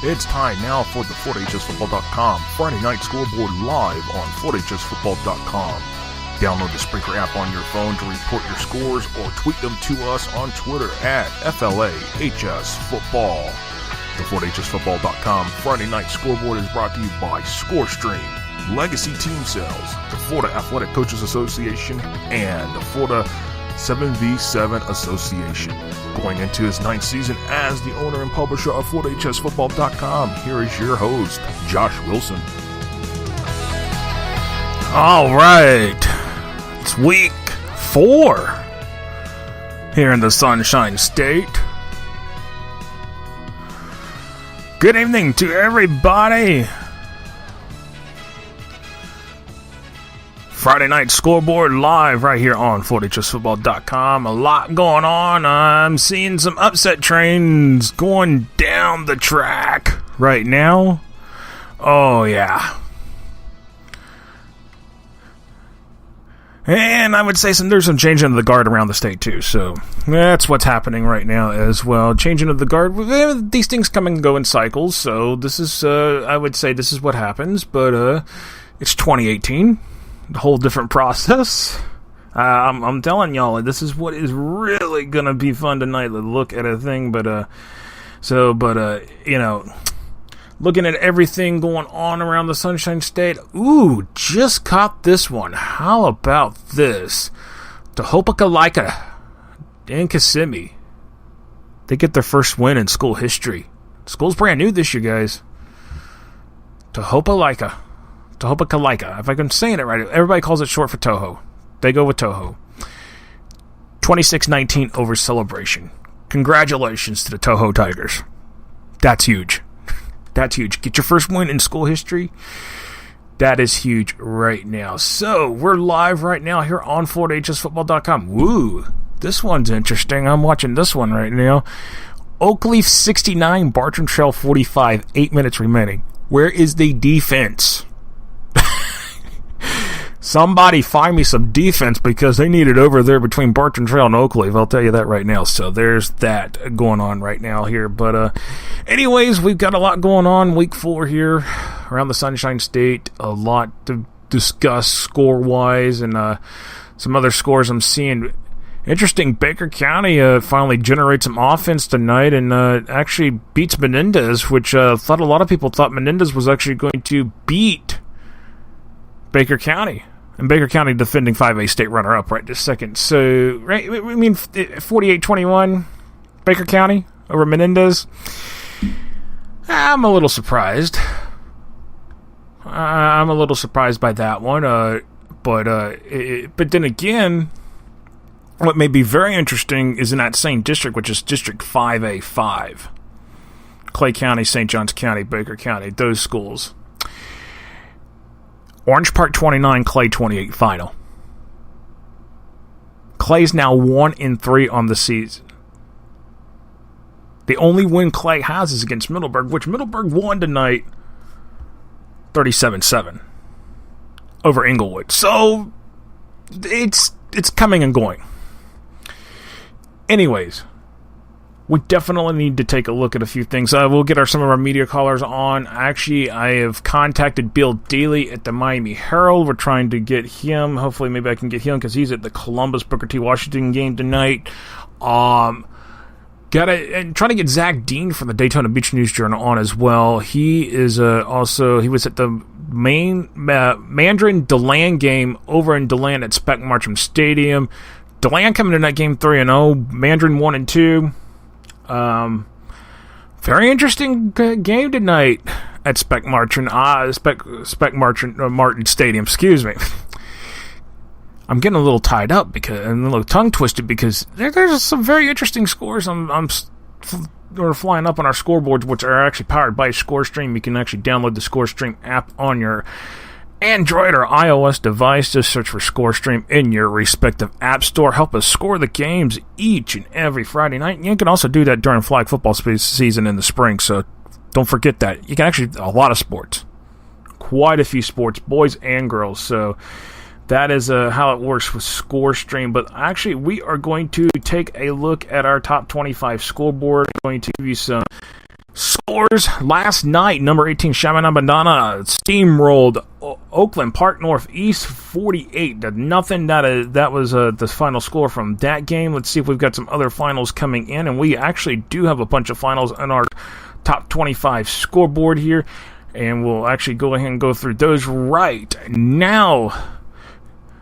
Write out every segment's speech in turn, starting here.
It's time now for the FortHSFootball.com Friday Night Scoreboard live on FortHSFootball.com. Download the Spreaker app on your phone to report your scores or tweet them to us on Twitter at FLAHSFootball. The FortHSFootball.com Friday Night Scoreboard is brought to you by ScoreStream, Legacy Team Sales, the Florida Athletic Coaches Association, and the Florida 7v7 Association. Going into his 9th season as the owner and publisher of FortHSFootball.com, here is your host, Josh Wilson. All right, it's week 4 here in the Sunshine State. Good evening to everybody. Friday Night Scoreboard live right here on FortHSFootball.com. A lot going on. I'm seeing some upset trains going down the track right now. Oh, yeah. And I would say there's some changing of the guard around the state, too. So that's what's happening right now as well. Changing of the guard. These things come and go in cycles. So this is, I would say this is what happens. But it's 2018. A whole different process. I'm telling y'all, this is what is really gonna be fun tonight. Look at a thing, but you know, looking at everything going on around the Sunshine State. Ooh, just caught this one. How about this? Tohopakalika and Kissimmee. They get their first win in school history. School's brand new this year, guys. Tohopakalika, if I'm saying it right. Everybody calls it short for Toho. They go with Toho. 26-19 over Celebration. Congratulations to the Toho Tigers. That's huge. That's huge. Get your first win in school history. That is huge right now. So, we're live right now here on FortHSFootball.com. Woo! This one's interesting. I'm watching this one right now. Oakleaf 69, Bartram Trail 45, 8 minutes remaining. Where is the defense? Somebody find me some defense because they need it over there between Bartram Trail and Oakleaf. I'll tell you that right now. So there's that going on right now here. But anyways, we've got a lot going on. Week 4 here around the Sunshine State. A lot to discuss score-wise and some other scores I'm seeing. Interesting, Baker County finally generates some offense tonight and actually beats Menendez, which a lot of people thought Menendez was actually going to beat Baker County. And Baker County defending 5A state runner-up right this second. So, right, I mean, 48-21, Baker County over Menendez. I'm a little surprised. I'm a little surprised by that one. But then again, what may be very interesting is in that same district, which is District 5A5. Clay County, St. Johns County, Baker County, those schools. Orange Park 29, Clay 28 final. Clay's now 1-3 on the season. The only win Clay has is against Middleburg, which Middleburg won tonight 37-7 over Inglewood. So it's coming and going. Anyways, we definitely need to take a look at a few things. We'll get some of our media callers on. Actually, I have contacted Bill Daly at the Miami Herald. We're trying to get him. Hopefully, maybe I can get him because he's at the Columbus Booker T. Washington game tonight. And trying to get Zach Dean from the Daytona Beach News Journal on as well. He is he was at the Mandarin DeLand game over in DeLand at Spec Marcham Stadium. DeLand coming in that game 3-0. Mandarin 1-2. Very interesting game tonight at Spec Martin Martin Stadium. Excuse me. I'm getting a little tied up and a little tongue twisted because there's some very interesting scores. We're flying up on our scoreboards, which are actually powered by ScoreStream. You can actually download the ScoreStream app on your Android or iOS device. Just search for ScoreStream in your respective app store. Help us score the games each and every Friday night. And you can also do that during flag football season in the spring, so don't forget that. You can actually a lot of sports. Quite a few sports, boys and girls. So that is how it works with ScoreStream. But actually, we are going to take a look at our top 25 scoreboard. I'm going to give you some scores scores last night. Number 18, Chaminade steamrolled Oakland Park Northeast 48-0. That was the final score from that game. Let's see if we've got some other finals coming in, and we actually do have a bunch of finals on our top 25 scoreboard here, and we'll actually go ahead and go through those right now.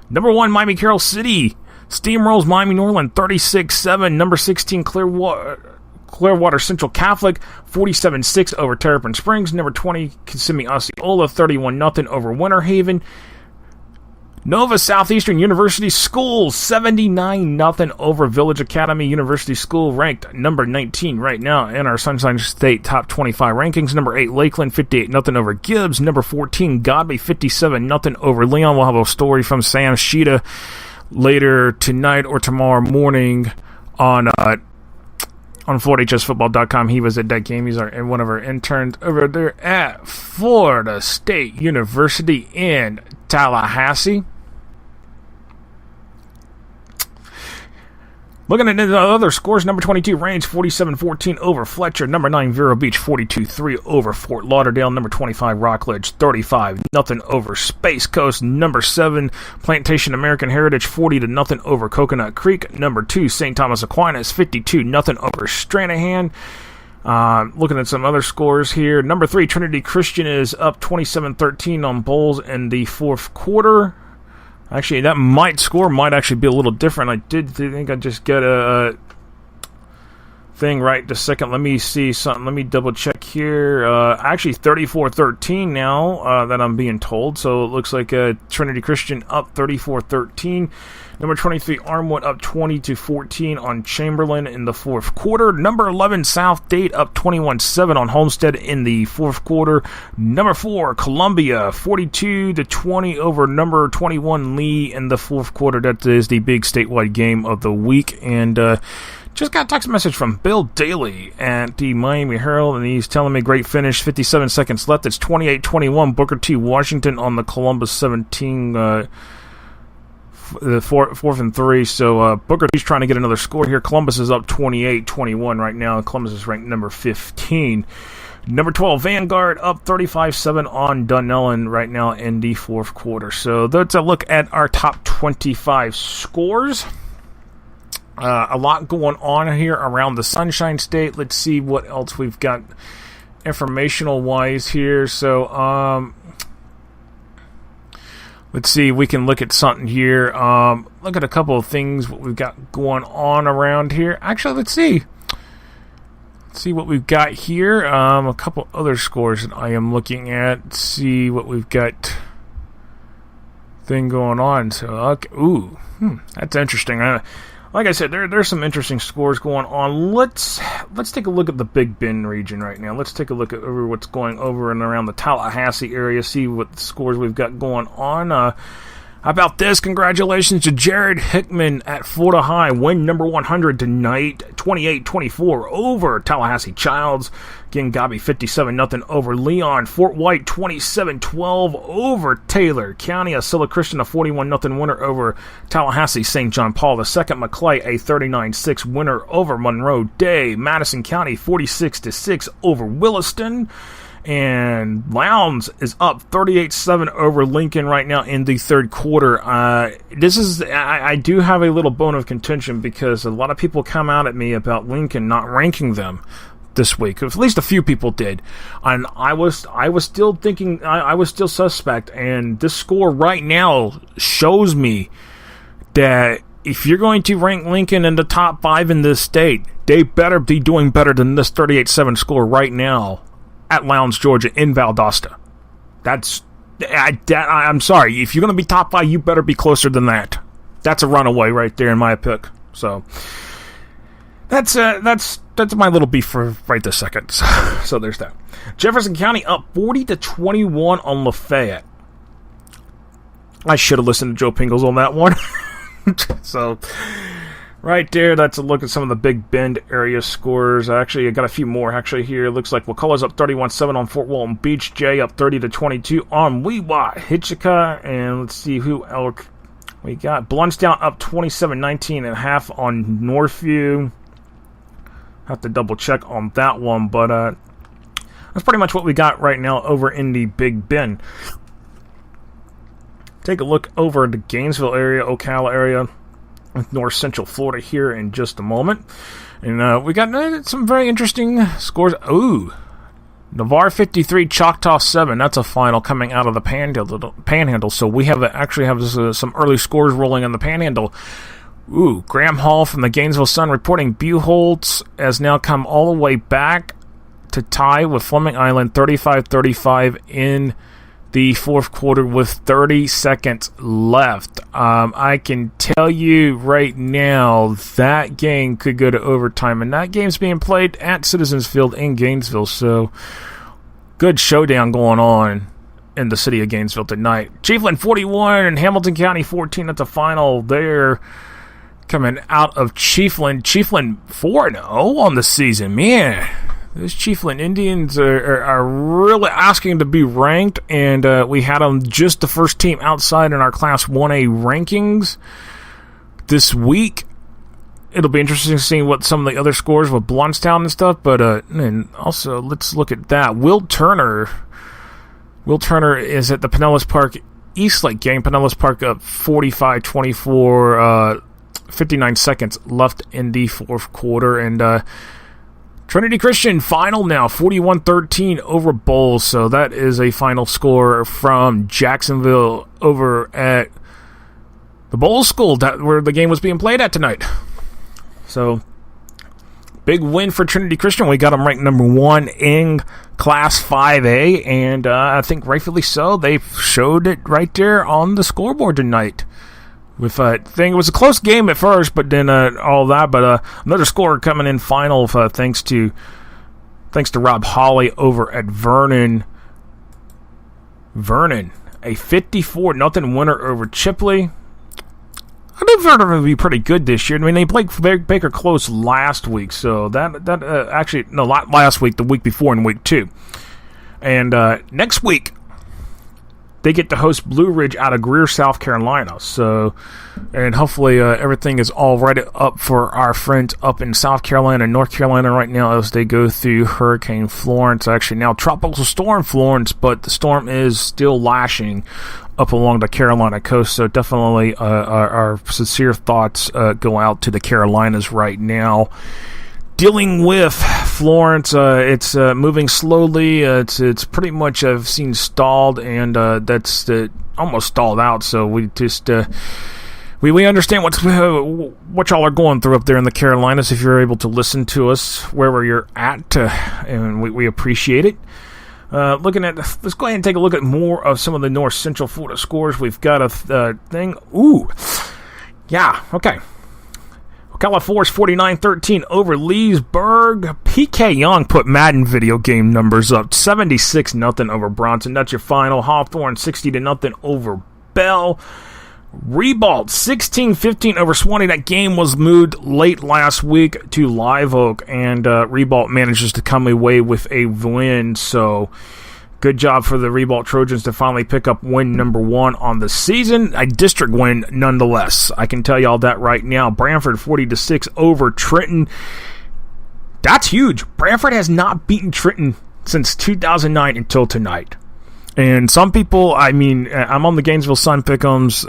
Number 1, Miami Carroll City steamrolls Miami Norland 36-7. Number 16, Clearwater Central Catholic 47-6 over Terrapin Springs. Number 20, Kissimmee Osceola 31-0 over Winter Haven. Nova Southeastern University School 79-0 over Village Academy University School, ranked number 19 right now in our Sunshine State top 25 rankings. Number 8, Lakeland 58-0 over Gibbs. Number 14, Godby 57-0 over Leon. We'll have a story from Sam Sheeta later tonight or tomorrow morning on FloridaHSFootball.com. He was at that game. He's one of our interns over there at Florida State University in Tallahassee. Looking at the other scores, number 22, Range 47-14 over Fletcher. Number 9, Vero Beach 42-3 over Fort Lauderdale. Number 25, Rockledge 35-0 over Space Coast. Number 7, Plantation American Heritage 40-0 over Coconut Creek. Number 2, St. Thomas Aquinas 52-0 over Stranahan. Looking at some other scores here. Number 3, Trinity Christian is up 27-13 on Bowles in the fourth quarter. Actually, that score might actually be a little different. I did think I just got a thing right this second. Let me see something. Let me double check here. Actually, 34-13 now that I'm being told. So it looks like Trinity Christian up 34-13. Number 23, Armwood up 20-14 on Chamberlain in the fourth quarter. Number 11, South Date up 21-7 on Homestead in the fourth quarter. Number 4, Columbia 42-20 over number 21, Lee in the fourth quarter. That is the big statewide game of the week. And just got a text message from Bill Daly at the Miami Herald, and he's telling me great finish, 57 seconds left. It's 28-21, Booker T. Washington on the Columbus 17 the fourth and 3. So Booker T's trying to get another score here. Columbus is up 28-21 right now. Columbus is ranked number 15. Number 12, Vanguard up 35-7 on Dunellen right now in the fourth quarter. So that's a look at our top 25 scores. A lot going on here around the Sunshine State. Let's see what else we've got informational-wise here. So, let's see, we can look at something here. Look at a couple of things, what we've got going on around here. Actually, let's see. Let's see what we've got here. A couple other scores that I am looking at. Let's see what we've got thing going on. So, okay. That's interesting. Like I said, there's some interesting scores going on. Let's take a look at the Big Bend region right now. Let's take a look at what's going over and around the Tallahassee area, see what scores we've got going on. How about this? Congratulations to Jared Hickman at Florida High. Win number 100 tonight, 28-24 over Tallahassee Childs. Again, Gobby 57-0 over Leon. Fort White 27-12 over Taylor County. Asilla Christian a 41-0 winner over Tallahassee St. John Paul II. McClay a 39-6 winner over Monroe Day. Madison County 46-6 over Williston. And Lowndes is up 38-7 over Lincoln right now in the third quarter. I do have a little bone of contention because a lot of people come out at me about Lincoln not ranking them this week. At least a few people did. And I was still thinking, I was still suspect. And this score right now shows me that if you're going to rank Lincoln in the top 5 in this state, they better be doing better than this 38-7 score right now at Lowndes, Georgia, in Valdosta. I'm sorry. If you're going to be top 5, you better be closer than that. That's a runaway right there in my pick. So that's my little beef for right this second. So there's that. Jefferson County up 40-21 on Lafayette. I should have listened to Joe Pingles on that one. So right there, that's a look at some of the Big Bend area scores. Actually, I got a few more actually here. It looks like Wakulla's up 31-7 on Fort Walton Beach. Jay up 30-22 on Weewha Hitchika. And let's see who else we got. Bluntstown up 27-19.5 on Northview. Have to double check on that one, but That's pretty much what we got right now over in the Big Bend. Take a look over the Gainesville area, Ocala area, North Central Florida here in just a moment. And we got some very interesting scores. Ooh, Navarre 53, Choctaw 7. That's a final coming out of the Panhandle. So we actually have some early scores rolling on the Panhandle. Ooh, Graham Hall from the Gainesville Sun reporting Buchholz has now come all the way back to tie with Fleming Island 35-35 in the fourth quarter with 30 seconds left. I can tell you right now that game could go to overtime, and that game's being played at Citizens Field in Gainesville, so good showdown going on in the city of Gainesville tonight. Chiefland 41 and Hamilton County 14 at the final there. Coming out of Chiefland 4-0 on the season, man. Those Chiefland Indians are really asking to be ranked, and we had them just the first team outside in our Class 1A rankings this week. It'll be interesting to see what some of the other scores with Blountstown and stuff, but and also let's look at that. Will Turner is at the Pinellas Park Eastlake game. Pinellas Park up 45-24, 59 seconds left in the fourth quarter, and Trinity Christian final now, 41-13 over Bowles. So that is a final score from Jacksonville over at the Bowles School, where the game was being played at tonight. So big win for Trinity Christian. We got them ranked number 1 in Class 5A, and I think rightfully so. They showed it right there on the scoreboard tonight. It was a close game at first, but then all that. But another score coming in final, thanks to Rob Hawley over at Vernon. Vernon, a 54-0 winner over Chipley. I think Vernon would be pretty good this year. I mean, they played Baker close last week, so last week, the week before in week 2, and next week they get to host Blue Ridge out of Greer, South Carolina. So, and hopefully everything is all right up for our friends up in South Carolina and North Carolina right now as they go through Hurricane Florence. Actually, now Tropical Storm Florence, but the storm is still lashing up along the Carolina coast. So definitely our sincere thoughts go out to the Carolinas right now. Dealing with Florence, it's moving slowly. It's pretty much I've seen stalled, and that's almost stalled out. So we just we understand what y'all are going through up there in the Carolinas. If you're able to listen to us wherever you're at, and we appreciate it. Let's go ahead and take a look at more of some of the North Central Florida scores. We've got a thing. Ooh, yeah, okay. Ocala Forest 49-13 over Leesburg. PK Young put Madden video game numbers up 76-0 over Bronson. That's your final. Hawthorne 60-0 over Bell. Ribault 16-15 over Swanee. That game was moved late last week to Live Oak, and Ribault manages to come away with a win. So good job for the Ribault Trojans to finally pick up win number 1 on the season. A district win nonetheless. I can tell y'all that right now. Branford 40-6 over Trenton. That's huge. Branford has not beaten Trenton since 2009 until tonight. And some people, I'm on the Gainesville Sun pick'ems.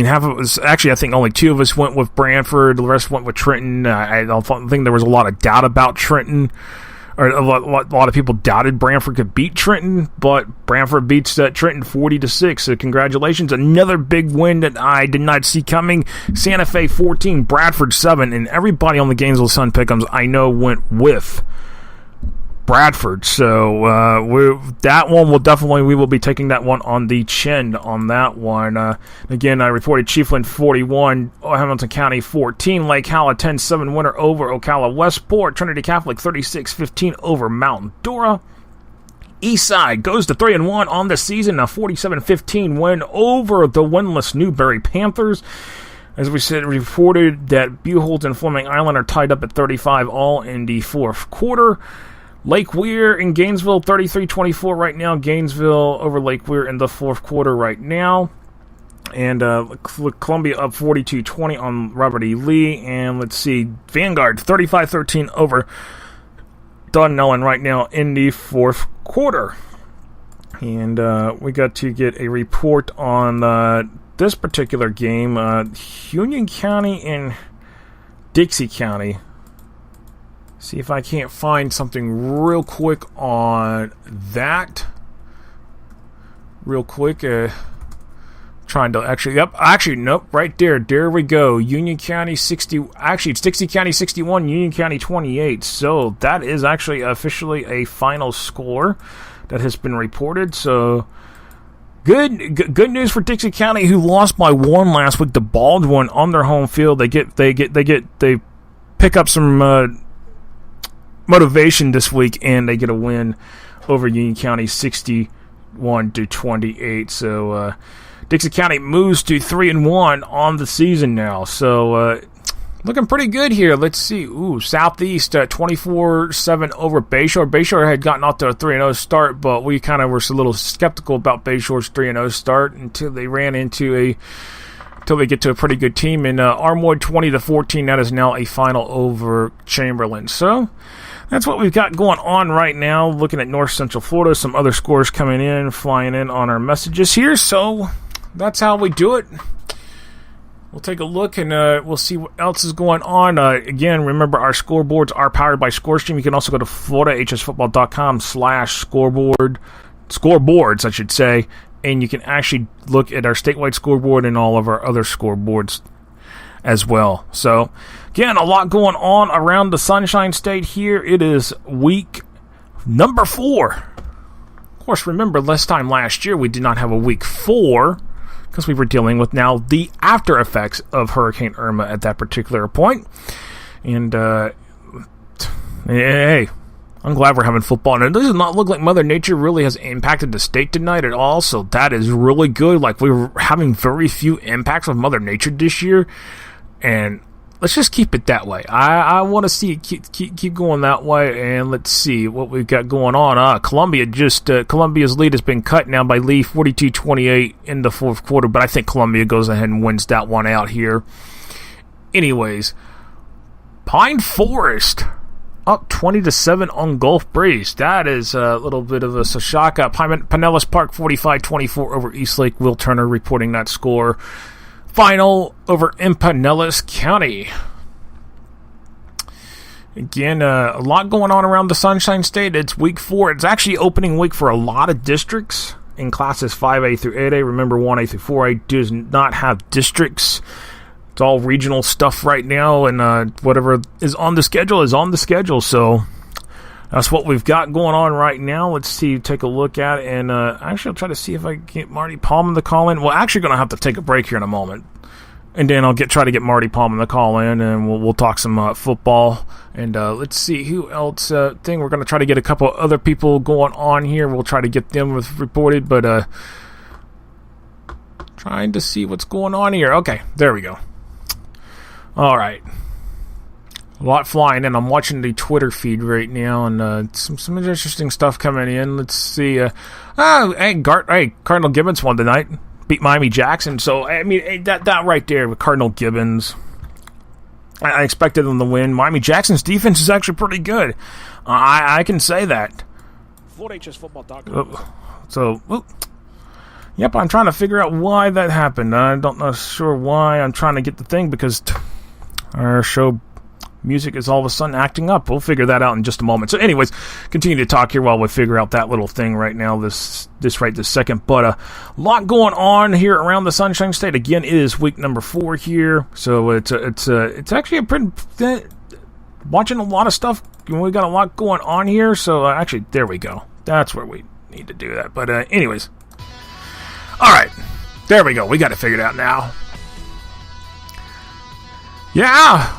Half of us, actually, I think only 2 of us went with Branford. The rest went with Trenton. I don't think there was a lot of doubt about Trenton. Or a lot of people doubted Branford could beat Trenton, but Branford beats Trenton 40-6. So congratulations. Another big win that I did not see coming. Santa Fe 14, Bradford 7, and everybody on the Gainesville Sun pick'ems I know went with Bradford. So that one we will be taking that one on the chin on that one. Again, I reported Chiefland 41, Hamilton County 14, Lake Howell 10-7 winner over Ocala Westport, Trinity Catholic 36-15 over Mountain Dora. Eastside goes to 3-1 on the season, a 47-15 win over the winless Newberry Panthers. As we said, reported that Buchholz and Fleming Island are tied up at 35 all in the fourth quarter. Lake Weir in Gainesville, 33-24 right now. Gainesville over Lake Weir in the fourth quarter right now. And Columbia up 42-20 on Robert E. Lee. And let's see, Vanguard 35-13 over done knowing right now in the fourth quarter. And we got to get a report on this particular game. Union County and Dixie County. See if I can't find something real quick on that. Real quick. Trying to nope, right there. There we go. Union County 60. Actually, it's Dixie County 61, Union County 28. So that is actually officially a final score that has been reported. So good news for Dixie County, who lost by 1 last week to Baldwin on their home field. They pick up some motivation this week, and they get a win over Union County 61-28. So Dixie County moves to 3-1 on the season now. So looking pretty good here. Let's see. Southeast 24-7 over Bayshore. Bayshore had gotten off to a 3-0 start, but we kind of were a little skeptical about Bayshore's 3-0 start until they get to a pretty good team. And Armoy 20-14. That is now a final over Chamberlain. So that's what we've got going on right now. Looking at North Central Florida, some other scores coming in, flying in on our messages here. So that's how we do it. We'll take a look and we'll see what else is going on. Again, remember our scoreboards are powered by ScoreStream. You can also go to FloridaHSFootball.com/scoreboards, I should say, and you can actually look at our statewide scoreboard and all of our other scoreboards as well. So, again, a lot going on around the Sunshine State here. It is week number 4. Of course, remember, last year we did not have a week 4 because we were dealing with now the after effects of Hurricane Irma at that particular point. And, hey, I'm glad we're having football. And it does not look like Mother Nature really has impacted the state tonight at all, so that is really good. Like, we were having very few impacts of Mother Nature this year, and let's just keep it that way. I want to see it keep going that way, and let's see what we've got going on. Columbia's lead has been cut now by Lee, 42-28 in the fourth quarter, but I think Columbia goes ahead and wins that one out here. Anyways, Pine Forest up 20-7 on Gulf Breeze. That is a little bit of a shaka. Pinellas Park 45-24 over Eastlake. Will Turner reporting that score. Final over in Pinellas County. Again, a lot going on around the Sunshine State. It's week 4. It's actually opening week for a lot of districts in classes 5A through 8A. Remember, 1A through 4A does not have districts. It's all regional stuff right now, and whatever is on the schedule is on the schedule. So that's what we've got going on right now. Let's see, take a look at it, and actually I'll try to see if I can get Marty Palm to call in. Well, actually going to have to take a break here in a moment, and then I'll try to get Marty Palm to call in, and we'll talk some football. And let's see who else. We're going to try to get a couple other people going on here. We'll try to get them reported, but trying to see what's going on here. Okay, there we go. All right. A lot flying in. I'm watching the Twitter feed right now, and some interesting stuff coming in. Let's see. Cardinal Gibbons won tonight. Beat Miami Jackson. So, I mean, that right there with Cardinal Gibbons, I expected them to win. Miami Jackson's defense is actually pretty good. I can say that. FloridaHSFootball.com. Yep, I'm trying to figure out why that happened. I don't know sure why. I'm trying to get the thing because our show music is all of a sudden acting up. We'll figure that out in just a moment. So anyways, continue to talk here while we figure out that little thing right now, this second. But a lot going on here around the Sunshine State. Again, it is week number 4 here. So it's actually a pretty watching a lot of stuff. We got a lot going on here. So actually, there we go. That's where we need to do that. But anyways. All right, there we go. We got it figured out now. Yeah.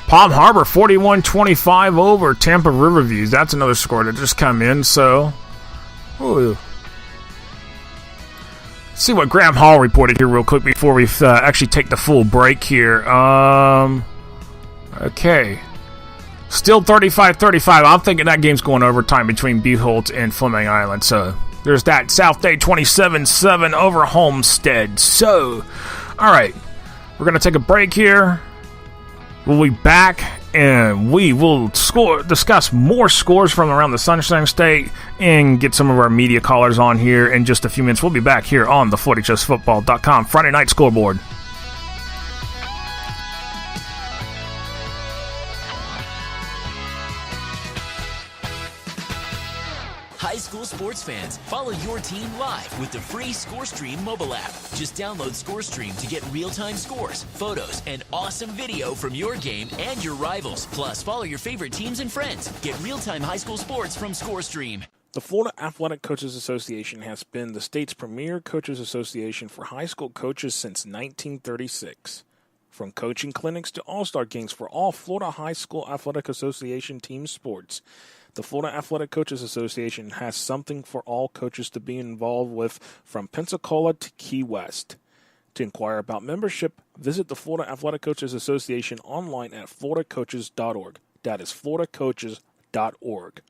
Palm Harbor 41-25 over Tampa Riverview. That's another score that just come in. So, let's see what Graham Hall reported here real quick before we actually take the full break here. Okay. Still 35-35. I'm thinking that game's going overtime between Buchholz and Fleming Island. So there's that. South Day 27-7 over Homestead. So, all right. We're going to take a break here. We'll be back, and we will discuss more scores from around the Sunshine State and get some of our media callers on here in just a few minutes. We'll be back here on the FloorHSFootball.com Friday Night Scoreboard. High school sports fans, follow your team live with the free ScoreStream mobile app. Just download ScoreStream to get real-time scores, photos, and awesome video from your game and your rivals. Plus, follow your favorite teams and friends. Get real-time high school sports from ScoreStream. The Florida Athletic Coaches Association has been the state's premier coaches association for high school coaches since 1936. From coaching clinics to all-star games for all Florida High School Athletic Association team sports, the Florida Athletic Coaches Association has something for all coaches to be involved with, from Pensacola to Key West. To inquire about membership, visit the Florida Athletic Coaches Association online at floridacoaches.org. That is floridacoaches.org.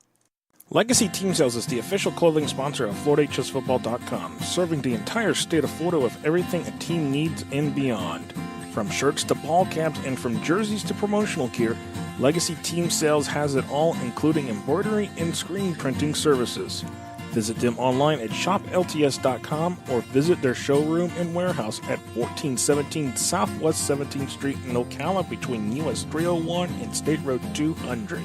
Legacy Team Sales is the official clothing sponsor of FloorHSFootball.com, serving the entire state of Florida with everything a team needs and beyond. From shirts to ball caps and from jerseys to promotional gear, Legacy Team Sales has it all, including embroidery and screen printing services. Visit them online at shoplts.com or visit their showroom and warehouse at 1417 Southwest 17th Street in Ocala between US 301 and State Road 200.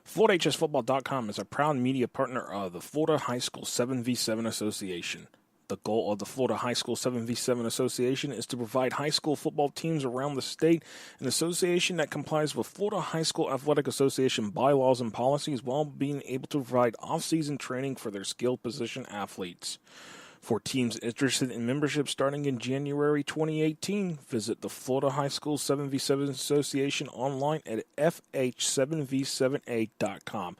FloorHSFootball.com is a proud media partner of the Florida High School 7v7 Association. The goal of the Florida High School 7v7 Association is to provide high school football teams around the state an association that complies with Florida High School Athletic Association bylaws and policies while being able to provide off-season training for their skilled position athletes. For teams interested in membership starting in January 2018, visit the Florida High School 7v7 Association online at fh7v7a.com.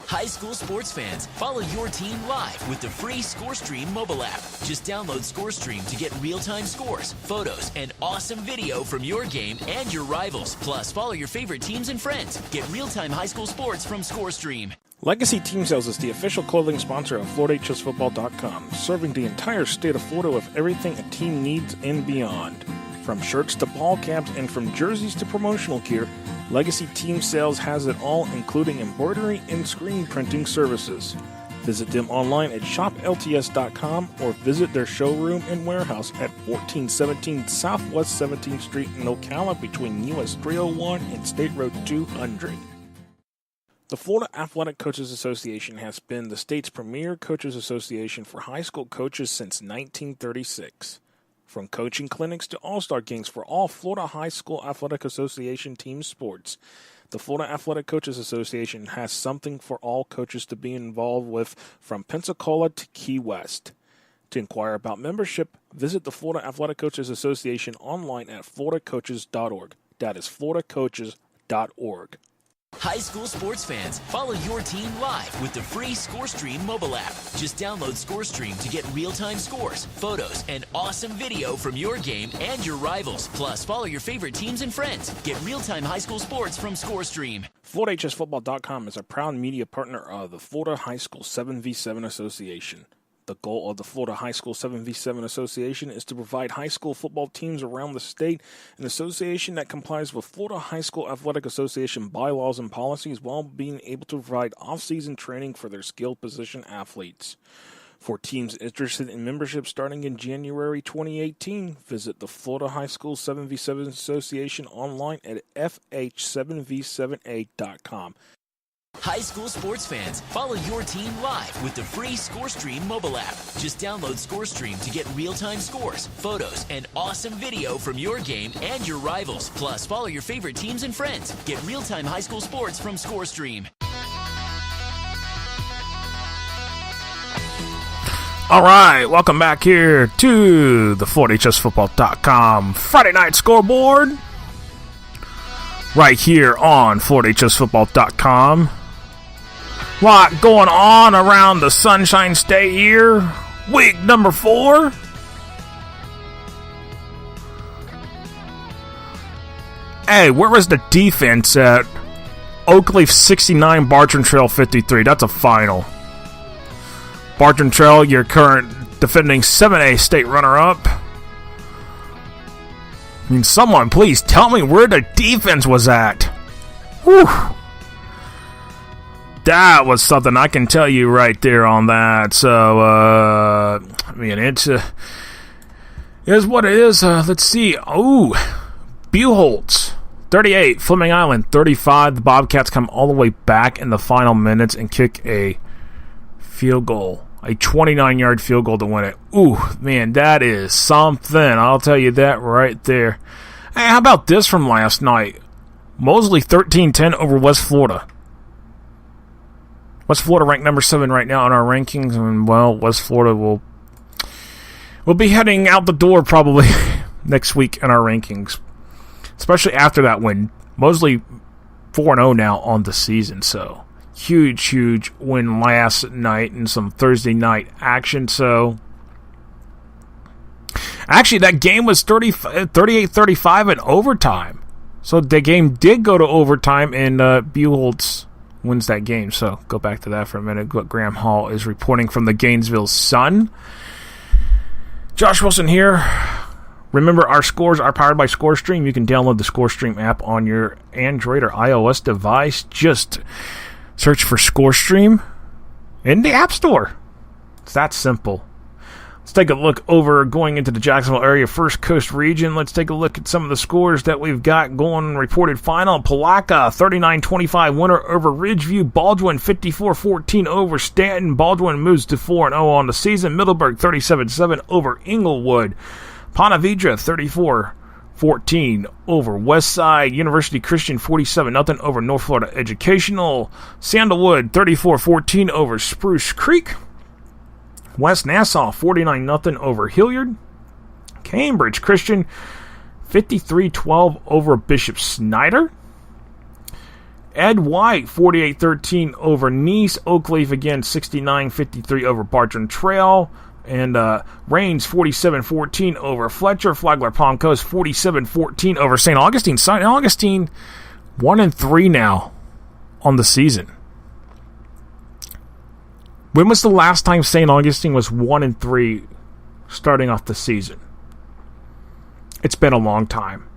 High school sports fans, follow your team live with the free ScoreStream mobile app. Just download ScoreStream to get real-time scores, photos, and awesome video from your game and your rivals. Plus, follow your favorite teams and friends. Get real-time high school sports from ScoreStream. Legacy Team Sales is the official clothing sponsor of FloorHSFootball.com, serving the entire state of Florida with everything a team needs and beyond. From shirts to ball caps and from jerseys to promotional gear, Legacy Team Sales has it all, including embroidery and screen printing services. Visit them online at shoplts.com or visit their showroom and warehouse at 1417 Southwest 17th Street in Ocala between US 301 and State Road 200. The Florida Athletic Coaches Association has been the state's premier coaches association for high school coaches since 1936. From coaching clinics to all-star games for all Florida High School Athletic Association team sports, the Florida Athletic Coaches Association has something for all coaches to be involved with, from Pensacola to Key West. To inquire about membership, visit the Florida Athletic Coaches Association online at floridacoaches.org. That is floridacoaches.org. High school sports fans, follow your team live with the free ScoreStream mobile app. Just download ScoreStream to get real-time scores, photos, and awesome video from your game and your rivals. Plus, follow your favorite teams and friends. Get real-time high school sports from ScoreStream. FloorHSFootball.com is a proud media partner of the Florida High School 7v7 Association. The goal of the Florida High School 7v7 Association is to provide high school football teams around the state an association that complies with Florida High School Athletic Association bylaws and policies while being able to provide off-season training for their skilled position athletes. For teams interested in membership starting in January 2018, visit the Florida High School 7v7 Association online at fh7v7a.com. High school sports fans, follow your team live with the free ScoreStream mobile app. Just download ScoreStream to get real-time scores, photos, and awesome video from your game and your rivals. Plus, follow your favorite teams and friends. Get real-time high school sports from ScoreStream. All right, welcome back here to the FloorHSFootball.com Friday Night Scoreboard. Right here on FloorHSFootball.com. Lot going on around the Sunshine State here. Week number 4. Hey, where was the defense at? Oakleaf 69, Bartram Trail 53. That's a final. Bartram Trail, your current defending 7A state runner-up. I mean, someone please tell me where the defense was at. Whew. That was something I can tell you right there on that. So, I mean, it is what it is. Let's see. Oh, Buchholz, 38. Fleming Island, 35. The Bobcats come all the way back in the final minutes and kick a field goal. A 29-yard field goal to win it. Ooh, man, that is something. I'll tell you that right there. Hey, how about this from last night? Mosley 13-10 over West Florida. West Florida ranked number 7 right now in our rankings, and, well, West Florida will be heading out the door probably next week in our rankings, especially after that win. Mosley 4-0 now on the season, so huge win last night and some Thursday night action. So actually, that game was 38-35 in overtime. So the game did go to overtime, and Buchholz wins that game. So go back to that for a minute. What Graham Hall is reporting from the Gainesville Sun. Josh Wilson here. Remember, our scores are powered by ScoreStream. You can download the ScoreStream app on your Android or iOS device. Just search for ScoreStream in the App Store. It's that simple. Let's take a look over going into the Jacksonville area, First Coast region. Let's take a look at some of the scores that we've got going. Reported final: Palaca 39-25 winner over Ridgeview. Baldwin 54-14 over Stanton. Baldwin moves to 4-0 on the season. Middleburg 37-7 over Inglewood. Ponte Vedra 34-14 over Westside. University Christian 47-0 over North Florida Educational. Sandalwood 34-14 over Spruce Creek. West Nassau 49-0 over Hilliard. Cambridge Christian 53-12 over Bishop Snyder. Ed White 48-13 over Nice. Oakleaf again 69-53 over Bartram Trail. And Rains 47-14 over Fletcher. Flagler Palm Coast 47-14 over St. Augustine. St. Augustine 1-3 now on the season. When was the last time St. Augustine was 1-3 starting off the season? It's been a long time.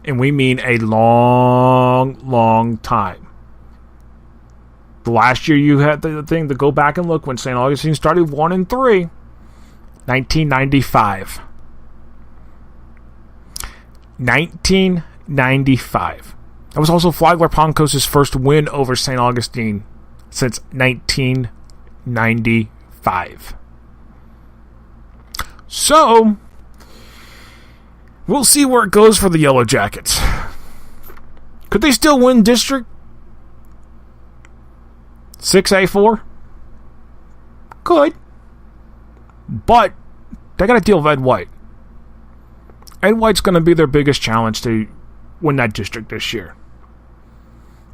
And we mean a long time. The last year you had the thing to go back and look when St. Augustine started 1-3. 1995. 1995. That was also Flagler Palm Coast's first win over St. Augustine since 1995. So, we'll see where it goes for the Yellow Jackets. Could they still win District 6A4? Could. But they got to deal with Ed White. Ed White's going to be their biggest challenge to win that district this year.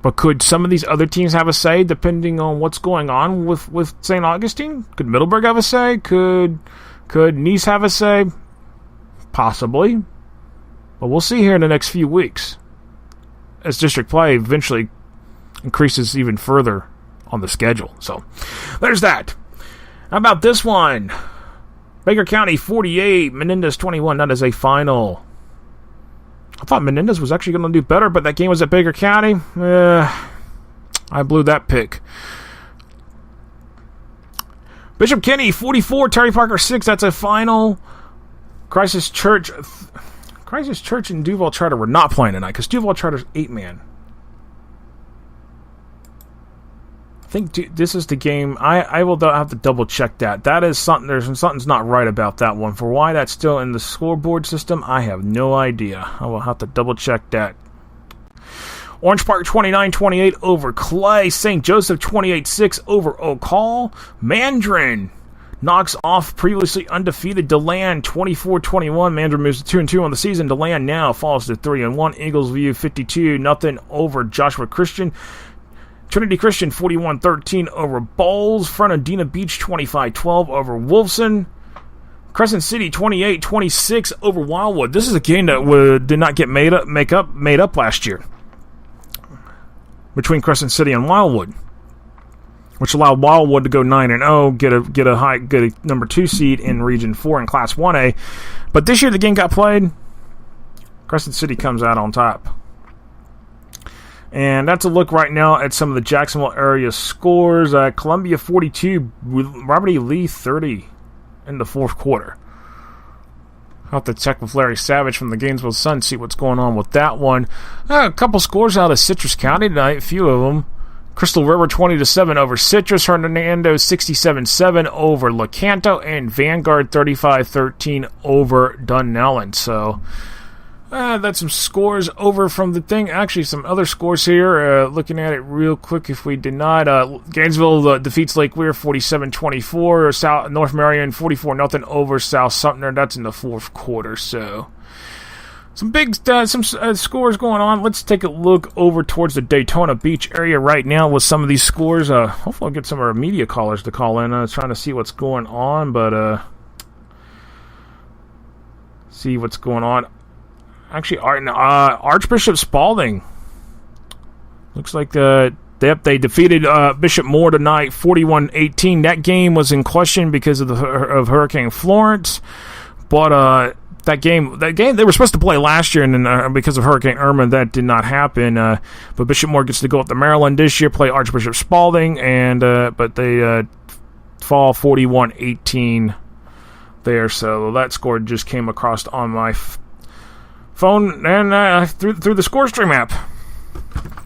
But could some of these other teams have a say depending on what's going on with St. Augustine? Could Middleburg have a say? Could Nice have a say? Possibly. But we'll see here in the next few weeks as district play eventually increases even further on the schedule. So there's that. How about this one? Baker County 48, Menendez 21. That is a final. I thought Menendez was actually going to do better, but that game was at Baker County. I blew that pick. Bishop Kenny 44, Terry Parker 6. That's a final. Crisis Church and Duval Charter were not playing tonight because Duval Charter's 8-man. I think this is the game. I will have to double check that. That is something. Something's not right about that one. For why that's still in the scoreboard system, I have no idea. I will have to double check that. Orange Park 29-28 over Clay. St. Joseph 28-6 over Oak Hall. Mandarin knocks off previously undefeated DeLand 24-21. Mandarin moves to 2-2 on the season. DeLand now falls to 3-1. Eaglesview 52-0 over Joshua Christian. Trinity Christian 41-13 over Bowles. Fernandina Beach 25-12 over Wolfson. Crescent City 28-26 over Wildwood. This is a game that did not get made up last year between Crescent City and Wildwood, which allowed Wildwood to go 9-0, get a number 2 seed in Region 4 in Class 1A. But this year the game got played. Crescent City comes out on top. And that's a look right now at some of the Jacksonville area scores. Columbia 42, Robert E. Lee 30 in the fourth quarter. I'll have to check with Larry Savage from the Gainesville Sun, see what's going on with that one. A couple scores out of Citrus County tonight, a few of them. Crystal River 20-7 over Citrus, Hernando 67-7 over Lecanto, and Vanguard 35-13 over Dunnellon. So that's some scores over from the thing. Actually, some other scores here. Looking at it real quick, if we did not. Gainesville defeats Lake Weir 47-24. South North Marion 44-0 over South Sumter. That's in the fourth quarter. So some big scores going on. Let's take a look over towards the Daytona Beach area right now with some of these scores. Hopefully I'll get some of our media callers to call in. Trying to see what's going on, but see what's going on. Actually, Archbishop Spalding. Looks like they defeated Bishop Moore tonight, 41-18. That game was in question because of Hurricane Florence, but that game they were supposed to play last year, and then because of Hurricane Irma, that did not happen. But Bishop Moore gets to go up to Maryland this year, play Archbishop Spalding, and but they fall 41-18 there. So that score just came across on my phone and through the ScoreStream app.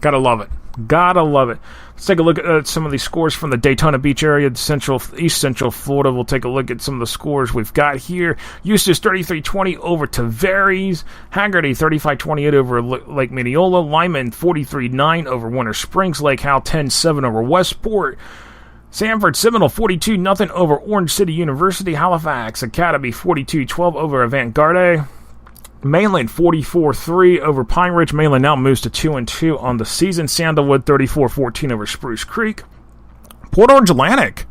Gotta love it. Let's take a look at some of these scores from the Daytona Beach area, East Central Florida. We'll take a look at some of the scores we've got here. Eustis 33-20 over Tavares. Haggerty 35-28 over Lake Mineola. Lyman 43-9 over Winter Springs. Lake Howell 10-7 over Westport. Sanford Seminole 42-0 over Orange City University. Halifax Academy 42-12 over Avant-Garde. Mainland 44-3 over Pine Ridge. Mainland now moves to 2-2 on the season. Sandalwood 34-14 over Spruce Creek. Port Orange Atlantic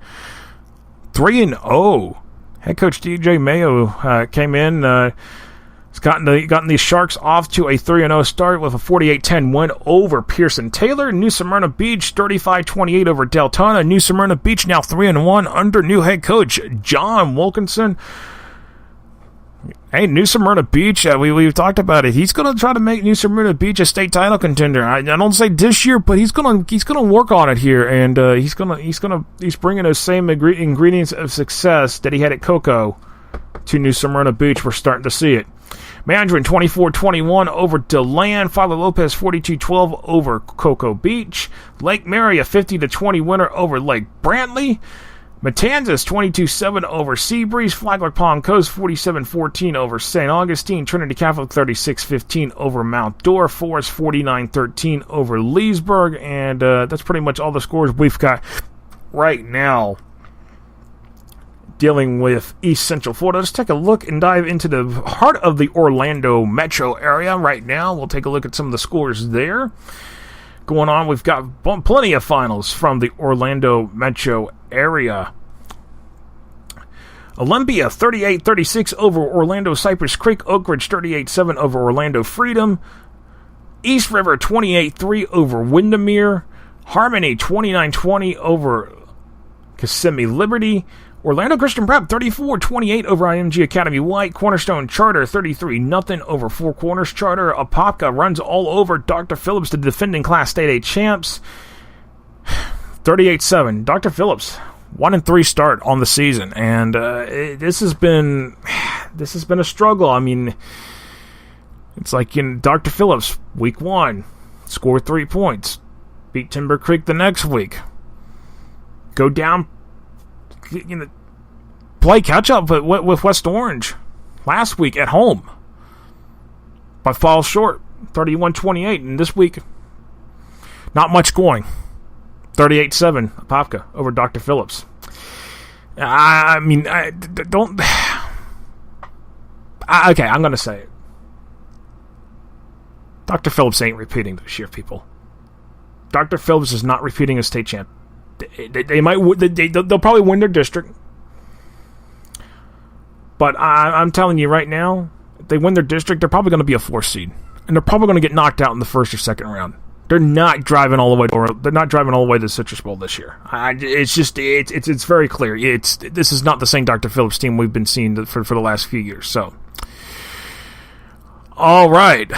3-0. Head coach DJ Mayo came in. He's gotten these Sharks off to a 3-0 start with a 48-10 win over Pearson Taylor. New Smyrna Beach 35-28 over Deltona. New Smyrna Beach now 3-1 under new head coach John Wilkinson. Hey, New Smyrna Beach, we've talked about it. He's going to try to make New Smyrna Beach a state title contender. I don't say this year, but he's going to work on it here, and he's bringing those same ingredients of success that he had at Cocoa to New Smyrna Beach. We're starting to see it. Mandarin 24-21 over DeLand. Father Lopez 42-12 over Cocoa Beach. Lake Mary a 50-20 winner over Lake Brantley. Matanzas 22-7 over Seabreeze. Flagler Palm Coast 47-14 over St. Augustine. Trinity Catholic 36-15 over Mount Dora. Forest 49-13 over Leesburg. And that's pretty much all the scores we've got right now dealing with East Central Florida. Let's take a look and dive into the heart of the Orlando metro area right now. We'll take a look at some of the scores there going on. We've got plenty of finals from the Orlando metro area. Olympia 38-36 over Orlando Cypress Creek. Oak Ridge 38-7 over Orlando Freedom. East River 28-3 over Windermere. Harmony 29-20 over Kissimmee Liberty. Orlando Christian Prep 34-28 over IMG Academy White. Cornerstone Charter 33-0 over Four Corners Charter. Apopka runs all over Dr. Phillips, the defending Class State A champs. 38-7. Dr. Phillips 1-3 start on the season, and this has been a struggle. I mean, it's like in Dr. Phillips week 1, scored 3 points, beat Timber Creek the next week, go down. Play catch-up with West Orange last week at home, but falls short, 31-28. And this week, not much going. 38-7, Apopka over Dr. Phillips. Okay, I'm going to say it. Dr. Phillips ain't repeating this year, people. Dr. Phillips is not repeating as state champ. They'll probably win their district, but I'm telling you right now, if they win their district, they're probably going to be a 4th seed, and they're probably going to get knocked out in the first or second round. They're not driving all the way to the Citrus Bowl this year. It's very clear. This is not the same Dr. Phillips team we've been seeing for the last few years. So All right.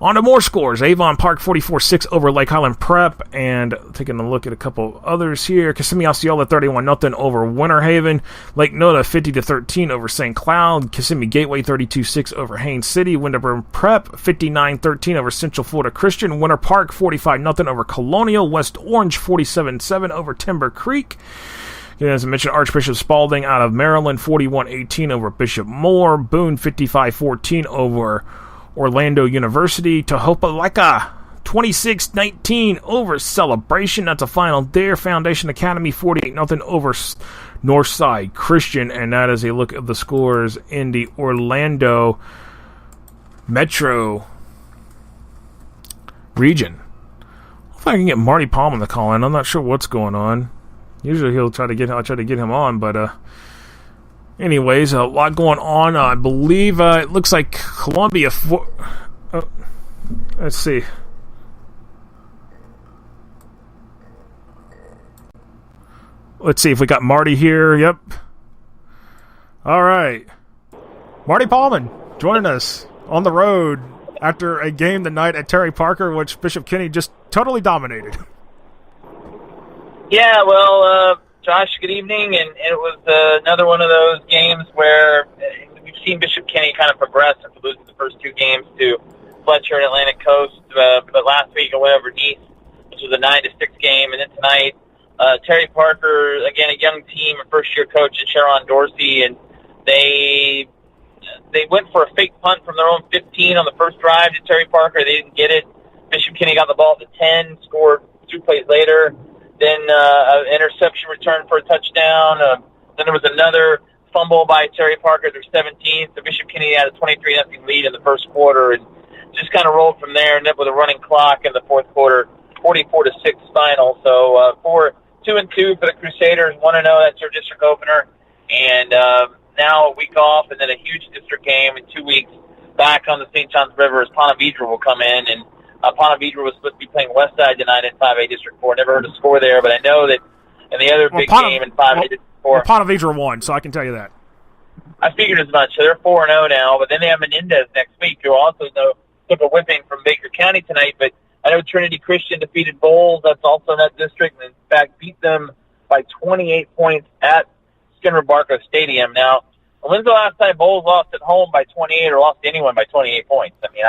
On to more scores. Avon Park 44-6 over Lake Highland Prep. And taking a look at a couple others here. Kissimmee Osceola 31-0 over Winter Haven. Lake Nona 50-13 over St. Cloud. Kissimmee Gateway 32-6 over Haines City. Winterburn Prep 59-13 over Central Florida Christian. Winter Park 45-0 over Colonial. West Orange 47-7 over Timber Creek. As I mentioned, Archbishop Spalding out of Maryland 41-18 over Bishop Moore. Boone 55-14 over Orlando University. Tohopalika 26-19 over Celebration. That's a final there. Foundation Academy 48-0 over Northside Christian. And that is a look at the scores in the Orlando Metro region. If I can get Marty Palm on the call in, I'm not sure what's going on. Usually I'll try to get him on, but anyways, a lot going on. I believe it looks like Columbia. Let's see. Let's see if we got Marty here. Yep. All right. Marty Paulman joining us on the road after a game tonight at Terry Parker, which Bishop Kenny just totally dominated. Yeah, well, Josh, good evening, and it was another one of those games where we've seen Bishop Kenny kind of progress after losing the first two games to Fletcher and Atlantic Coast, but last week it went over Nice, which was a 9-6 game, and then tonight, Terry Parker, again, a young team, a first-year coach, and Sharon Dorsey, and they went for a fake punt from their own 15 on the first drive to Terry Parker. They didn't get it. Bishop Kenny got the ball at the 10, scored 2 plays later. Then an interception return for a touchdown. Then there was another fumble by Terry Parker, their 17th. So Bishop Kenny had a 23-0 lead in the first quarter and just kind of rolled from there, and ended up with a running clock in the fourth quarter, 44-6 final. So 2-2 for the Crusaders, 1-0. That's their district opener, and now a week off, and then a huge district game in 2 weeks back on the St. Johns River as Ponte Vedra will come in. And Ponte Vedra was supposed to be playing Westside tonight in 5A District 4. Never heard a score there, but I know that in the other big game in 5A District 4. Ponte Vedra won, so I can tell you that. I figured as much. So they're 4-0 now, but then they have Menendez next week, who also took a whipping from Baker County tonight. But I know Trinity Christian defeated Bowles. That's also in that district, and in fact beat them by 28 points at Skinner Barco Stadium. Now, when's the last time Bowles lost at home by 28 or lost to anyone by 28 points? I mean,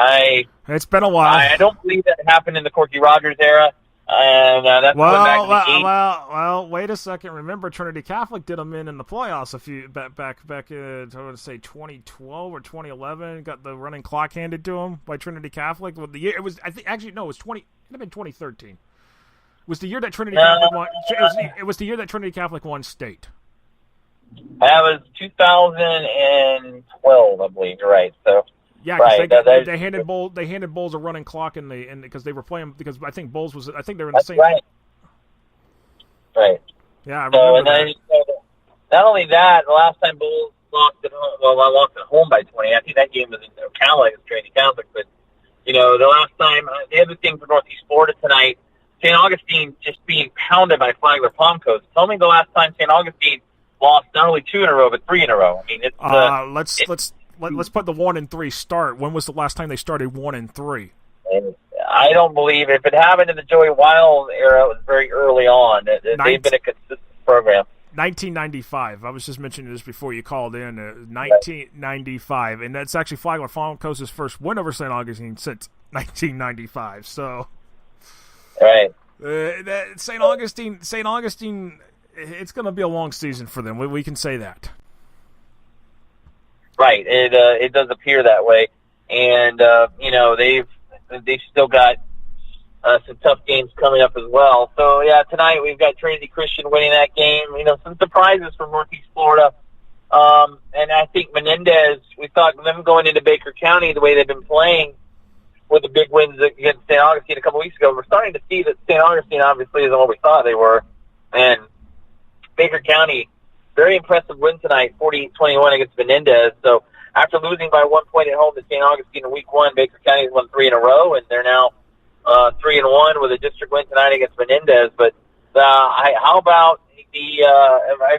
it's been a while. I don't believe that happened in the Corky Rogers era. And that's back in the game. Well, wait a second. Remember, Trinity Catholic did them in the playoffs a few back in, I would say 2012 or 2011. Got the running clock handed to them by Trinity Catholic. Well, the year it was, I think, actually no, it was 20. It would have been 2013. It was the year that Trinity Catholic won. It was the year that Trinity Catholic won state. That was 2012, I believe. You're right. So yeah, right. They handed Bowles a running clock in because they were playing, because I think Bowles was, I think they were in the same. Right. Right. Yeah, I remember that. Not only that, the last time Bowles lost at home, I lost at home by 20. I think that game was in Ocala against Trinity Catholic. But the last time, the other thing for Northeast Florida tonight, St. Augustine just being pounded by Flagler Palm Coast. Tell me the last time St. Augustine lost not only 2 in a row but 3 in a row. I mean, it's let's put the 1-3 start. When was the last time they started 1-3? I don't believe if it happened in the Joey Wild era, it was very early on. They've been a consistent program. 1995. I was just mentioning this before you called in. 1995, and that's actually Flagler Farm Coast's first win over St. Augustine since 1995. So, right. St. Augustine. It's going to be a long season for them. We can say that. Right. It does appear that way, and they've still got some tough games coming up as well. So yeah, tonight we've got Trinity Christian winning that game. Some surprises from Northeast Florida, and I think Menendez. We thought them going into Baker County the way they've been playing with the big wins against St. Augustine a couple weeks ago. We're starting to see that St. Augustine obviously isn't what we thought they were, and Baker County, very impressive win tonight, 48-21 against Menendez. So after losing by 1 point at home to St. Augustine in Week 1, Baker County has won 3 in a row, and they're now 3-1 with a district win tonight against Menendez. But how about the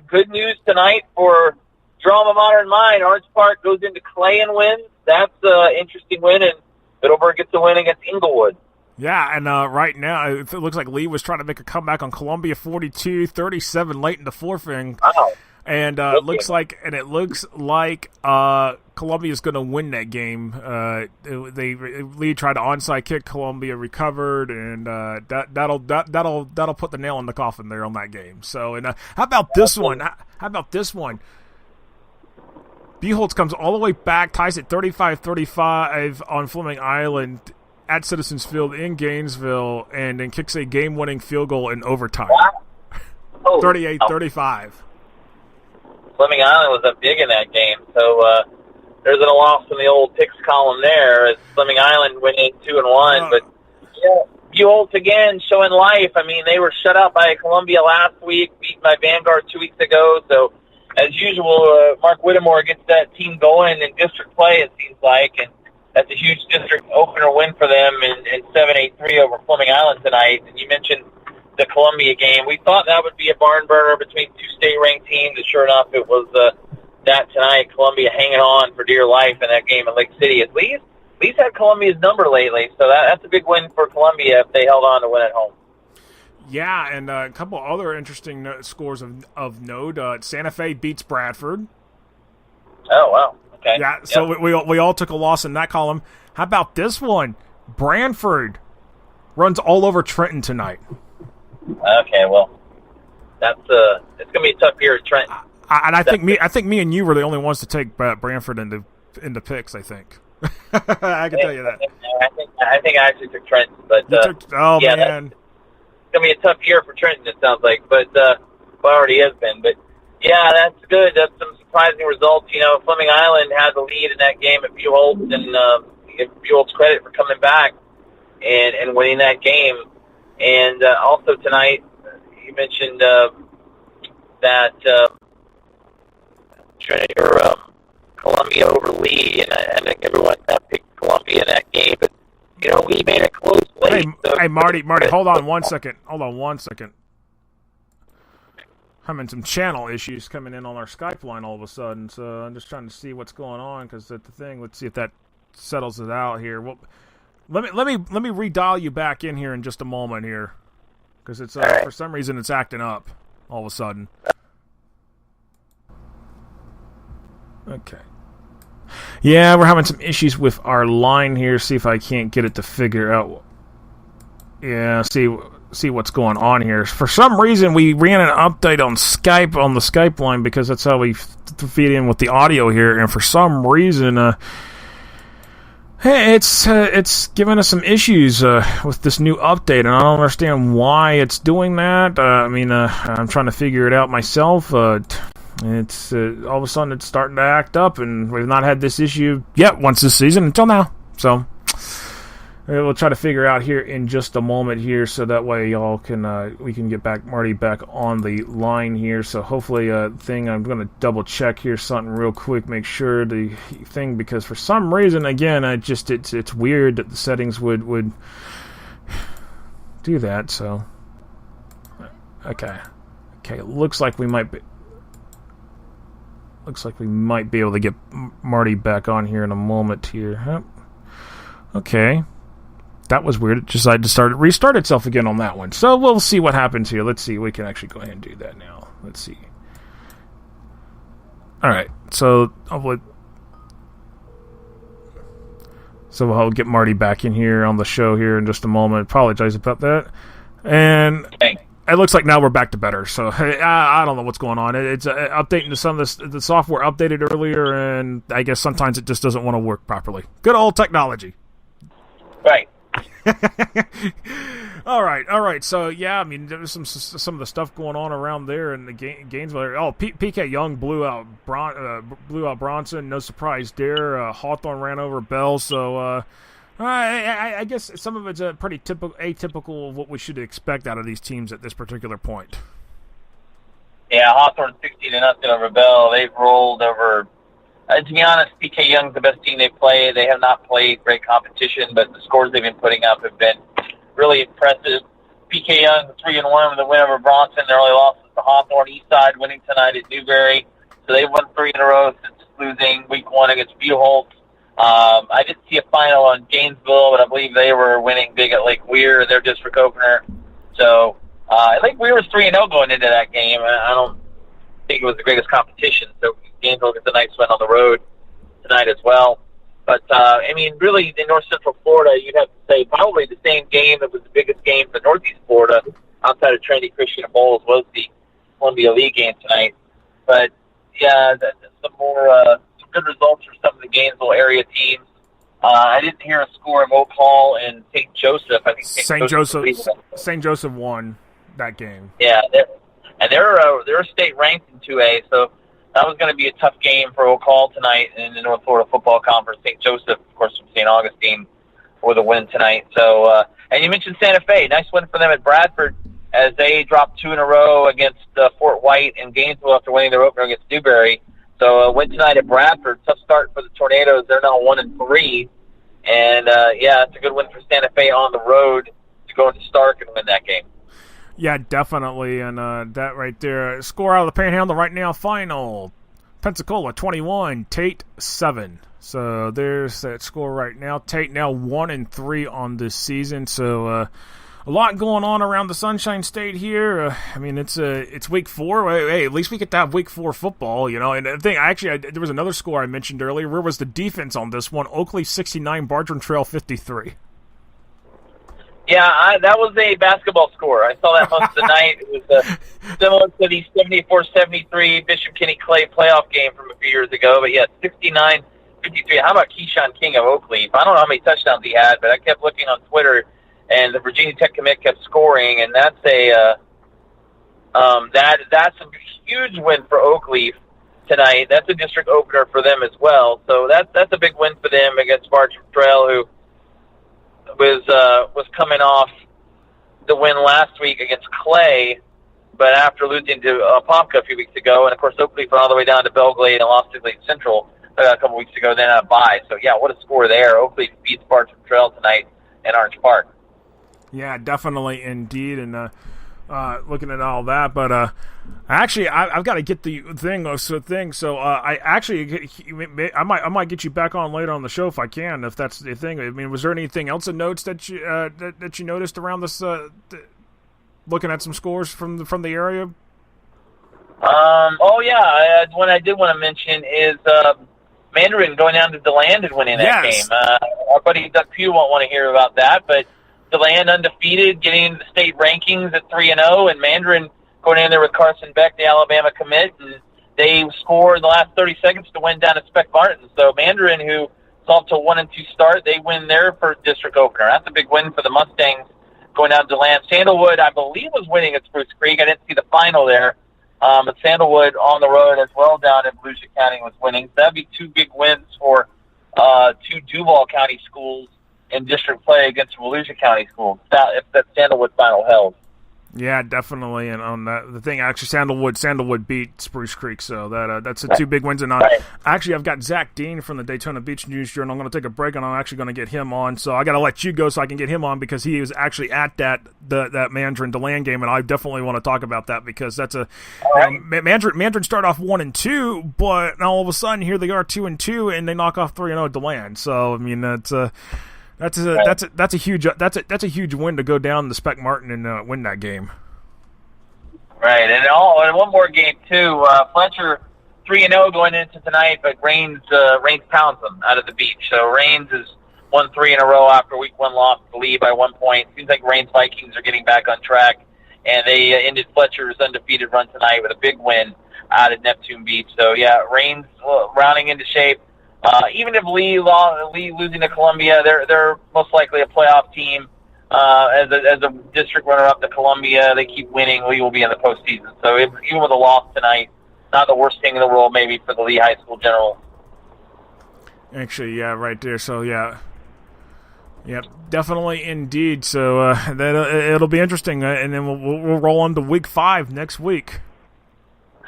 good news tonight for Drama Mater and mine? Orange Park goes into Clay and wins. that's an interesting win, and Middleburg gets a win against Inglewood. Yeah, and right now it looks like Lee was trying to make a comeback on Columbia 42-37 late in the fourth inning. Wow. And it looks like Columbia's going to win that game. Lee tried to onside kick, Columbia recovered, and that'll put the nail in the coffin there on that game. So, and how about this one? Buchholz comes all the way back, ties it 35-35 on Fleming Island at Citizens Field in Gainesville, and then kicks a game-winning field goal in overtime. Wow. 38-35. Fleming Island was up big in that game, so there's a loss in the old picks column there as Fleming Island went in 2-1. But yeah, Buchholz again showing life. I mean, they were shut out by Columbia last week, beaten by Vanguard 2 weeks ago. So as usual, Mark Whittemore gets that team going in district play, it seems like, and that's a huge district opener win for them in 7-8-3 over Fleming Island tonight. And you mentioned the Columbia game. We thought that would be a barn burner between two state-ranked teams, and sure enough, it was that tonight. Columbia hanging on for dear life in that game in Lake City. At least had Columbia's number lately, so that's a big win for Columbia if they held on to win at home. Yeah, and a couple other interesting scores of note. Santa Fe beats Bradford. Oh, wow. Okay. Yeah, so we all took a loss in that column. How about this one? Branford runs all over Trenton tonight. Okay, well, that's it's gonna be a tough year at Trenton. And I think me and you were the only ones to take Branford into picks. I think I can tell you that. I think I actually took Trenton, but man, it's gonna be a tough year for Trenton. It sounds like, but already has been. But yeah, that's good. That's some surprising results. You know, Fleming Island had the lead in that game at Buchholz, and give Buchholz credit for coming back and winning that game. And also tonight, you mentioned that Columbia over Lee, and I think everyone picked Columbia in that game. But you know, Lee made it close late. Hey, Marty, hold on one second. Having some channel issues coming in on our Skype line all of a sudden, so I'm just trying to see what's going on because that's the thing. Let's see if that settles it out here. Well, let me redial you back in here in just a moment here, because it's for some reason it's acting up all of a sudden. Okay. Yeah, we're having some issues with our line here. See if I can't get it to figure out. Yeah, see what's going on here. For some reason, we ran an update on Skype on the Skype line because that's how we feed in with the audio here, and for some reason, it's giving us some issues with this new update, and I don't understand why it's doing that. I'm trying to figure it out myself. It's all of a sudden it's starting to act up, and we've not had this issue yet once this season until now. So we'll try to figure out here in just a moment here, so that way y'all can we can get Marty back on the line here. So hopefully I'm going to double check here something real quick, make sure the thing, because for some reason again it's weird that the settings would do that. So okay, looks like we might be able to get Marty back on here in a moment here. Okay. That was weird. It decided to restart itself again on that one. So we'll see what happens here. Let's see. We can actually go ahead and do that now. Let's see. All right. So I'll get Marty back in here on the show here in just a moment. Apologize about that. And it looks like now we're back to better. So I don't know what's going on. It's updating to some of the software updated earlier, and I guess sometimes it just doesn't want to work properly. Good old technology. Right. All right. So yeah, I mean, there was some of the stuff going on around there in the Gainesville area. Oh, PK Young blew out Bronson. No surprise there. Hawthorne ran over Bell. So I guess some of it's pretty atypical of what we should expect out of these teams at this particular point. Yeah, Hawthorne 16-0 over Bell. They've rolled over. To be honest, PK Young's the best team they play. They have not played great competition, but the scores they've been putting up have been really impressive. PK Young 3-1 with a win over Bronson. Their only loss is to Hawthorne. Eastside winning tonight at Newberry. So they've won 3 in a row since losing week 1 against Buchholz. I didn't see a final on Gainesville, but I believe they were winning big at Lake Weir, their district opener. So Lake Weir was 3-0 going into that game. I don't think it was the greatest competition. So Gainesville gets a nice win on the road tonight as well. But, I mean, really, in North Central Florida, you'd have to say probably the same game that was the biggest game for Northeast Florida outside of Trinity Christian and Bowles was the Columbia League game tonight. But, yeah, some good results for some of the Gainesville area teams. I didn't hear a score of Oak Hall and St. Joseph. I think St. Joseph won that game. Yeah, they're state ranked in 2A, so that was going to be a tough game for Oak Hall tonight in the North Florida Football Conference. St. Joseph, of course, from St. Augustine for the win tonight. So, and you mentioned Santa Fe. Nice win for them at Bradford as they dropped 2 in a row against Fort White and Gainesville after winning their opener against Newberry. So, win tonight at Bradford. Tough start for the Tornadoes. They're now 1-3. And, yeah, it's a good win for Santa Fe on the road to go into Stark and win that game. Yeah, definitely, and that right there. Score out of the Panhandle right now, final. Pensacola 21, Tate 7. So there's that score right now. Tate now 1-3 on this season. So a lot going on around the Sunshine State here. I mean, it's week 4. Hey, at least we get to have week 4 football, you know. And the thing, there was another score I mentioned earlier. Where was the defense on this one? Oakley 69, Bartram Trail 53. Yeah, that was a basketball score. I saw that most of the night. It was similar to the 74-73 Bishop Kenny Clay playoff game from a few years ago. But, yeah, 69-53. How about Keyshawn King of Oakleaf? I don't know how many touchdowns he had, but I kept looking on Twitter, and the Virginia Tech commit kept scoring, and that's a huge win for Oakleaf tonight. That's a district opener for them as well. So that's a big win for them against Bartram Trail, who was coming off the win last week against Clay, but after losing to Apopka a few weeks ago, and of course Oakleaf went all the way down to Belglade and lost to Glade Central a couple weeks ago, then a bye. So yeah, what a score there. Oakleaf beats Bartram Trail tonight in Orange Park. Yeah, definitely, indeed, and looking at all that, but actually, I've got to get the thing. So I might get you back on later on the show if I can, if that's the thing. I mean, was there anything else in notes that you that you noticed around this? Looking at some scores from the area. One I did want to mention is Mandarin going down to DeLand and winning that game. Our buddy Doug Pugh won't want to hear about that, but DeLand undefeated, getting into the state rankings at 3-0, and Mandarin going in there with Carson Beck, the Alabama commit, and they score in the last 30 seconds to win down at Spec Martin. So Mandarin, who is off to a 1-2 start, they win their first district opener. That's a big win for the Mustangs going down to DeLand. Sandalwood, I believe, was winning at Spruce Creek. I didn't see the final there. But Sandalwood on the road as well down in Volusia County was winning. So that'd be 2 big wins for 2 Duval County schools in district play against Volusia County schools, if that Sandalwood final held. Yeah, definitely. And on the thing, actually, Sandalwood beat Spruce Creek, so that's the 2 big wins. And actually, I've got Zach Dean from the Daytona Beach News Journal. I'm going to take a break, and I'm actually going to get him on. So I got to let you go so I can get him on, because he was actually at that Mandarin DeLand game, and I definitely want to talk about that, because that's Mandarin start off 1-2, but now all of a sudden here they are 2-2, and they knock off 3-0 DeLand. So I mean that's a huge win to go down the Spec Martin and win that game. Right, and one more game too. Fletcher 3-0 going into tonight, but Rains pounds them out of the beach. So Rains is won 3 in a row after week 1 loss to lead by 1 point. Seems like Rains Vikings are getting back on track, and they ended Fletcher's undefeated run tonight with a big win out at Neptune Beach. So yeah, Rains rounding into shape. Even if Lee losing to Columbia, they're most likely a playoff team. As a district runner-up to Columbia, they keep winning. Lee will be in the postseason. So even with a loss tonight, not the worst thing in the world maybe for the Lee High School Generals. Actually, yeah, right there. So yeah, definitely, indeed. So it'll be interesting, and then we'll roll on to week 5 next week.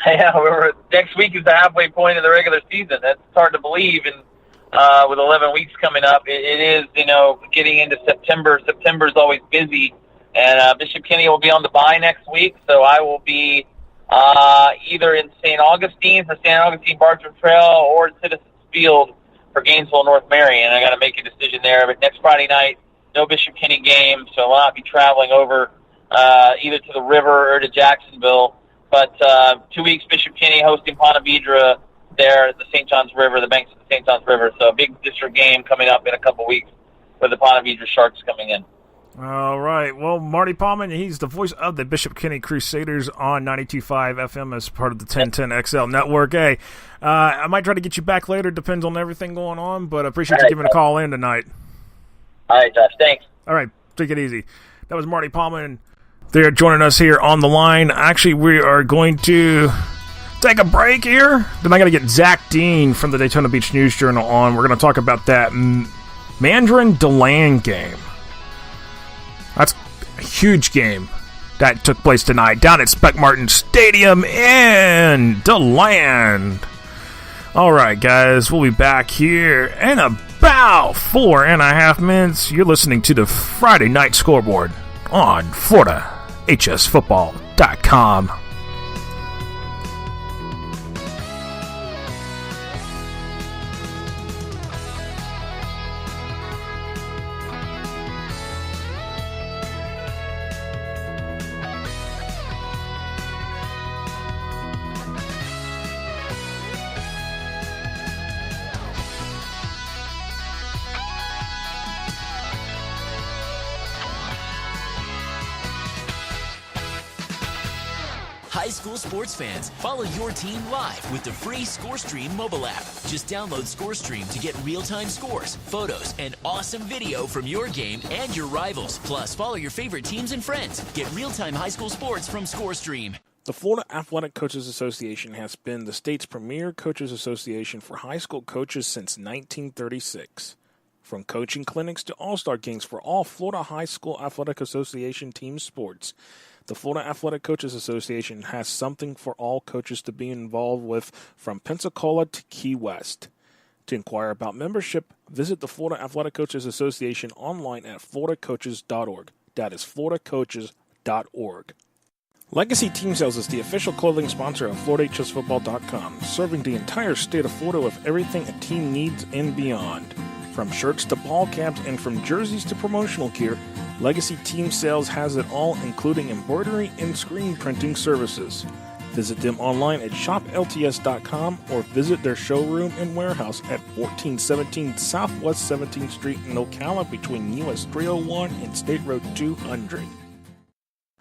Yeah, next week is the halfway point of the regular season. That's hard to believe, and with 11 weeks coming up, it is, getting into September. September is always busy, and Bishop Kenny will be on the bye next week, so I will be either in St. Augustine for St. Augustine Bartram Trail or at Citizens Field Gainesville, North Marion. I got to make a decision there. But next Friday night, no Bishop Kenny game, so I'll not be traveling over either to the river or to Jacksonville. But 2 weeks, Bishop Kenny hosting Ponte Vedra there at the St. John's River, the banks of the St. John's River. So a big district game coming up in a couple weeks with the Ponte Vedra Sharks coming in. All right. Well, Marty Palman, he's the voice of the Bishop Kenny Crusaders on 92.5 FM as part of the 1010XL network. Hey, I might try to get you back later. Depends on everything going on, but I appreciate you giving a call in tonight. All right, Josh. Thanks. All right. Take it easy. That was Marty Palman. They're joining us here on the line. Actually, we are going to take a break here. Then I got to get Zach Dean from the Daytona Beach News Journal on. We're going to talk about that Mandarin DeLand game. That's a huge game that took place tonight down at Spec Martin Stadium in DeLand. All right, guys, we'll be back here in about 4.5 minutes. You're listening to the Friday Night Scoreboard on FloridaHSFootball.com. High school sports fans, follow your team live with the free ScoreStream mobile app. Just download ScoreStream to get real-time scores, photos, and awesome video from your game and your rivals. Plus, follow your favorite teams and friends. Get real-time high school sports from ScoreStream. The Florida Athletic Coaches Association has been the state's premier coaches association for high school coaches since 1936. From coaching clinics to all-star games for all Florida High School Athletic Association team sports, the Florida Athletic Coaches Association has something for all coaches to be involved with from Pensacola to Key West. To inquire about membership, visit the Florida Athletic Coaches Association online at floridacoaches.org. That is floridacoaches.org. Legacy Team Sales is the official clothing sponsor of FloridaHSFootball.com, serving the entire state of Florida with everything a team needs and beyond. From shirts to ball caps and from jerseys to promotional gear, Legacy Team Sales has it all, including embroidery and screen printing services. Visit them online at shoplts.com or visit their showroom and warehouse at 1417 Southwest 17th Street in Ocala between US 301 and State Road 200.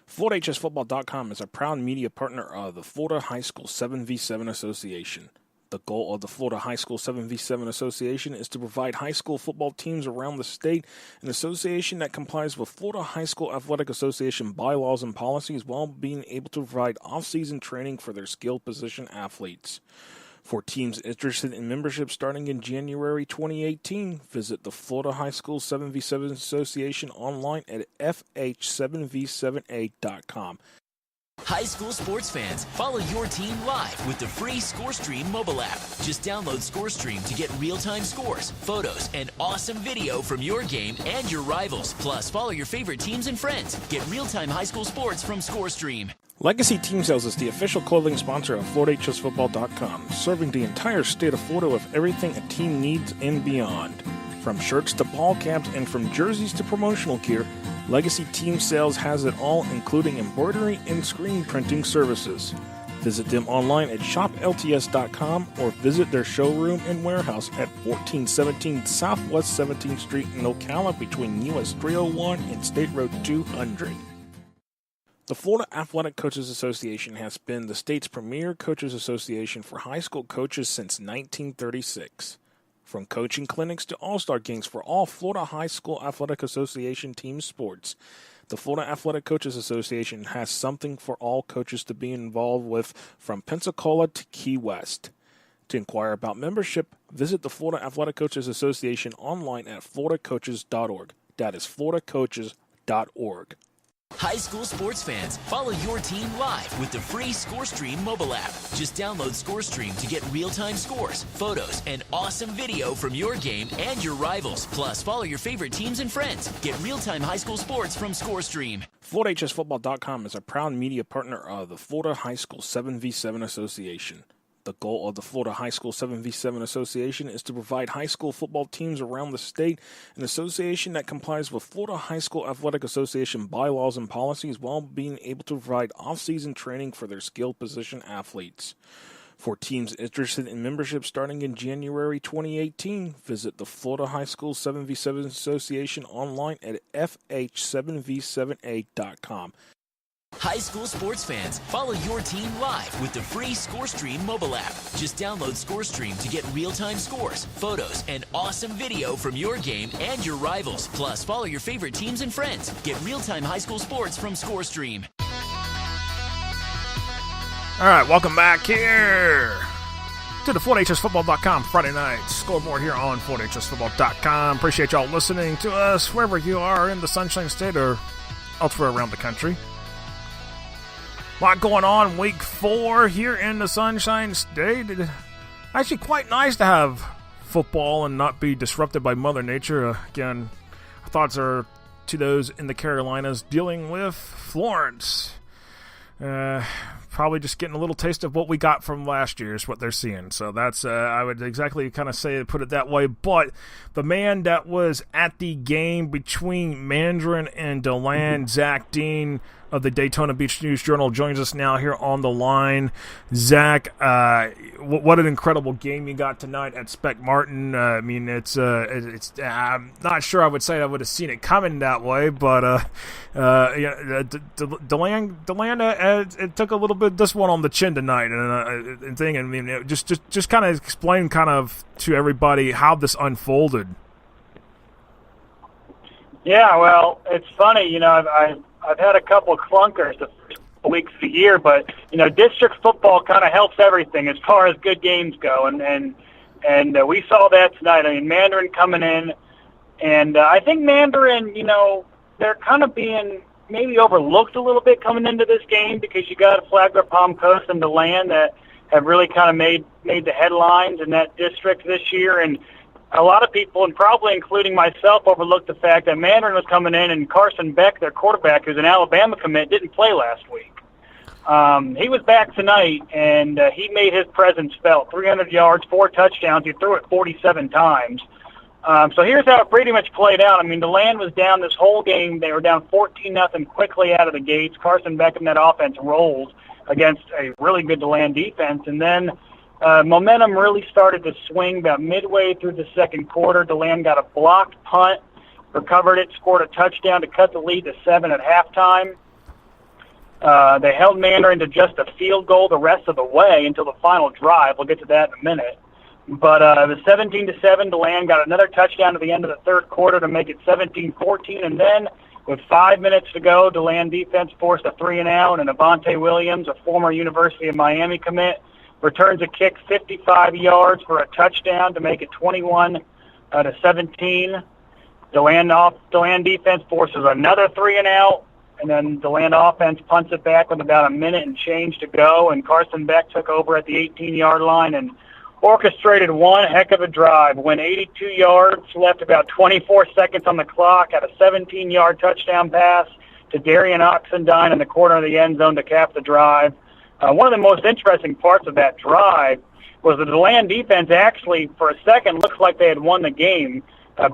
FloridaHSFootball.com is a proud media partner of the Florida High School 7v7 Association. The goal of the Florida High School 7v7 Association is to provide high school football teams around the state an association that complies with Florida High School Athletic Association bylaws and policies while being able to provide off-season training for their skilled position athletes. For teams interested in membership starting in January 2018, visit the Florida High School 7v7 Association online at fh7v7a.com. High school sports fans, follow your team live with the free ScoreStream mobile app. Just download ScoreStream to get real-time scores, photos, and awesome video from your game and your rivals. Plus, follow your favorite teams and friends. Get real-time high school sports from ScoreStream. Legacy Team Sales is the official clothing sponsor of FloridaHSFootball.com, serving the entire state of Florida with everything a team needs and beyond. From shirts to ball caps and from jerseys to promotional gear, Legacy Team Sales has it all, including embroidery and screen printing services. Visit them online at shoplts.com or visit their showroom and warehouse at 1417 Southwest 17th Street in Ocala between US 301 and State Road 200. The Florida Athletic Coaches Association has been the state's premier coaches association for high school coaches since 1936. From coaching clinics to all-star games for all Florida High School Athletic Association team sports, the Florida Athletic Coaches Association has something for all coaches to be involved with from Pensacola to Key West. To inquire about membership, visit the Florida Athletic Coaches Association online at floridacoaches.org. That is floridacoaches.org. High school sports fans, follow your team live with the free ScoreStream mobile app. Just download ScoreStream to get real-time scores, photos, and awesome video from your game and your rivals. Plus, follow your favorite teams and friends. Get real-time high school sports from ScoreStream. FloridaHSFootball.com is a proud media partner of the Florida High School 7v7 Association. The goal of the Florida High School 7v7 Association is to provide high school football teams around the state an association that complies with Florida High School Athletic Association bylaws and policies while being able to provide off-season training for their skilled position athletes. For teams interested in membership starting in January 2018, visit the Florida High School 7v7 Association online at fh7v7a.com. High school sports fans, follow your team live with the free ScoreStream mobile app. Just download ScoreStream to get real-time scores, photos, and awesome video from your game and your rivals. Plus, follow your favorite teams and friends. Get real-time high school sports from ScoreStream. All right, welcome back here to the FloydHSFootball.com Friday Night Scoreboard here on FloydHSFootball.com. Appreciate y'all listening to us wherever you are in the Sunshine State or elsewhere around the country. A lot going on week 4 here in the Sunshine State. Actually quite nice to have football and not be disrupted by Mother Nature. Again, our thoughts are to those in the Carolinas dealing with Florence. Probably just getting a little taste of what we got from last year is what they're seeing. So that's, I would exactly kind of put it that way. But the man that was at the game between Mandarin and DeLand, Zach Dean of the Daytona Beach News Journal, joins us now here on the line. Zach, what an incredible game you got tonight at Spec Martin. I mean, it's I'm not sure I would say I would have seen it coming that way, but DeLand, it took a little bit this one on the chin tonight and thing. I mean, just kind of explain kind of to everybody how this unfolded. Yeah, well, it's funny, you know, I've had a couple of clunkers the first weeks of the year, but, you know, district football kind of helps everything as far as good games go, and we saw that tonight. I mean, Mandarin coming in, and I think Mandarin, you know, they're kind of being maybe overlooked a little bit coming into this game because you got Flagler, Palm Coast, and DeLand that have really kind of made the headlines in that district this year, and a lot of people, and probably including myself, overlooked the fact that Mandarin was coming in and Carson Beck, their quarterback, who's an Alabama commit, didn't play last week. He was back tonight, and he made his presence felt. 300 yards, 4 touchdowns. He threw it 47 times. So here's how it pretty much played out. I mean, DeLand was down this whole game. They were down 14-0 quickly out of the gates. Carson Beck and that offense rolled against a really good DeLand defense, and then momentum really started to swing about midway through the second quarter. DeLand got a blocked punt, recovered it, scored a touchdown to cut the lead to 7 at halftime. They held Mandarin to just a field goal the rest of the way until the final drive. We'll get to that in a minute. But it was 17-7. DeLand got another touchdown at the end of the third quarter to make it 17-14, and then with 5 minutes to go, DeLand defense forced a 3-and-out, and Avante Williams, a former University of Miami commit, returns a kick 55 yards for a touchdown to make it 21-17. DeLand defense forces another 3-and-out, and then DeLand offense punts it back with about a minute and change to go, and Carson Beck took over at the 18-yard line and orchestrated one heck of a drive. Went 82 yards, left about 24 seconds on the clock, had a 17-yard touchdown pass to Darian Oxendine in the corner of the end zone to cap the drive. One of the most interesting parts of that drive was the DeLand defense actually, for a second, looked like they had won the game.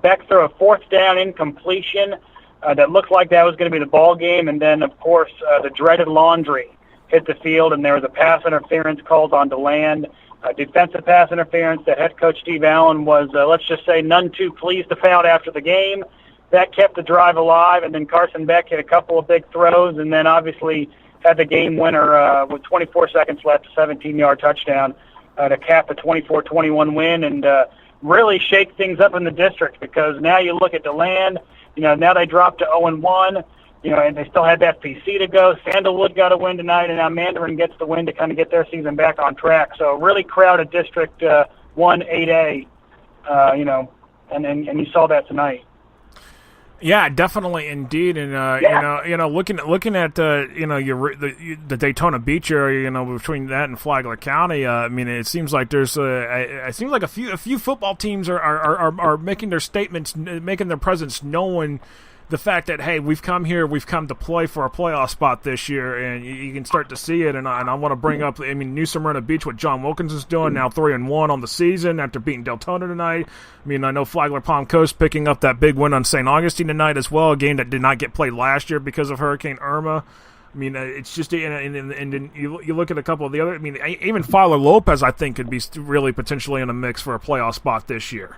Beck threw a 4th down incompletion that looked like that was going to be the ball game, and then, of course, the dreaded laundry hit the field, and there was a pass interference called on DeLand. Defensive pass interference that head coach Steve Allen was, let's just say, none too pleased to foul after the game. That kept the drive alive, and then Carson Beck hit a couple of big throws, and then obviously had the game winner with 24 seconds left, a 17-yard touchdown to cap a 24-21 win and really shake things up in the district, because now you look at DeLand, you know, now they dropped to 0-1, you know, and they still had FPC to go. Sandalwood got a win tonight, and now Mandarin gets the win to kind of get their season back on track. So really crowded District 1-8A, you know, and you saw that tonight. Yeah, definitely, indeed, and looking at the Daytona Beach area, you know, between that and Flagler County, I mean, it seems like there's a few football teams are making their statements, making their presence known the fact that, hey, we've come to play for a playoff spot this year, and you can start to see it. And I want to bring up, New Smyrna Beach, what John Wilkins is doing now, 3-1 on the season after beating Deltona tonight. I know Flagler Palm Coast picking up that big win on St. Augustine tonight as well, a game that did not get played last year because of Hurricane Irma. It's just, and you look at a couple of the other, even Fowler Lopez, I think, could be really potentially in a mix for a playoff spot this year.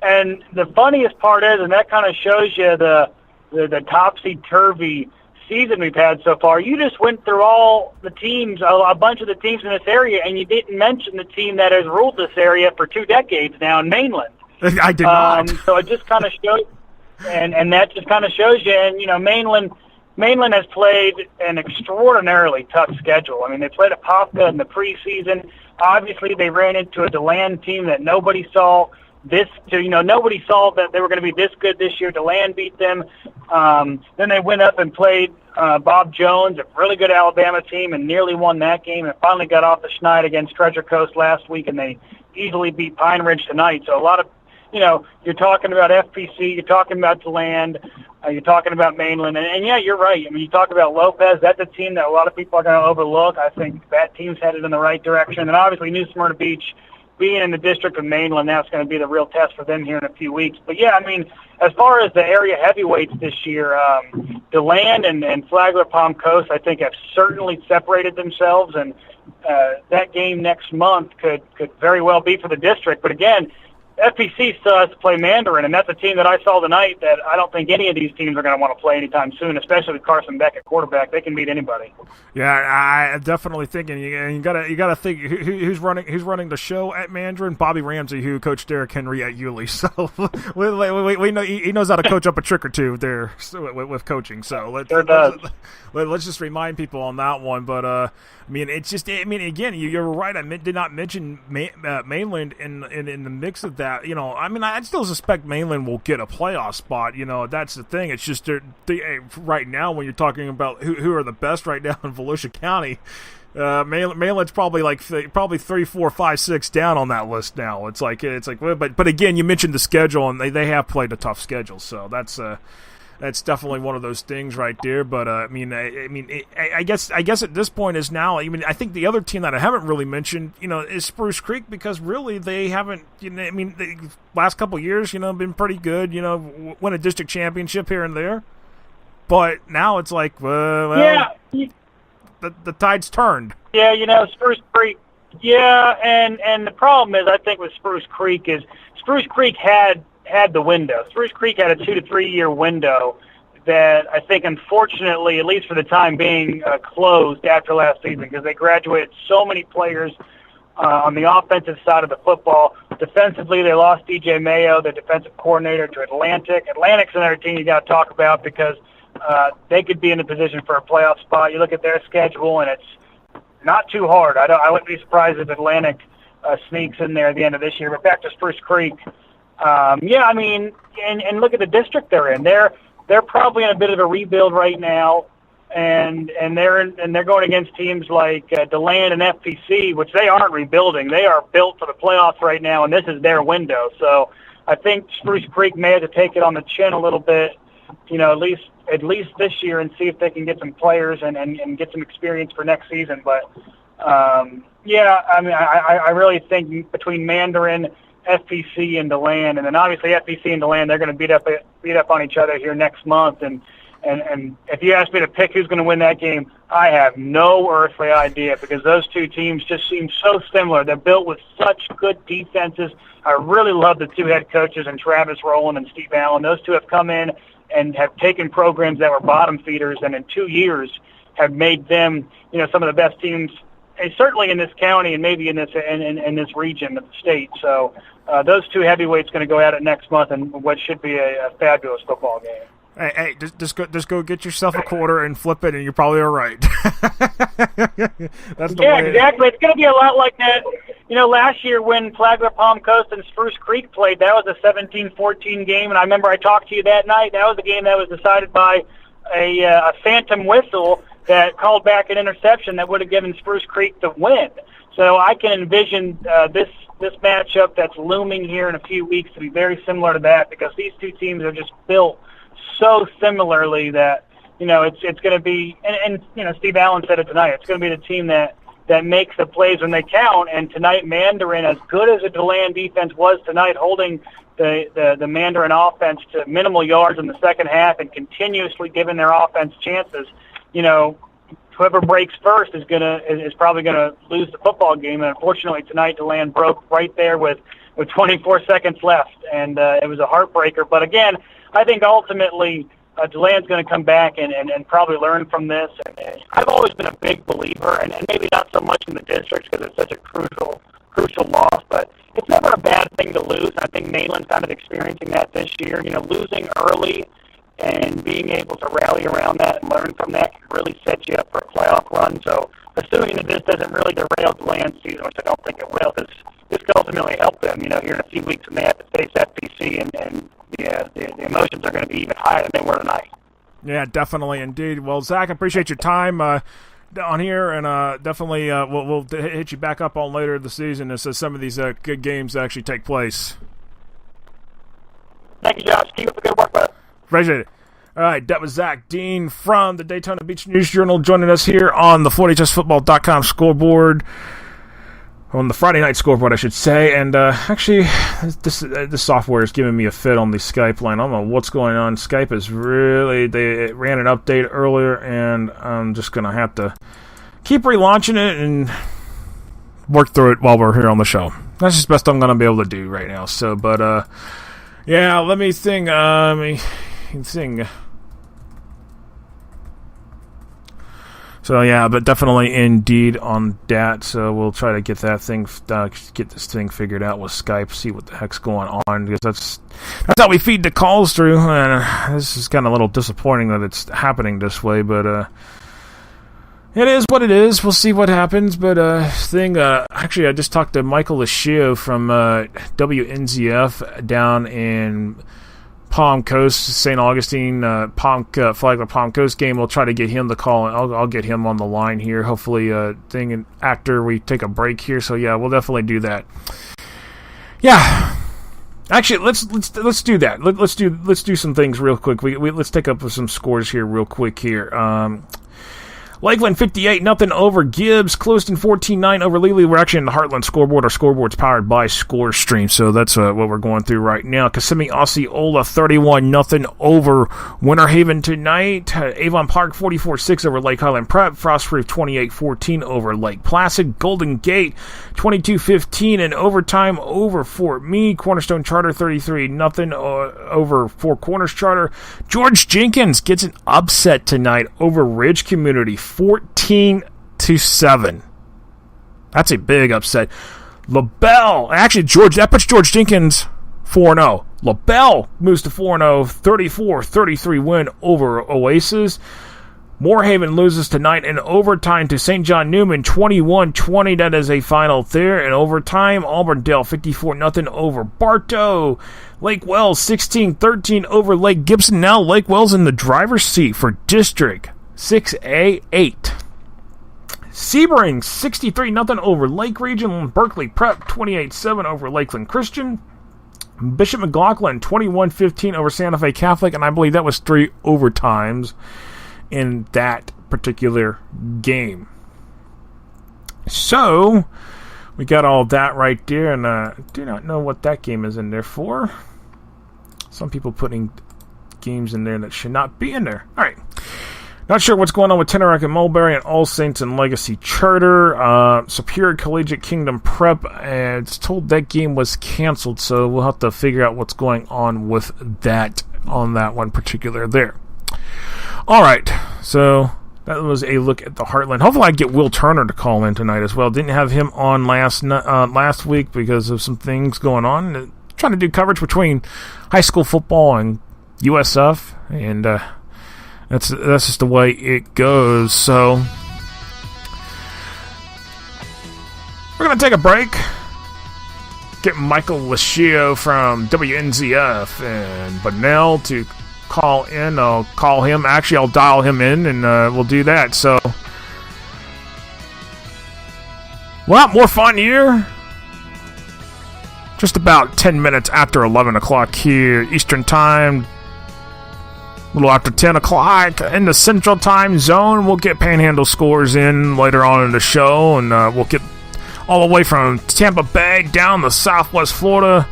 And the funniest part is, and that kind of shows you the topsy-turvy season we've had so far, you just went through all the teams, a bunch of the teams in this area, and you didn't mention the team that has ruled this area for 2 decades now in Mainland. I did not. So it just kind of shows, and that just kind of shows you, and, Mainland has played an extraordinarily tough schedule. They played Apopka in the preseason. Obviously, they ran into a DeLand team that nobody saw. Nobody saw that they were going to be this good this year. DeLand beat them. Then they went up and played Bob Jones, a really good Alabama team, and nearly won that game. And finally got off the schneid against Treasure Coast last week, and they easily beat Pine Ridge tonight. So a lot of, you're talking about FPC, you're talking about DeLand, you're talking about Mainland, and yeah, you're right. You talk about Lopez. That's a team that a lot of people are going to overlook. I think that team's headed in the right direction, and obviously New Smyrna Beach, being in the district of Mainland, that's going to be the real test for them here in a few weeks. But yeah, as far as the area heavyweights this year, DeLand and Flagler Palm Coast, I think, have certainly separated themselves, and that game next month could very well be for the district. But again, FPC still has to play Mandarin, and that's a team that I saw tonight that I don't think any of these teams are going to want to play anytime soon, especially with Carson Beck at quarterback. They can beat anybody. Yeah, I definitely think, and you gotta think who's running the show at Mandarin. Bobby Ramsey, who coached Derrick Henry at Yulee, so we know he knows how to coach up a trick or two there with coaching. So let's just remind people on that one. But it's just, again, you're right. I did not mention Mainland in the mix of that. I still suspect Mainland will get a playoff spot. That's the thing. It's just right now when you're talking about who are the best right now in Volusia County, Mainland's probably 3, 4, 5, 6 down on that list now. It's like, but again, you mentioned the schedule, and they have played a tough schedule, so that's definitely one of those things right there. But I guess at this point is now. I think the other team that I haven't really mentioned, is Spruce Creek, because really they haven't. The last couple of years, been pretty good. Win a district championship here and there. But now it's like, the tide's turned. Yeah, Spruce Creek. Yeah, and the problem is, I think with Spruce Creek is Spruce Creek had the window. Spruce Creek had a 2 to 3 year window that I think, unfortunately, at least for the time being, closed after last season, because they graduated so many players on the offensive side of the football. Defensively, they lost DJ Mayo, the defensive coordinator, to Atlantic. Atlantic's another team you got to talk about, because they could be in a position for a playoff spot. You look at their schedule, and it's not too hard. I wouldn't be surprised if Atlantic sneaks in there at the end of this year. But back to Spruce Creek. And look at the district they're in. They're probably in a bit of a rebuild right now, and they're going against teams like DeLand and FPC, which they aren't rebuilding. They are built for the playoffs right now, and this is their window. So I think Spruce Creek may have to take it on the chin a little bit, at least this year, and see if they can get some players and get some experience for next season. But I really think between Mandarin, FPC, and DeLand, and then obviously FPC and DeLand, they're going to beat up on each other here next month. And if you ask me to pick who's going to win that game, I have no earthly idea, because those two teams just seem so similar. They're built with such good defenses. I really love the two head coaches, and Travis Rowland and Steve Allen. Those two have come in and have taken programs that were bottom feeders, and in 2 years have made them, some of the best teams, certainly in this county and maybe in this region of the state. So those two heavyweights going to go at it next month in what should be a fabulous football game. Hey, just go get yourself a quarter and flip it, and you're probably all right. That's the way. Exactly. It's going to be a lot like that. Last year when Flagler Palm Coast and Spruce Creek played, that was a 17-14 game, and I remember I talked to you that night. That was a game that was decided by a phantom whistle that called back an interception that would have given Spruce Creek the win. So I can envision this matchup that's looming here in a few weeks to be very similar to that, because these two teams are just built so similarly that, it's going to be, and Steve Allen said it tonight, it's going to be the team that makes the plays when they count. And tonight, Mandarin, as good as the DeLand defense was tonight, holding the Mandarin offense to minimal yards in the second half and continuously giving their offense chances, whoever breaks first is probably gonna lose the football game. And unfortunately tonight, DeLand broke right there with 24 seconds left, and it was a heartbreaker. But again, I think ultimately DeLand's going to come back and probably learn from this. And I've always been a big believer, and maybe not so much in the districts because it's such a crucial loss, but it's never a bad thing to lose. I think Maitland's kind of experiencing that this year. Losing early and being able to rally around that and learn from that can really set you up for a playoff run. So assuming that this doesn't really derail DeLand's season, which I don't think it will, this could ultimately help them, here in a few weeks when they have to face FBC, and the emotions are going to be even higher than they were tonight. Yeah, definitely, indeed. Well, Zach, I appreciate your time on here, and definitely we'll hit you back up on later in the season as some of these good games actually take place. Thank you, Josh. Keep up the good work, bud. Appreciate it. All right, that was Zach Dean from the Daytona Beach News Journal joining us here on the 4HSFootball.com scoreboard. On the Friday Night Scoreboard, I should say. And actually, this software is giving me a fit on the Skype line. I don't know what's going on. Skype is really... They ran an update earlier, and I'm just going to have to keep relaunching it and work through it while we're here on the show. That's just the best I'm going to be able to do right now. So, but, yeah, let me think. So yeah, but definitely indeed on that. So we'll try to get that thing, get this thing figured out with Skype, see what the heck's going on, because that's how we feed the calls through. And this is kind of a little disappointing that it's happening this way, but it is what it is. We'll see what happens. But actually, I just talked to Michael Lashio from WNZF down in Palm Coast, St. Augustine, Flagler Palm Coast game. We'll try to get him the call. I'll get him on the line here. Hopefully, after we take a break here. So yeah, we'll definitely do that. Yeah, actually, let's do that. Let's do some things real quick. Let's take up some scores here real quick here. Lakeland 58-0 over Gibbs. Closed in 14-9 over Lely. We're actually in the Heartland Scoreboard. Our scoreboard's powered by ScoreStream, so that's what we're going through right now. Kissimmee Osceola 31-0 over Winter Haven tonight. Avon Park 44-6 over Lake Highland Prep. Frostproof 28-14 over Lake Placid. Golden Gate 22-15 in overtime over Fort Meade. Cornerstone Charter 33-0 over Four Corners Charter. George Jenkins gets an upset tonight over Ridge Community 14-7. That's a big upset. LaBelle, actually, that puts George Jenkins 4-0. LaBelle moves to 4-0, 34-33 win over Oasis. Moorhaven loses tonight in overtime to St. John Newman, 21-20. That is a final there. In overtime, Auburndale 54-0 over Bartow. Lake Wells 16-13 over Lake Gibson. Now Lake Wells in the driver's seat for District 6A8. Sebring 63-0 over Lake Region. Berkeley Prep 28-7 over Lakeland Christian. Bishop McLaughlin 21-15 over Santa Fe Catholic, and I believe that was 3 overtimes in that particular game. So we got all that right there, and I do not know what that game is in there for. Some people putting games in there that should not be in there. All right. Not sure what's going on with Tenerife and Mulberry and All Saints and Legacy Charter. Superior Collegiate Kingdom Prep, and it's told that game was canceled, so we'll have to figure out what's going on with that on that one particular there. All right, so that was a look at the Heartland. Hopefully I get Will Turner to call in tonight as well. Didn't have him on last week because of some things going on. Trying to do coverage between high school football and USF, and that's just the way it goes. So we're going to take a break. Get Michael Lashio from WNZF and Bunnell to call in. I'll call him. Actually, I'll dial him in, and we'll do that. So Well, more fun here. Just about 10 minutes after 11 o'clock here, Eastern Time. A little after 10 o'clock in the Central Time Zone. We'll get Panhandle scores in later on in the show, and we'll get all the way from Tampa Bay down to Southwest Florida.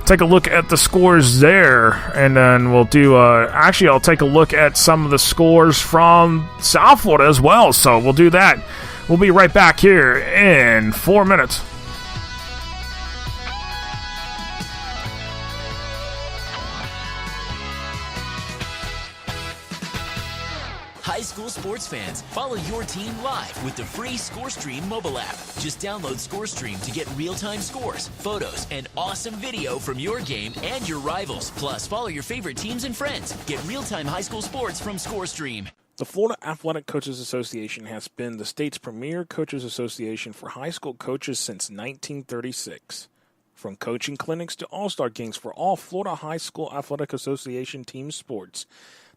Take a look at the scores there, and then we'll do, actually I'll take a look at some of the scores from South Florida as well, so we'll do that. We'll be right back here in 4 minutes. High school sports fans, follow your team live with the free ScoreStream mobile app. Just download ScoreStream to get real-time scores, photos, and awesome video from your game and your rivals. Plus, follow your favorite teams and friends. Get real-time high school sports from ScoreStream. The Florida Athletic Coaches Association has been the state's premier coaches association for high school coaches since 1936. From coaching clinics to all-star games for all Florida High School Athletic Association team sports,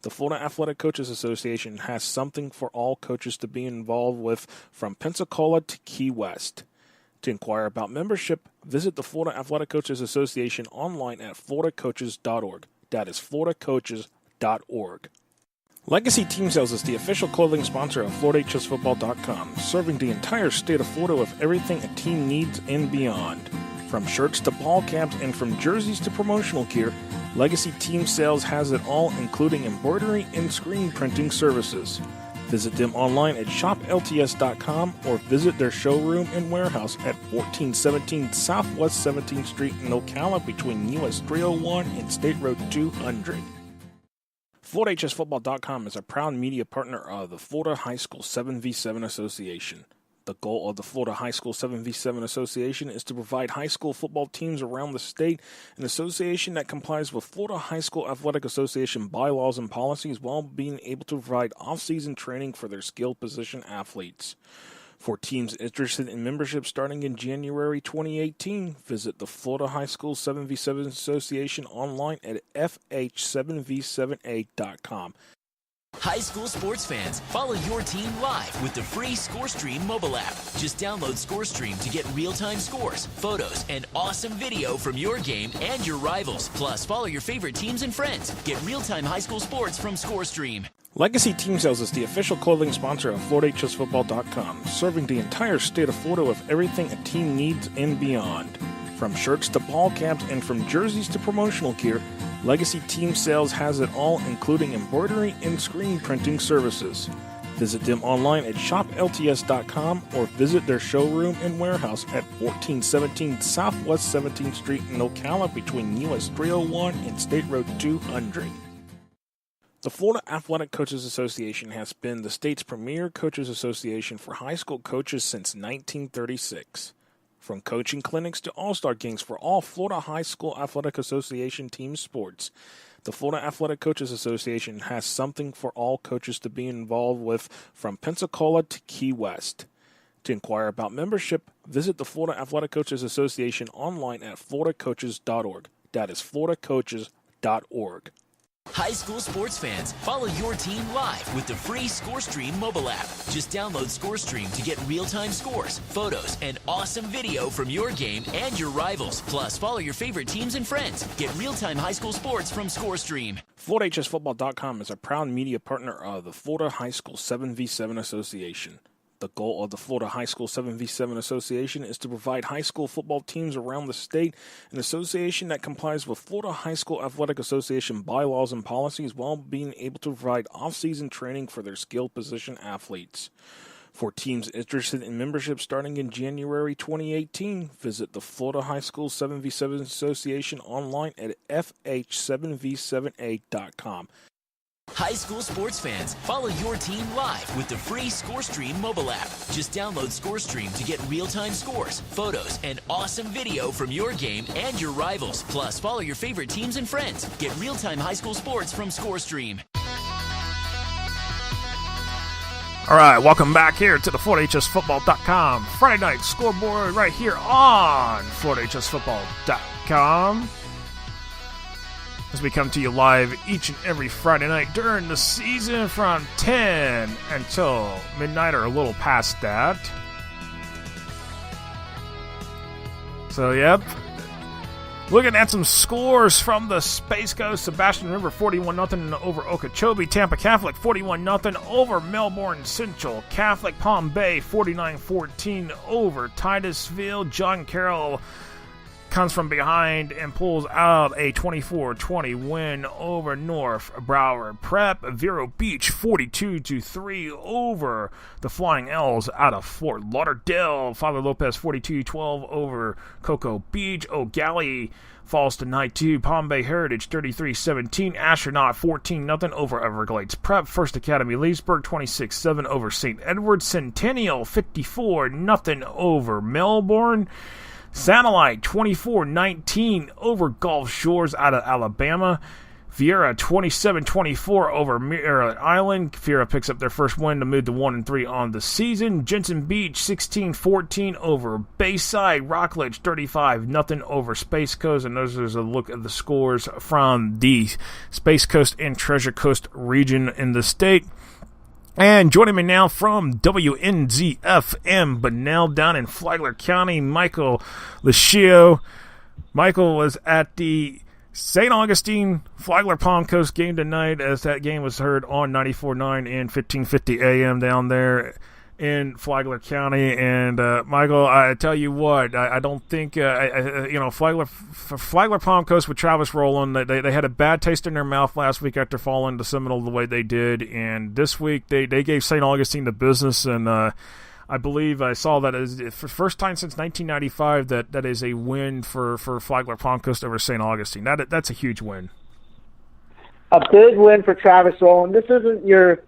the Florida Athletic Coaches Association has something for all coaches to be involved with, from Pensacola to Key West. To inquire about membership, visit the Florida Athletic Coaches Association online at floridacoaches.org. That is floridacoaches.org. Legacy Team Sales is the official clothing sponsor of FloridaHSFootball.com, serving the entire state of Florida with everything a team needs and beyond. From shirts to ball caps and from jerseys to promotional gear, Legacy Team Sales has it all, including embroidery and screen printing services. Visit them online at shoplts.com or visit their showroom and warehouse at 1417 Southwest 17th Street in Ocala between US 301 and State Road 200. FloridaHSFootball.com is a proud media partner of the Florida High School 7v7 Association. The goal of the Florida High School 7v7 Association is to provide high school football teams around the state an association that complies with Florida High School Athletic Association bylaws and policies while being able to provide off-season training for their skilled position athletes. For teams interested in membership starting in January 2018, visit the Florida High School 7v7 Association online at fh7v7a.com. High school sports fans, follow your team live with the free ScoreStream mobile app. Just download ScoreStream to get real-time scores, photos, and awesome video from your game and your rivals. Plus, follow your favorite teams and friends. Get real-time high school sports from ScoreStream. Legacy Team Sales is the official clothing sponsor of FloridaHSFootball.com, serving the entire state of Florida with everything a team needs and beyond. From shirts to ball caps and from jerseys to promotional gear, Legacy Team Sales has it all, including embroidery and screen printing services. Visit them online at shoplts.com or visit their showroom and warehouse at 1417 Southwest 17th Street in Ocala between US 301 and State Road 200. The Florida Athletic Coaches Association has been the state's premier coaches association for high school coaches since 1936. From coaching clinics to all-star games for all Florida High School Athletic Association team sports, the Florida Athletic Coaches Association has something for all coaches to be involved with, from Pensacola to Key West. To inquire about membership, visit the Florida Athletic Coaches Association online at floridacoaches.org. That is floridacoaches.org. High school sports fans, follow your team live with the free ScoreStream mobile app. Just download ScoreStream to get real-time scores, photos, and awesome video from your game and your rivals. Plus, follow your favorite teams and friends. Get real-time high school sports from ScoreStream. FloridaHSFootball.com is a proud media partner of the Florida High School 7v7 Association. The goal of the Florida High School 7v7 Association is to provide high school football teams around the state an association that complies with Florida High School Athletic Association bylaws and policies while being able to provide off-season training for their skilled position athletes. For teams interested in membership starting in January 2018, visit the Florida High School 7v7 Association online at fh7v7a.com. High school sports fans, follow your team live with the free ScoreStream mobile app. Just download ScoreStream to get real-time scores, photos, and awesome video from your game and your rivals. Plus, follow your favorite teams and friends. Get real-time high school sports from ScoreStream. All right, welcome back here to the FloridaHSFootball.com Friday Night Scoreboard right here on FloridaHSFootball.com. As we come to you live each and every Friday night during the season from 10 until midnight or a little past that. So, yep. Looking at some scores from the Space Coast. Sebastian River 41-0 over Okeechobee. Tampa Catholic 41-0 over Melbourne Central. Catholic Palm Bay 49-14 over Titusville. John Carroll comes from behind and pulls out a 24-20 win over North Broward Prep. Vero Beach 42-3 over the Flying L's out of Fort Lauderdale. Father Lopez 42-12 over Cocoa Beach. O'Galley falls to night 2. Palm Bay Heritage 33-17. Astronaut 14-0 over Everglades Prep. First Academy Leesburg 26-7 over St. Edward. Centennial 54-0 over Melbourne. Satellite 24-19 over Gulf Shores out of Alabama. Fiera 27-24 over Merritt Island. Fiera picks up their first win to move to 1-3 on the season. Jensen Beach 16-14 over Bayside. Rockledge 35-0 over Space Coast. And those is a look at the scores from the Space Coast and Treasure Coast region in the state. And joining me now from WNZFM, but now down in Flagler County, Michael Lucio. Michael was at the St. Augustine Flagler Palm Coast game tonight, as that game was heard on 94.9 and 1550 AM down there in Flagler County. And Michael, I tell you what, I don't think Flagler Palm Coast with Travis Rowland, they had a bad taste in their mouth last week after falling to Seminole the way they did, and this week they gave St. Augustine the business. And I believe I saw that as for the first time since 1995 that is a win for Flagler Palm Coast over St. Augustine. That's a huge win. A big win for Travis Rowland. This isn't your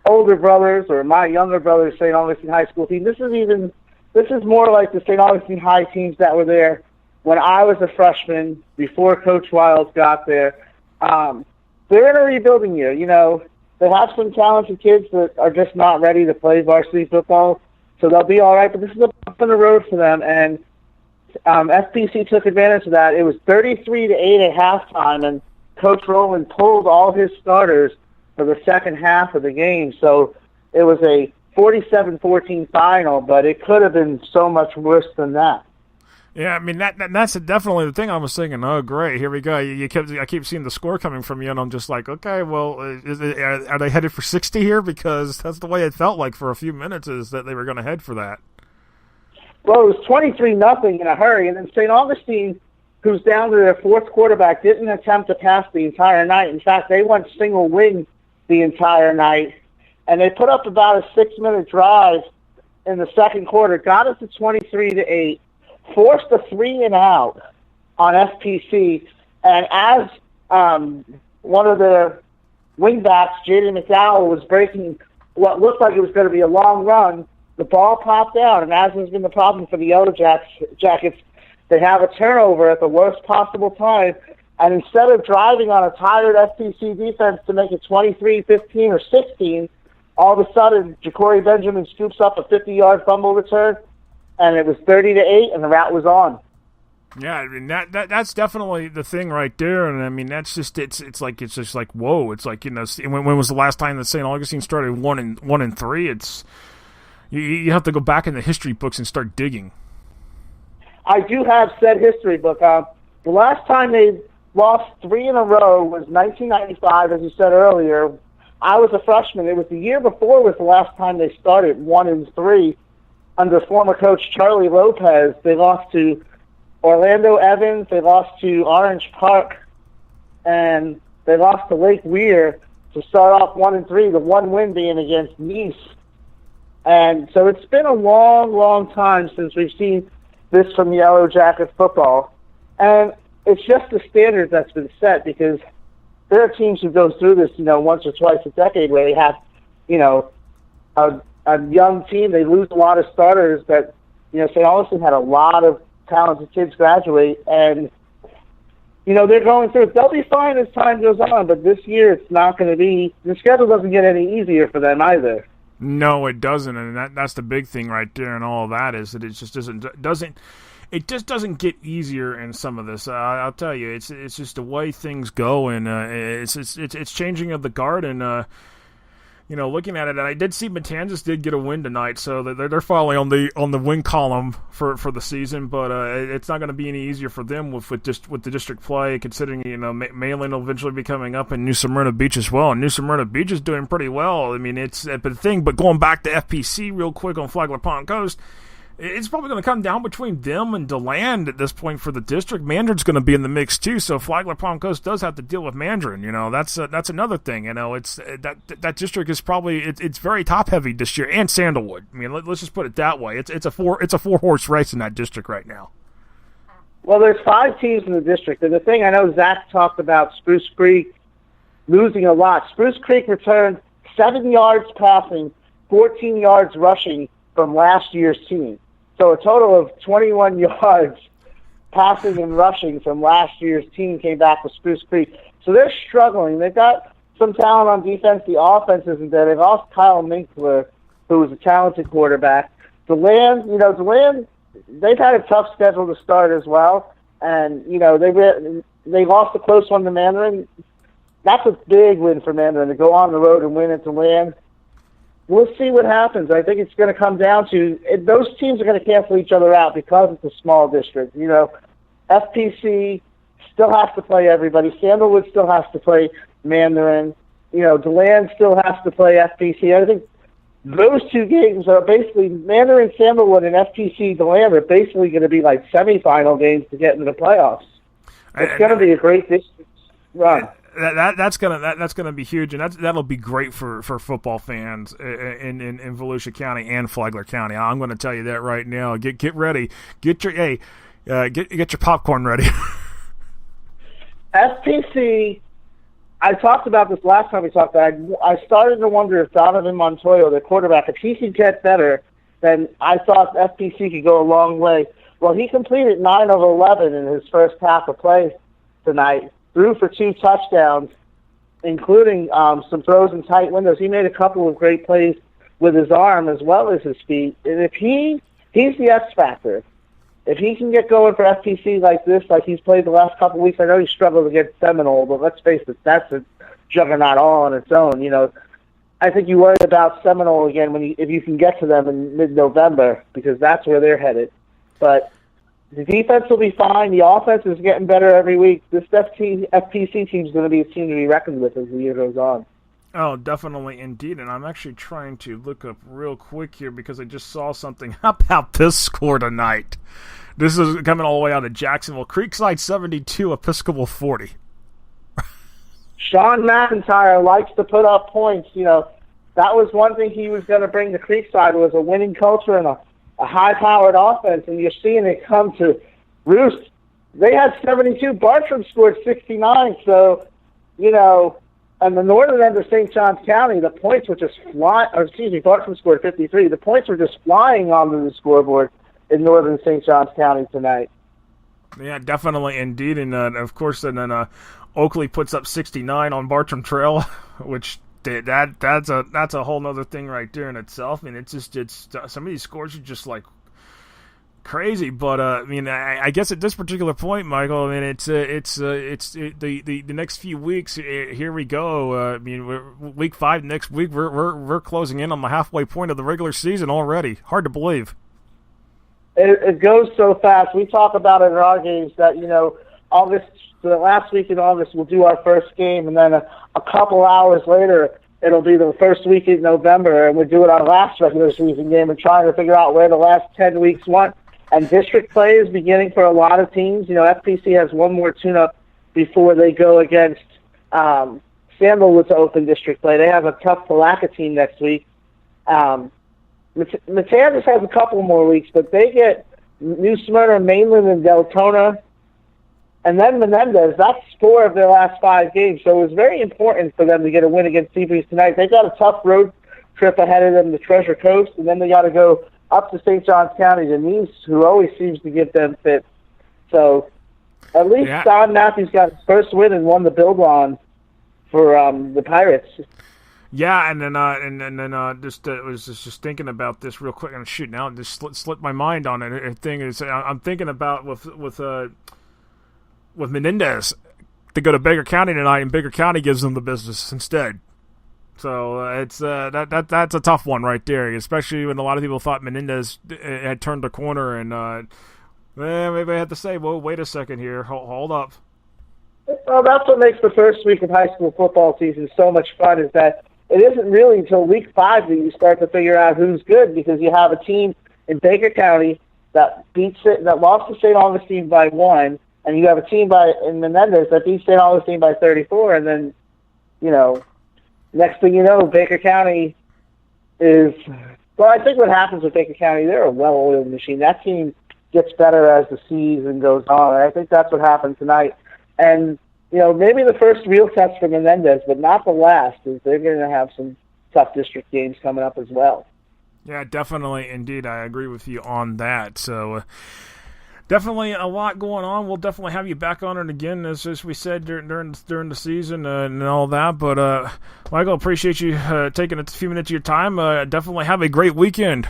older brothers or my younger brother's St. Augustine High School team. This is more like the St. Augustine High teams that were there when I was a freshman, before Coach Wiles got there. They're in a rebuilding year. You know, they have some talented kids that are just not ready to play varsity football, so they'll be all right. But this is a bump in the road for them, and FPC took advantage of that. It was 33-8 at halftime, and Coach Rowland pulled all his starters for the second half of the game. So it was a 47-14 final, but it could have been so much worse than that. Yeah, I mean that's definitely the thing. I was thinking, oh great, here we go. I keep seeing the score coming from you, and I'm just like, okay, well, are they headed for 60 here? Because that's the way it felt like for a few minutes, is that they were going to head for that. Well, it was 23-0 in a hurry, and then St. Augustine, who's down to their fourth quarterback, didn't attempt to pass the entire night. In fact, they went single wing the entire night, and they put up about a 6-minute drive in the second quarter, got us to 23-8, forced a 3-and-out on FPC, and as one of their wingbacks, Jaden McDowell, was breaking what looked like it was going to be a long run, the ball popped out, and as has been the problem for the Yellow Jackets, they have a turnover at the worst possible time. And instead of driving on a tired FPC defense to make it 23, 15, or 16, all of a sudden, Ja'Cory Benjamin scoops up a 50-yard fumble return, and it was 30-8, and the route was on. Yeah, I mean that's definitely the thing right there, and I mean that's just it's just like whoa. It's like, you know, when was the last time that St. Augustine started 1-3? It's you have to go back in the history books and start digging. I do have said history book. The last time they lost 3 in a row was 1995, as you said earlier. I was a freshman. It was the year before was the last time they started 1-3 under former coach Charlie Lopez. They lost to Orlando Evans, they lost to Orange Park, and they lost to Lake Weir to start off 1-3, the one win being against Nice. And so it's been a long, long time since we've seen this from Yellow Jacket football. And it's just the standard that's been set, because there are teams who go through this, you know, once or twice a decade where they have, you know, a young team. They lose a lot of starters that, you know, St. Augustine had a lot of talented kids graduate, and, you know, they're going through it. They'll be fine as time goes on, but this year it's not going to be, the schedule doesn't get any easier for them either. No, it doesn't, and that's the big thing right there, and all of that is that it just doesn't get easier in some of this. I'll tell you, it's just the way things go, and it's changing of the guard, and looking at it, and I did see Matanzas did get a win tonight, so they're finally on the win column for the season. But it's not going to be any easier for them with the district play, considering Mainland will eventually be coming up, and New Smyrna Beach as well. And New Smyrna Beach is doing pretty well. I mean, but going back to FPC real quick on Flagler Pond Coast. It's probably going to come down between them and DeLand at this point for the district. Mandarin's going to be in the mix too, so Flagler Palm Coast does have to deal with Mandarin. That's another thing. It's that district is probably it's very top heavy this year, and Sandalwood. I mean, let's just put it that way. It's a 4-horse race in that district right now. Well, there's 5 teams in the district, and the thing I know Zach talked about Spruce Creek losing a lot. Spruce Creek returned 7 yards passing, 14 yards rushing from last year's team. So a total of 21 yards passing and rushing from last year's team came back with Spruce Creek. So they're struggling. They've got some talent on defense. The offense isn't there. They've lost Kyle Minkler, who was a talented quarterback. DeLand, they've had a tough schedule to start as well. And, they lost a close one to Mandarin. That's a big win for Mandarin to go on the road and win at DeLand. We'll see what happens. I think it's going to come down to those teams are going to cancel each other out because it's a small district. FPC still has to play everybody. Sandalwood still has to play Mandarin. DeLand still has to play FPC. I think those 2 games are basically Mandarin, Sandalwood, and FPC DeLand are basically going to be like semifinal games to get into the playoffs. It's going to be a great district run. That's gonna be huge, and that'll be great for football fans in Volusia County and Flagler County. I'm going to tell you that right now. Get ready. Get your popcorn ready. FPC. I talked about this last time we talked about it. I started to wonder if Donovan Montoya, the quarterback, if he could get better, then I thought FPC could go a long way. Well, he completed 9 of 11 in his first half of play tonight. Threw for 2 touchdowns, including some throws in tight windows. He made a couple of great plays with his arm as well as his feet. And if he's the X factor. If he can get going for FPC like this, like he's played the last couple of weeks, I know he struggled against Seminole, but let's face it, that's a juggernaut all on its own. I think you worry about Seminole again if you can get to them in mid-November, because that's where they're headed. But the defense will be fine. The offense is getting better every week. This FPC team is going to be a team to be reckoned with as the year goes on. Oh, definitely, indeed. And I'm actually trying to look up real quick here because I just saw something. How about this score tonight? This is coming all the way out of Jacksonville. Creekside 72, Episcopal 40. Sean McIntyre likes to put up points. That was one thing he was going to bring to Creekside was a winning culture and a high-powered offense, and you're seeing it come to roost. They had 72. Bartram scored 69. So, on the northern end of St. Johns County, the points were just flying. Bartram scored 53. The points were just flying onto the scoreboard in northern St. Johns County tonight. Yeah, definitely, indeed. And, of course, then Oakley puts up 69 on Bartram Trail, which that's a whole nother thing right there in itself. I mean, it's some of these scores are just like crazy. But I guess at this particular point, Michael, I mean, it's the next few weeks. Here we go. We're week 5 next week. We're closing in on the halfway point of the regular season already. Hard to believe. It goes so fast. We talk about it in our games that the last week in August, we'll do our first game, and then a couple hours later, it'll be the first week in November, and we'll do it our last regular season game and trying to figure out where the last 10 weeks went. And district play is beginning for a lot of teams. FPC has one more tune-up before they go against Sandalwood to open district play. They have a tough Palaca team next week. Matanzas has a couple more weeks, but they get New Smyrna, Mainland, and Deltona. And then Menendez, that's 4 of their last 5 games. So it was very important for them to get a win against Seabreeze tonight. They've got a tough road trip ahead of them to Treasure Coast, and then they got to go up to St. Johns County to Nice, who always seems to give them fits. So at least Don Matthews got his first win and won the build on for the Pirates. Yeah, and then was just thinking about this real quick, and shoot, now it just slipped my mind on it. The thing is, I'm thinking about with Menendez to go to Baker County tonight, and Baker County gives them the business instead. So it's that's a tough one right there, especially when a lot of people thought Menendez had turned the corner, and maybe I had to say, well, wait a second here, hold up. Well, that's what makes the first week of high school football season so much fun, is that it isn't really until week 5 that you start to figure out who's good, because you have a team in Baker County that lost to St. Augustine by 1, and you have a team in Menendez that beat St. Augustine by 34, and then, next thing you know, Baker County is, well, I think what happens with Baker County, they're a well-oiled machine. That team gets better as the season goes on, and I think that's what happened tonight. And, maybe the first real test for Menendez, but not the last, is they're going to have some tough district games coming up as well. Yeah, definitely. Indeed, I agree with you on that. So, definitely a lot going on. We'll definitely have you back on it again, as we said, during the season and all that. But, Michael, appreciate you taking a few minutes of your time. Definitely have a great weekend.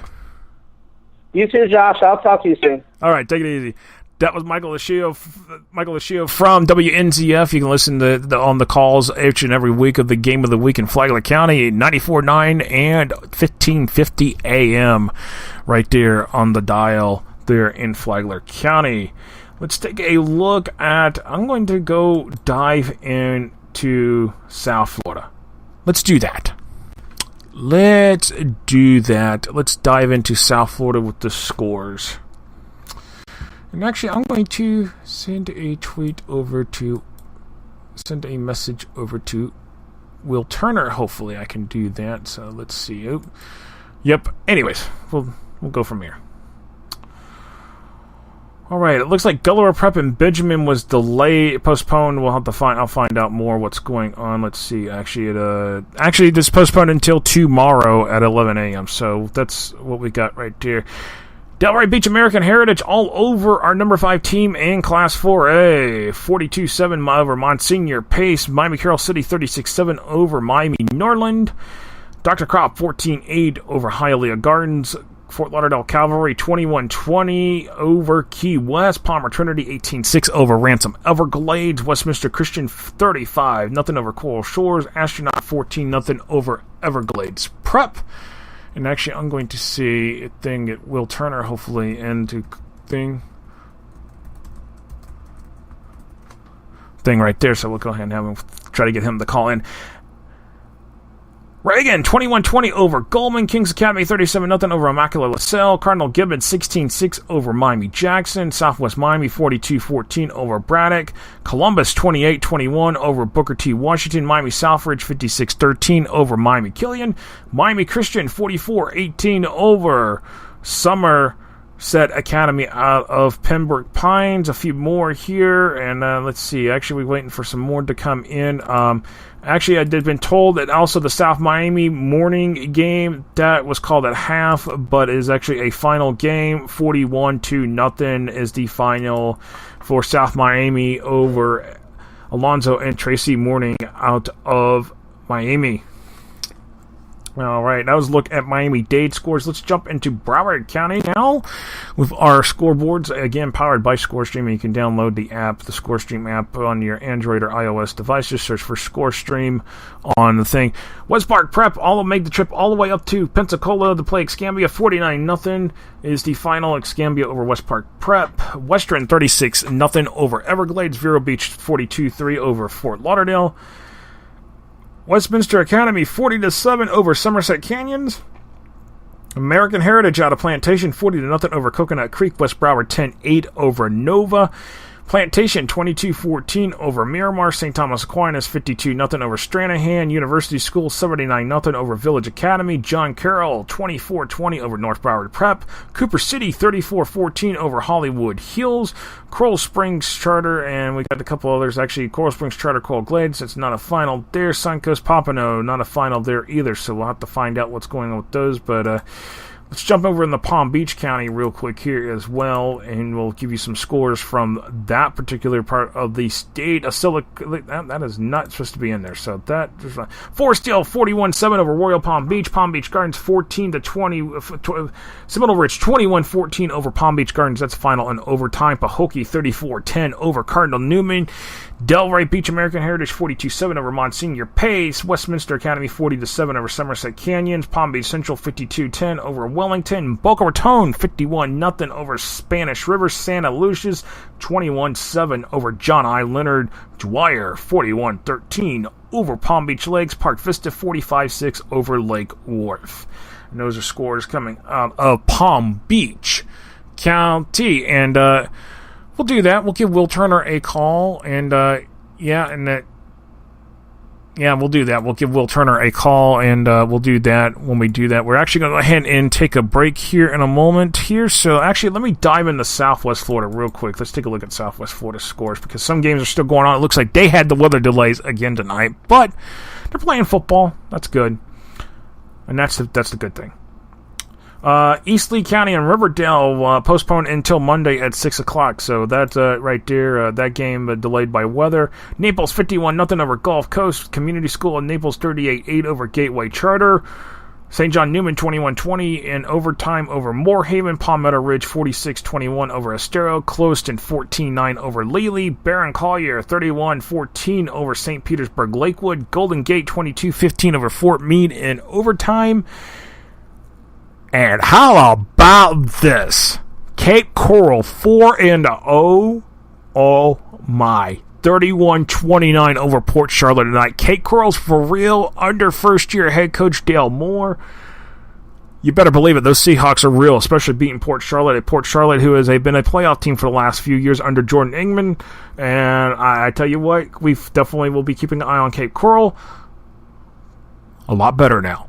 You too, Josh. I'll talk to you soon. All right, take it easy. That was Michael Lucio from WNZF. You can listen to on the calls each and every week of the Game of the Week in Flagler County, 94.9 and 1550 AM, right there on the dial there in Flagler County. Let's take a look at, I'm going to go dive into South Florida. Let's do that. Let's dive into South Florida with the scores. And actually, I'm going to send a message over to Will Turner. Hopefully I can do that. So let's see. Oh, yep. Anyways, we'll go from here. All right. It looks like Gulliver Prep in Benjamin was postponed. We'll have to I'll find out more what's going on. Let's see. Actually, this postponed until tomorrow at 11 a.m. So that's what we got right there. Delray Beach American Heritage all over our number 5 team in Class 4A. 42-7 over Monsignor Pace. Miami Carroll City 36-7 over Miami Norland. Dr. Crop 14-8 over Hialeah Gardens. Fort Lauderdale Cavalry 21-20 over Key West. Palmer Trinity 18-6 over Ransom Everglades. Westminster Christian 35-0 over Coral Shores. Astronaut 14-0 over Everglades Prep. And actually, I'm going to see a thing at Will Turner, hopefully, and to thing right there. So we'll go ahead and have him try to get him to call in. Reagan, 21-20 over Goldman. Kings Academy, 37-0 over Immaculate LaSalle. Cardinal Gibbons, 16-6 over Miami Jackson. Southwest Miami, 42-14 over Braddock. Columbus, 28-21 over Booker T. Washington. Miami Southridge, 56-13 over Miami Killian. Miami Christian, 44-18 over Somerset Academy out of Pembroke Pines. A few more here, and let's see. Actually, we're waiting for some more to come in. Actually, I've been told that also the South Miami morning game, that was called at half, but is actually a final game. 41-0 is the final for South Miami over Alonzo and Tracy Morning out of Miami. All right, that was a look at Miami-Dade scores. Let's jump into Broward County now with our scoreboards. Again, powered by ScoreStream. You can download the app, the ScoreStream app, on your Android or iOS device. Just search for ScoreStream on the thing. West Park Prep made the trip all the way up to Pensacola to play Escambia. 49-0 is the final. Escambia over West Park Prep. Western 36-0 over Everglades. Vero Beach 42-3 over Fort Lauderdale. Westminster Academy 40-7 over Somerset Canyons. American Heritage out of Plantation 40-0 over Coconut Creek. West Broward 10-8 over Nova. Plantation 22-14 over Miramar. St. Thomas Aquinas 52-0 over Stranahan. University School 79-0 over Village Academy. John Carroll 24-20 over North Broward Prep. Cooper City 34-14 over Hollywood Hills. Coral Springs Charter, and we got a couple others. Actually, Coral Springs Charter, Coral Glades, it's not a final there. Suncoast Pompano, not a final there either, so we'll have to find out what's going on with those. But Let's jump over in the Palm Beach County real quick here as well, and we'll give you some scores from that particular part of the state. That is not supposed to be in there, so that is Forest Hill 41-7 over Royal Palm Beach. Palm Beach Gardens 14-20. Seminole Ridge 21-14 over Palm Beach Gardens. That's final in overtime. Pahokee 34-10 over Cardinal Newman. Delray Beach American Heritage 42-7 over Monsignor Pace. Westminster Academy 40-7 over Somerset Canyons. Palm Beach Central 52-10 over Wellington. Boca Raton 51-0 over Spanish River. Santa Lucia's 21-7 over John I. Leonard. Dwyer 41-13 over Palm Beach Lakes. Park Vista 45-6 over Lake Worth. And those are scores coming out of Palm Beach County. And we'll do that. We'll give Will Turner a call, and we'll do that. We'll give Will Turner a call, and we'll do that when we do that. We're actually going to go ahead and take a break here in a moment here. So actually, let me dive into Southwest Florida real quick. Let's take a look at Southwest Florida scores, because some games are still going on. It looks like they had the weather delays again tonight, but they're playing football. That's good, and that's the good thing. East Lee County and Riverdale postponed until Monday at 6 o'clock. So that's right there. That game delayed by weather. Naples 51-0 over Gulf Coast. Community School in Naples 38-8 over Gateway Charter. St. John Newman 21-20 in overtime over Moorhaven. Palmetto Ridge 46-21 over Estero. Closton 14-9 over Lely. Barron Collier 31-14 over St. Petersburg Lakewood. Golden Gate 22-15 over Fort Meade in overtime. And how about this? Cape Coral 4-0. Oh my. 31-29 over Port Charlotte tonight. Cape Coral's for real under first-year head coach Dale Moore. You better believe it. Those Seahawks are real, especially beating Port Charlotte. At Port Charlotte, who has been a playoff team for the last few years under Jordan Ingman. And I tell you what, we definitely will be keeping an eye on Cape Coral. A lot better now.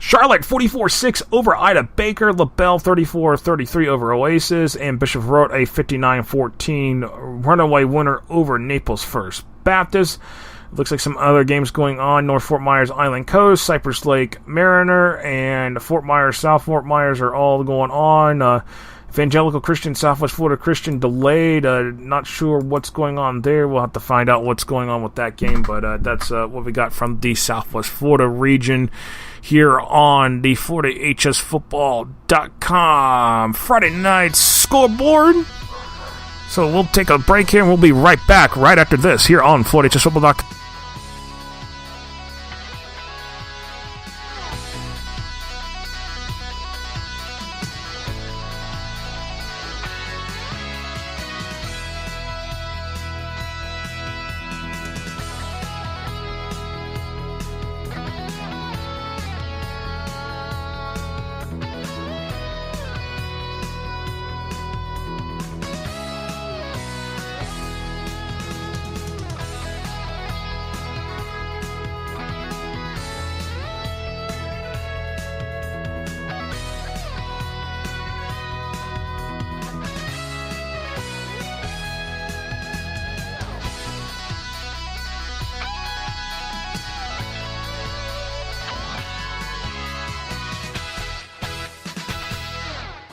Charlotte 44-6 over Ida Baker. LaBelle 34-33 over Oasis. And Bishop Road a 59-14 runaway winner over Naples First Baptist. Looks like some other games going on. North Fort Myers Island Coast, Cypress Lake Mariner, and Fort Myers South Fort Myers are all going on. Evangelical Christian, Southwest Florida Christian delayed. Not sure what's going on there. We'll have to find out what's going on with that game, but that's what we got from the Southwest Florida region here on the FloridaHSFootball.com Friday Night Scoreboard. So we'll take a break here, and we'll be right back right after this here on FloridaHSFootball.com.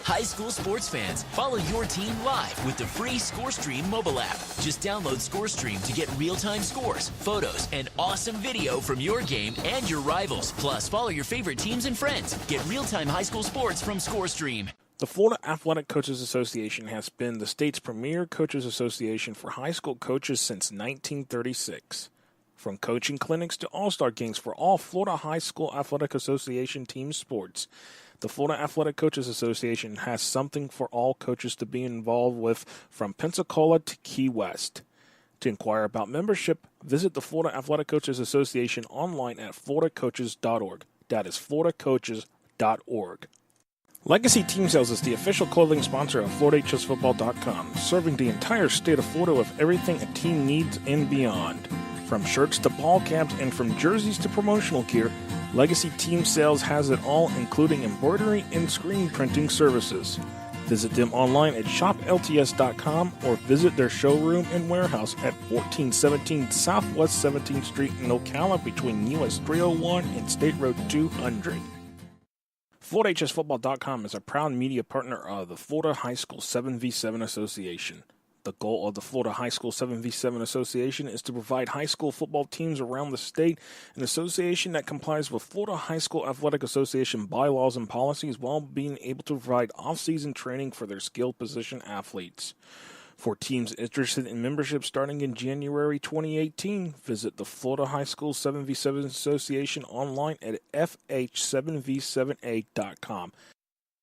High school sports fans, follow your team live with the free ScoreStream mobile app. Just download ScoreStream to get real-time scores, photos, and awesome video from your game and your rivals. Plus, follow your favorite teams and friends. Get real-time high school sports from ScoreStream. The Florida Athletic Coaches Association has been the state's premier coaches association for high school coaches since 1936. From coaching clinics to all-star games for all Florida High School Athletic Association team sports, the Florida Athletic Coaches Association has something for all coaches to be involved with, from Pensacola to Key West. To inquire about membership, visit the Florida Athletic Coaches Association online at floridacoaches.org. That is floridacoaches.org. Legacy Team Sales is the official clothing sponsor of FloridaHSFootball.com, serving the entire state of Florida with everything a team needs and beyond. From shirts to ball caps and from jerseys to promotional gear, Legacy Team Sales has it all, including embroidery and screen printing services. Visit them online at shoplts.com or visit their showroom and warehouse at 1417 Southwest 17th Street in Ocala between US 301 and State Road 200. FloridaHSFootball.com is a proud media partner of the Florida High School 7v7 Association. The goal of the Florida High School 7v7 Association is to provide high school football teams around the state an association that complies with Florida High School Athletic Association bylaws and policies while being able to provide off-season training for their skilled position athletes. For teams interested in membership starting in January 2018, visit the Florida High School 7v7 Association online at fh7v7a.com.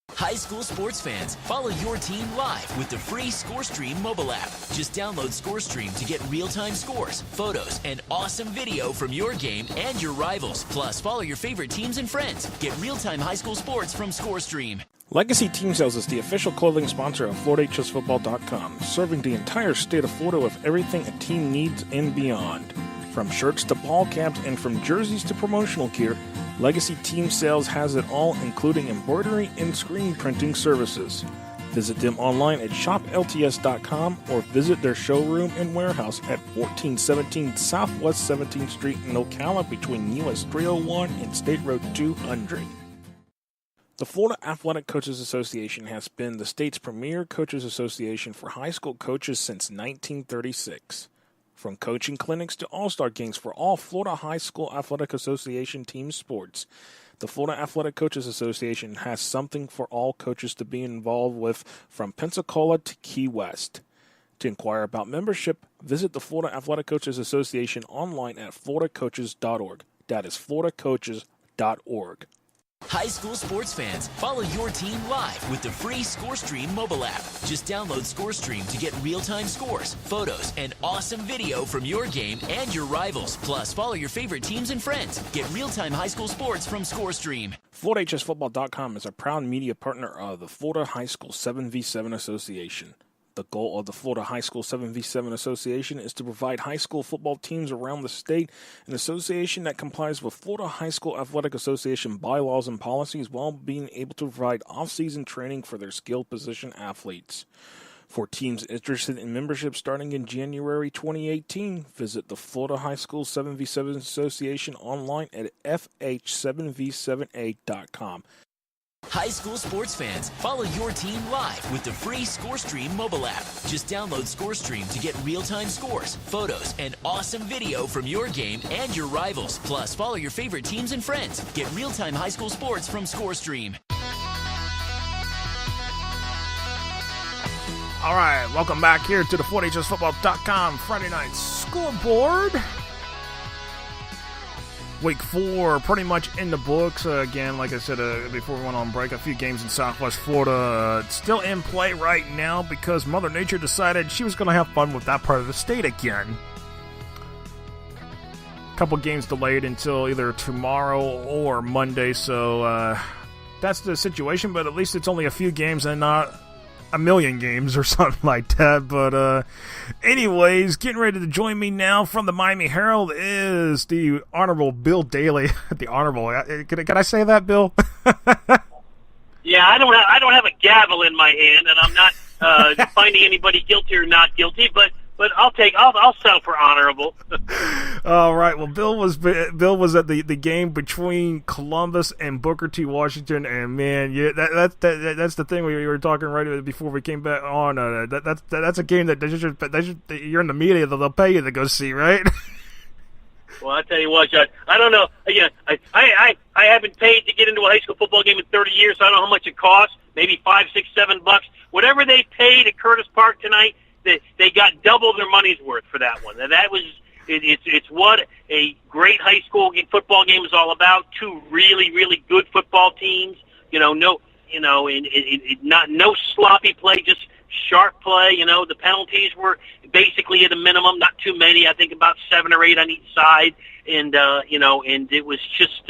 High school sports fans, follow your team live with the free ScoreStream mobile app. Just download ScoreStream to get real-time scores, photos, and awesome video from your game and your rivals. Plus, follow your favorite teams and friends. Get real-time high school sports from ScoreStream. Legacy Team Sales is the official clothing sponsor of FloridaHSFootball.com, serving the entire state of Florida with everything a team needs and beyond. From shirts to ball caps and from jerseys to promotional gear, Legacy Team Sales has it all, including embroidery and screen printing services. Visit them online at shoplts.com or visit their showroom and warehouse at 1417 Southwest 17th Street in Ocala between US 301 and State Road 200. The Florida Athletic Coaches Association has been the state's premier coaches association for high school coaches since 1936. From coaching clinics to all-star games for all Florida High School Athletic Association team sports, the Florida Athletic Coaches Association has something for all coaches to be involved with from Pensacola to Key West. To inquire about membership, visit the Florida Athletic Coaches Association online at floridacoaches.org. That is floridacoaches.org. High school sports fans, follow your team live with the free ScoreStream mobile app. Just download ScoreStream to get real-time scores, photos, and awesome video from your game and your rivals. Plus, follow your favorite teams and friends. Get real-time high school sports from ScoreStream. FloridaHSFootball.com is a proud media partner of the Florida High School 7v7 Association. The goal of the Florida High School 7v7 Association is to provide high school football teams around the state an association that complies with Florida High School Athletic Association bylaws and policies while being able to provide off-season training for their skilled position athletes. For teams interested in membership starting in January 2018, visit the Florida High School 7v7 Association online at fh7v7a.com. High school sports fans, follow your team live with the free ScoreStream mobile app. Just download ScoreStream to get real-time scores, photos, and awesome video from your game and your rivals. Plus, follow your favorite teams and friends. Get real-time high school sports from ScoreStream. All right, welcome back here to the FloridaHSFootball.com Friday Night Scoreboard. Week 4 pretty much in the books. Again, like I said before we went on break, a few games in Southwest Florida still in play right now because Mother Nature decided she was going to have fun with that part of the state again. A couple games delayed until either tomorrow or Monday, so that's the situation, but at least it's only a few games and not a million games or something like that. But anyways, getting ready to join me now from the Miami Herald is the Honorable Bill Daly. The Honorable, can I say that, Bill? Yeah, I don't have a gavel in my hand, and I'm not finding anybody guilty or not guilty, but I'll settle for honorable. All right. Well, Bill was at the game between Columbus and Booker T. Washington, and man, yeah, that's the thing we were talking right before we came back on. That's a game that you're in the media, they'll pay you to go see, right? Well, I tell you what, Judge, I don't know. Again, I haven't paid to get into a high school football game in 30 years, so I don't know how much it costs. Maybe $5, $6, $7. Whatever they paid at Curtis Park tonight, they got double their money's worth for that one. And that was it's what a great high school football game is all about. Two really, really good football teams. No sloppy play, just sharp play. The penalties were basically at a minimum, not too many. I think about 7 or 8 on each side, and and it was just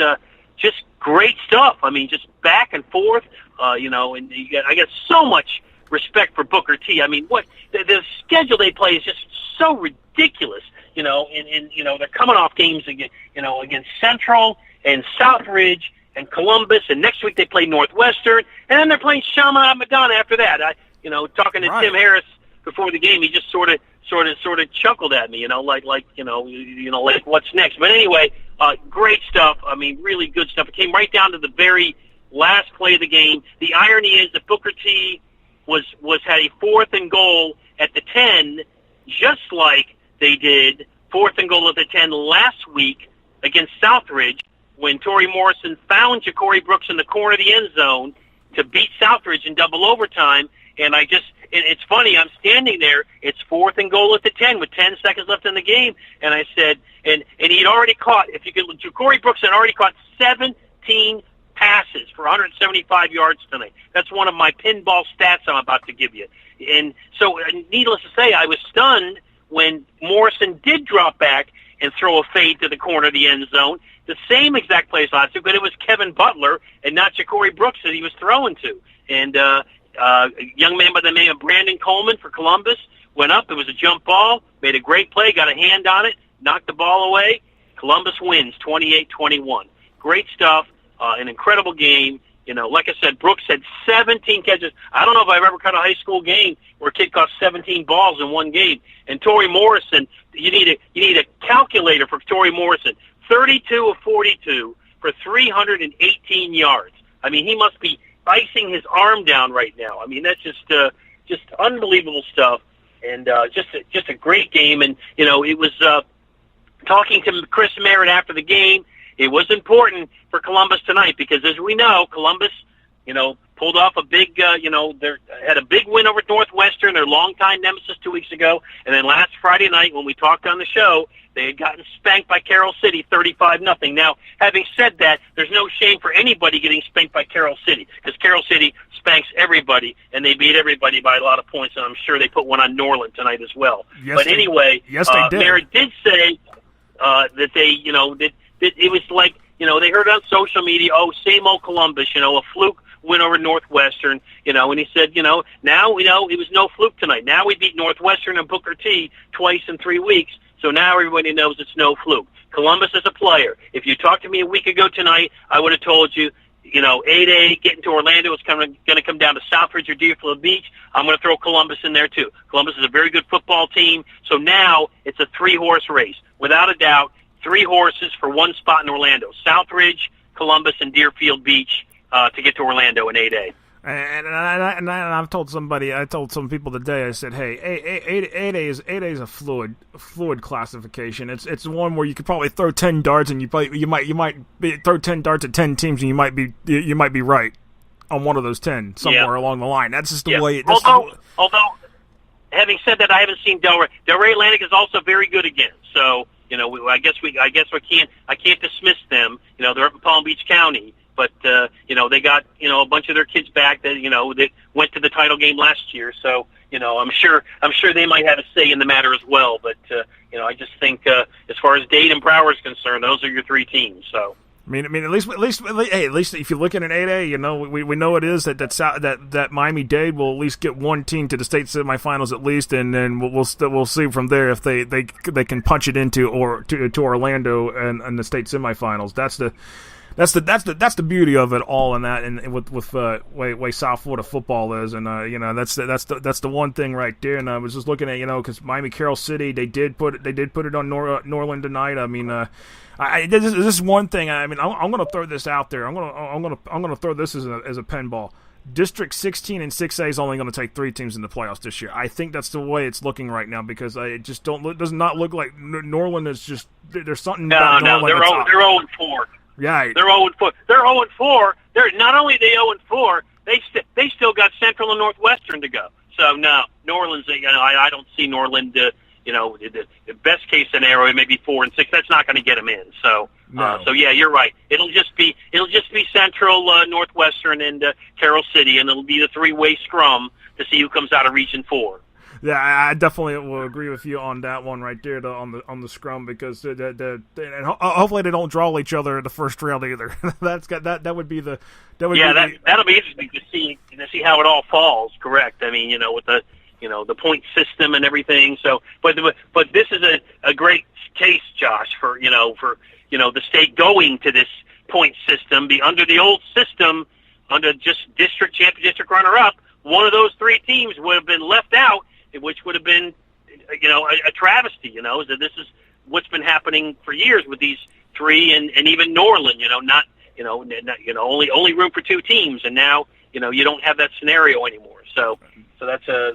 great stuff. I mean, just back and forth. And I got so much respect for Booker T. I mean, what the schedule they play is just so ridiculous. And they're coming off games against Central and Southridge and Columbus, and next week they play Northwestern, and then they're playing Chaminade Madonna after that. Talking to Tim Harris before the game, he just sort of chuckled at me, like what's next. But anyway, great stuff. I mean, really good stuff. It came right down to the very last play of the game. The irony is that Booker T had a 4th and goal at the 10, just like they did 4th and goal at the 10 last week against Southridge, when Torrey Morrison found Ja'Cory Brooks in the corner of the end zone to beat Southridge in double overtime. And it's funny, I'm standing there, it's 4th and goal at the 10 with 10 seconds left in the game, and I said, and he'd already caught, Ja'Cory Brooks had already caught 17 passes for 175 yards tonight. That's one of my pinball stats I'm about to give you. And so, needless to say, I was stunned when Morrison did drop back and throw a fade to the corner of the end zone. The same exact play as last week, but it was Kevin Butler and not Ja'Cory Brooks that he was throwing to. And a young man by the name of Brandon Coleman for Columbus went up. It was a jump ball, made a great play, got a hand on it, knocked the ball away. Columbus wins 28-21. Great stuff, an incredible game. You know, like I said, Brooks had 17 catches. I don't know if I've ever caught a high school game where a kid caught 17 balls in one game. And Torrey Morrison, you need a calculator for Torrey Morrison. 32 of 42 for 318 yards. I mean, he must be icing his arm down right now. I mean, that's just unbelievable stuff, and just a great game. And you know, it was talking to Chris Merritt after the game. It was important for Columbus tonight because, as we know, Columbus, you know, pulled off a big, they had a big win over Northwestern, their longtime nemesis 2 weeks ago. And then last Friday night when we talked on the show, they had gotten spanked by Carroll City 35-0. Now, having said that, there's no shame for anybody getting spanked by Carroll City because Carroll City spanks everybody, and they beat everybody by a lot of points, and I'm sure they put one on Norland tonight as well. Yes, but anyway, yes, they did. Merritt did say that they, you know, that it was like, you know, they heard on social media, oh, same old Columbus, you know, a fluke win over Northwestern, you know, and he said, you know, now we know it was no fluke tonight. Now we beat Northwestern and Booker T twice in 3 weeks, so now everybody knows it's no fluke. Columbus is a player. If you talked to me a week ago tonight, I would have told you, you know, 8A getting to Orlando is going to come down to Southridge or Deerfield Beach. I'm going to throw Columbus in there too. Columbus is a very good football team, so now it's a 3-horse race. Without a doubt, 3 horses for one spot in Orlando. Southridge, Columbus, and Deerfield Beach to get to Orlando in 8A. And I've told some people today, I said, hey, 8A is a fluid classification. It's one where you could probably throw 10 darts and you might throw 10 darts at 10 teams and you might be right on one of those 10 somewhere along the line. That's just the way it is. Although, having said that, I haven't seen Delray. Delray Atlantic is also very good again. So, you know, I can't dismiss them. You know, they're up in Palm Beach County, but you know, they got, you know, a bunch of their kids back that, you know, that went to the title game last year. So, you know, I'm sure they might have a say in the matter as well. But you know, I just think as far as Dade and Broward is concerned, those are your 3 teams. So. I mean, at least if you're looking at 8A, you know, we know it is that Miami-Dade will at least get one team to the state semifinals at least, and then we'll see from there if they can punch it into to Orlando and the state semifinals. That's the beauty of it all, and with way South Florida football is, and you know, that's the one thing right there. And I was just looking at, you know, because Miami Carroll City, they did put it on Norland tonight. I mean, this is one thing. I mean, I'm going to throw this out there. I'm going to throw this as a pinball. District 16 and 6A is only going to take 3 teams in the playoffs this year. I think that's the way it's looking right now because it just does not look like Norland is just there's something. No, they're 0-4. Yeah, they're 0-4. They're 0-4. They're not only they 0-4. They still got Central and Northwestern to go. So no, New Orleans. You know, I don't see Norland. You know, the best case scenario maybe 4 and 6. That's not going to get them in. So, no. So yeah, you're right. It'll just be Central, Northwestern, and Carroll City, and it'll be the 3-way scrum to see who comes out of Region 4. Yeah, I definitely will agree with you on that one right there on the scrum because and hopefully they don't draw each other in the first round either. That'll be interesting to see how it all falls. Correct. I mean, you know, with the point system and everything. So, but this is a great case, Josh, for the state going to this point system. Under the old system, under just district champion, district runner up, one of those 3 teams would have been left out, which would have been, you know, a travesty, you know, that this is what's been happening for years with these 3 and even Norland, you know, not only room for 2 teams, and now you don't have that scenario anymore. So that's a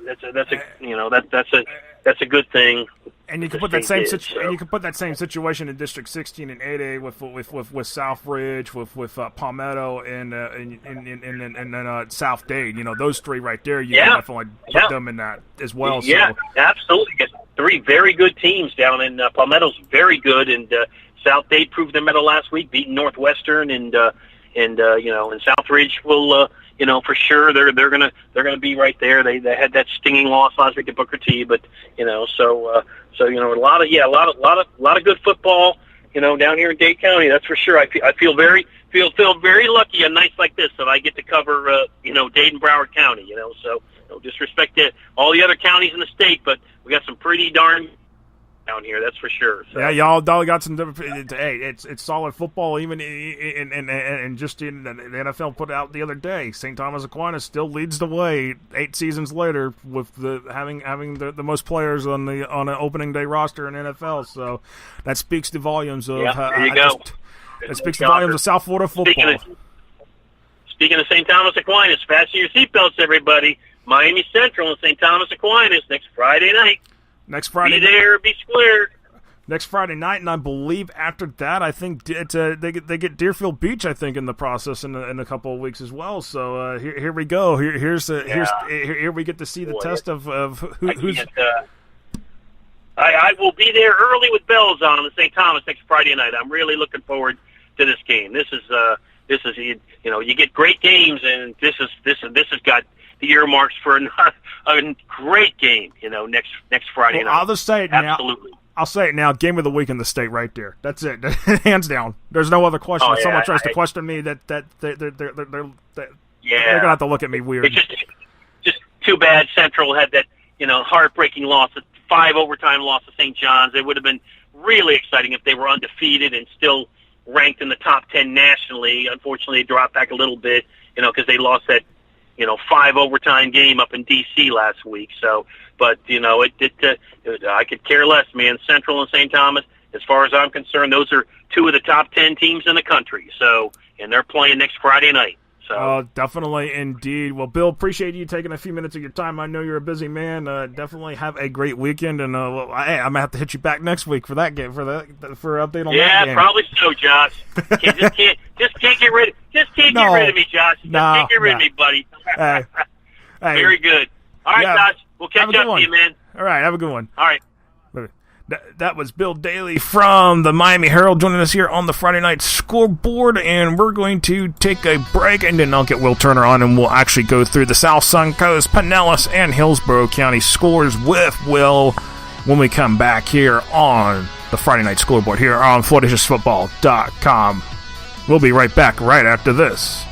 good thing. And you can put that same situation in District 16 and 8A with Southridge, with Palmetto, and then South Dade. Those 3 right there. You can definitely put them in that as well. Yeah, absolutely. Get 3 very good teams down in Palmetto's very good, and South Dade proved their mettle last week, beating Northwestern, and Southridge will. For sure, they're gonna be right there. They had that stinging loss last week at Booker T, but a lot of good football, down here in Dade County. That's for sure. I feel very lucky a night like this that I get to cover Dade and Broward County. So no disrespect to all the other counties in the state, but we got some pretty darn down here, that's for sure. So. Yeah, y'all got some different. Hey, it's solid football. Even and just in the NFL put out the other day, St. Thomas Aquinas still leads the way 8 seasons later with having the most players on an opening day roster in NFL. So that speaks to volumes of. There you go. That speaks to volumes of South Florida football. Speaking of St. Thomas Aquinas, fasten your seatbelts, everybody. Miami Central and St. Thomas Aquinas next Friday night. Next Friday. Be there, be squared. Next Friday night, and I believe after that, I think they get Deerfield Beach. I think in the process in a couple of weeks as well. So here we go. Here we get to see the test of who's. I will be there early with bells on the St. Thomas next Friday night. I'm really looking forward to this game. This is you get great games, and this has got the earmarks for a great game, next Friday night. I'll just say it now. Absolutely. I'll say it now. Game of the week in the state, right there. That's it, hands down. There's no other question. If someone tries to question me, they're gonna have to look at me weird. It's just too bad Central had that heartbreaking loss, a 5 overtime loss to St. John's. It would have been really exciting if they were undefeated and still ranked in the top 10 nationally. Unfortunately, they dropped back a little bit, because they lost that 5 overtime game up in D.C. last week. So, but I could care less, man. Central and St. Thomas, as far as I'm concerned, those are 2 of the top 10 teams in the country. So, and they're playing next Friday night. So definitely, indeed. Well, Bill, appreciate you taking a few minutes of your time. I know you're a busy man. Definitely have a great weekend, and I'm gonna have to hit you back next week for that game for update on that game. Yeah, probably so, Josh. Just can't get rid of me, Josh. Can't get rid of me, buddy. Hey, very good. All right, Josh. We'll catch up to you, man. All right, have a good one. All right. That was Bill Daly from the Miami Herald joining us here on the Friday Night Scoreboard, and we're going to take a break, and then I'll get Will Turner on, and we'll actually go through the South Suncoast, Pinellas, and Hillsborough County scores with Will when we come back here on the Friday Night Scoreboard here on FloridaJustFootball.com. We'll be right back right after this.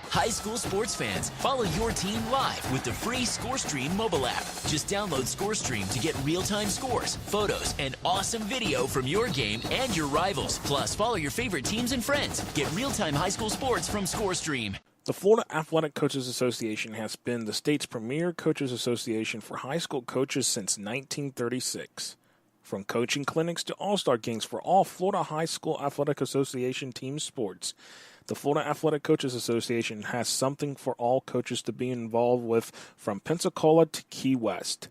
High school sports fans, follow your team live with the free ScoreStream mobile app. Just download ScoreStream to get real-time scores, photos, and awesome video from your game and your rivals. Plus, follow your favorite teams and friends. Get real-time high school sports from ScoreStream. The Florida Athletic Coaches Association has been the state's premier coaches association for high school coaches since 1936. From coaching clinics to all-star games for all Florida High School Athletic Association team sports, the Florida Athletic Coaches Association has something for all coaches to be involved with from Pensacola to Key West.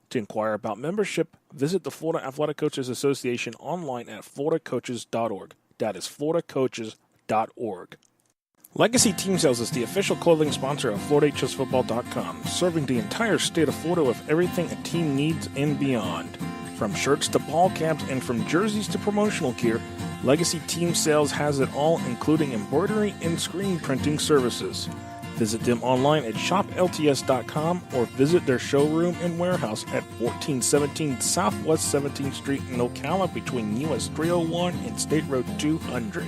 To inquire about membership, visit the Florida Athletic Coaches Association online at floridacoaches.org. That is floridacoaches.org. Legacy Team Sales is the official clothing sponsor of FloridaHSFootball.com, serving the entire state of Florida with everything a team needs and beyond. From shirts to ball caps and from jerseys to promotional gear, Legacy Team Sales has it all, including embroidery and screen printing services. Visit them online at shoplts.com or visit their showroom and warehouse at 1417 Southwest 17th Street in Ocala between US 301 and State Road 200.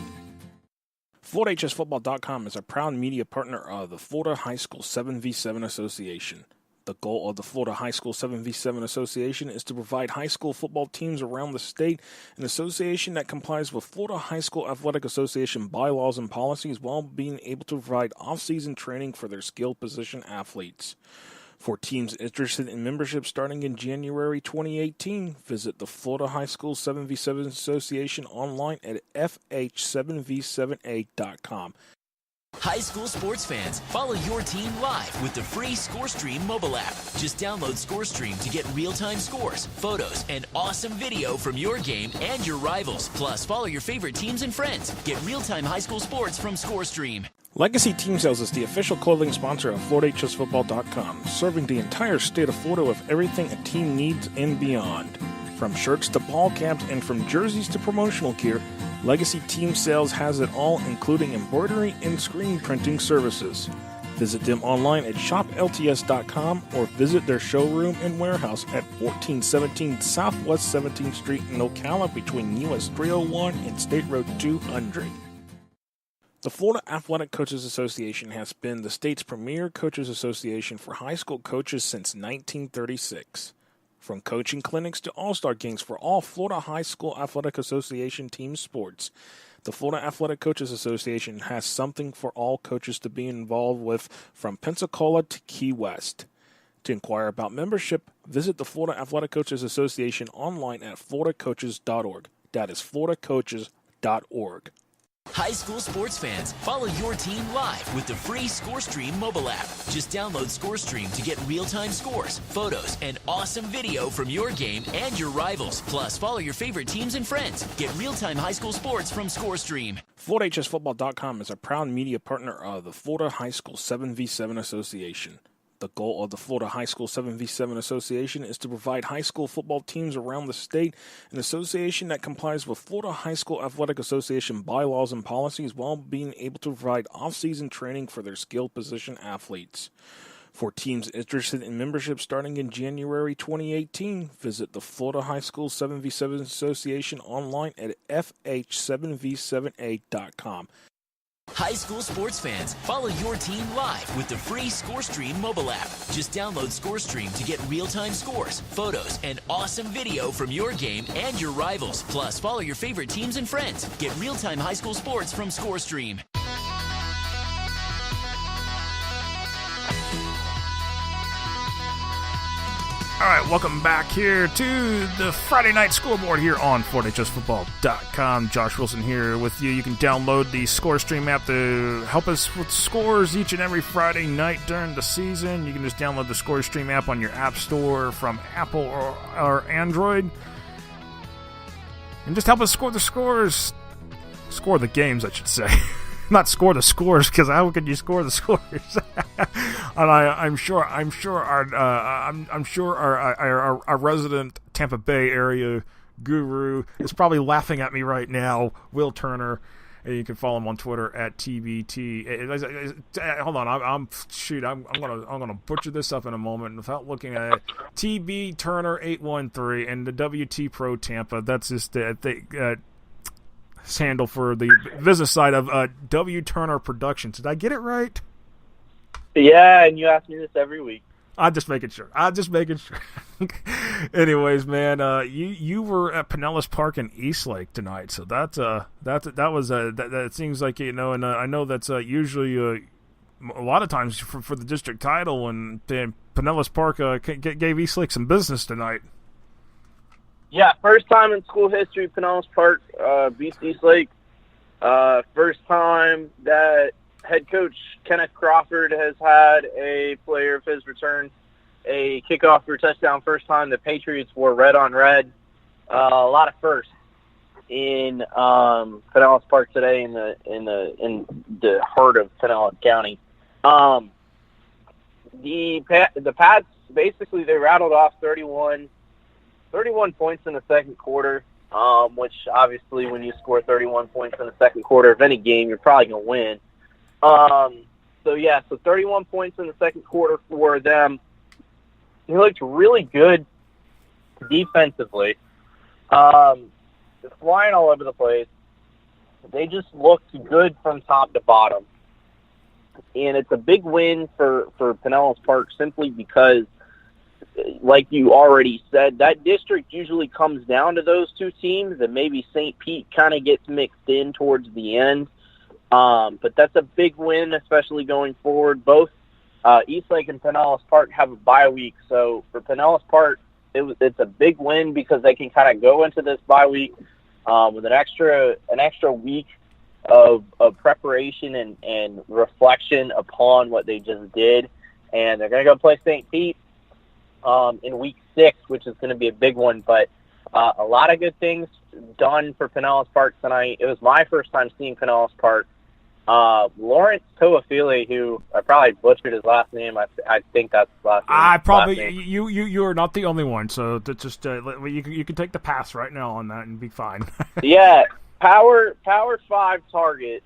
FloridaHSFootball.com is a proud media partner of the Florida High School 7v7 Association. The goal of the Florida High School 7v7 Association is to provide high school football teams around the state an association that complies with Florida High School Athletic Association bylaws and policies while being able to provide off-season training for their skilled position athletes. For teams interested in membership starting in January 2018, visit the Florida High School 7v7 Association online at fh7v7a.com. High school sports fans, follow your team live with the free ScoreStream mobile app. Just download ScoreStream to get real-time scores, photos, and awesome video from your game and your rivals. Plus, follow your favorite teams and friends. Get real-time high school sports from ScoreStream. Legacy Team Sales is the official clothing sponsor of FloridaHSFootball.com, serving the entire state of Florida with everything a team needs and beyond. From shirts to ball caps and from jerseys to promotional gear, Legacy Team Sales has it all, including embroidery and screen printing services. Visit them online at shoplts.com or visit their showroom and warehouse at 1417 Southwest 17th Street in Ocala between US 301 and State Road 200. The Florida Athletic Coaches Association has been the state's premier coaches association for high school coaches since 1936. From coaching clinics to all-star games for all Florida High School Athletic Association team sports, the Florida Athletic Coaches Association has something for all coaches to be involved with from Pensacola to Key West. To inquire about membership, visit the Florida Athletic Coaches Association online at floridacoaches.org. That is floridacoaches.org. High school sports fans, follow your team live with the free ScoreStream mobile app. Just download ScoreStream to get real-time scores, photos, and awesome video from your game and your rivals. Plus, follow your favorite teams and friends. Get real-time high school sports from ScoreStream. FloridaHSFootball.com is a proud media partner of the Florida High School 7v7 Association. The goal of the Florida High School 7v7 Association is to provide high school football teams around the state an association that complies with Florida High School Athletic Association bylaws and policies while being able to provide off-season training for their skilled position athletes. For teams interested in membership starting in January 2018, visit the Florida High School 7v7 Association online at fh7v7a.com. High school sports fans, follow your team live with the free ScoreStream mobile app. Just download ScoreStream to get real-time scores, photos, and awesome video from your game and your rivals. Plus, follow your favorite teams and friends. Get real-time high school sports from ScoreStream. All right, welcome back here to the Friday Night Scoreboard here on FloridaHSFootball.com. Josh Wilson here with you. You can download the ScoreStream app to help us with scores each and every Friday night during the season. You can just download the ScoreStream app on your app store from Apple or Android. And just help us score the scores. Score the games, I should say. Not score the scores, because how could you score the scores? And I'm sure our resident Tampa Bay area guru is probably laughing at me right now, Will Turner. And you can follow him on Twitter at TBT. Hold on, I'm gonna butcher this up in a moment without looking at it. TB Turner 813 and the WT Pro Tampa. That's just handle for the business side of W. Turner Productions. Did I get it right? Yeah, and you ask me this every week. I'm just making sure. Anyways, man, you were at Pinellas Park in Eastlake tonight, so that seems like, you know, and I know that's usually a lot of times for the district title, and Pinellas Park gave Eastlake some business tonight. Yeah, first time in school history, Pinellas Park beats Eastlake. First time that head coach Kenneth Crawford has had a player of his return a kickoff for a touchdown. First time the Patriots wore red on red. A lot of firsts in Pinellas Park today in the heart of Pinellas County. The Pats basically they rattled off 31 points in the second quarter. which obviously when you score 31 points in the second quarter of any game, you're probably going to win. So 31 points in the second quarter for them. They looked really good defensively. They're flying all over the place. They just looked good from top to bottom. And it's a big win for Pinellas Park simply because, like you already said, that district usually comes down to those two teams, and maybe St. Pete kind of gets mixed in towards the end. But that's a big win, especially going forward. Both Eastlake and Pinellas Park have a bye week, so for Pinellas Park, it's a big win because they can kind of go into this bye week with an extra week of preparation and reflection upon what they just did. And they're going to go play St. Pete in week 6, which is going to be a big one. But a lot of good things done for Pinellas Park tonight. It was my first time seeing Pinellas Park. Lawrence Toafili, who I probably butchered his last name. I think that's his last name. You are not the only one. So that's just you can take the pass right now on that and be fine. Yeah, Power 5 target.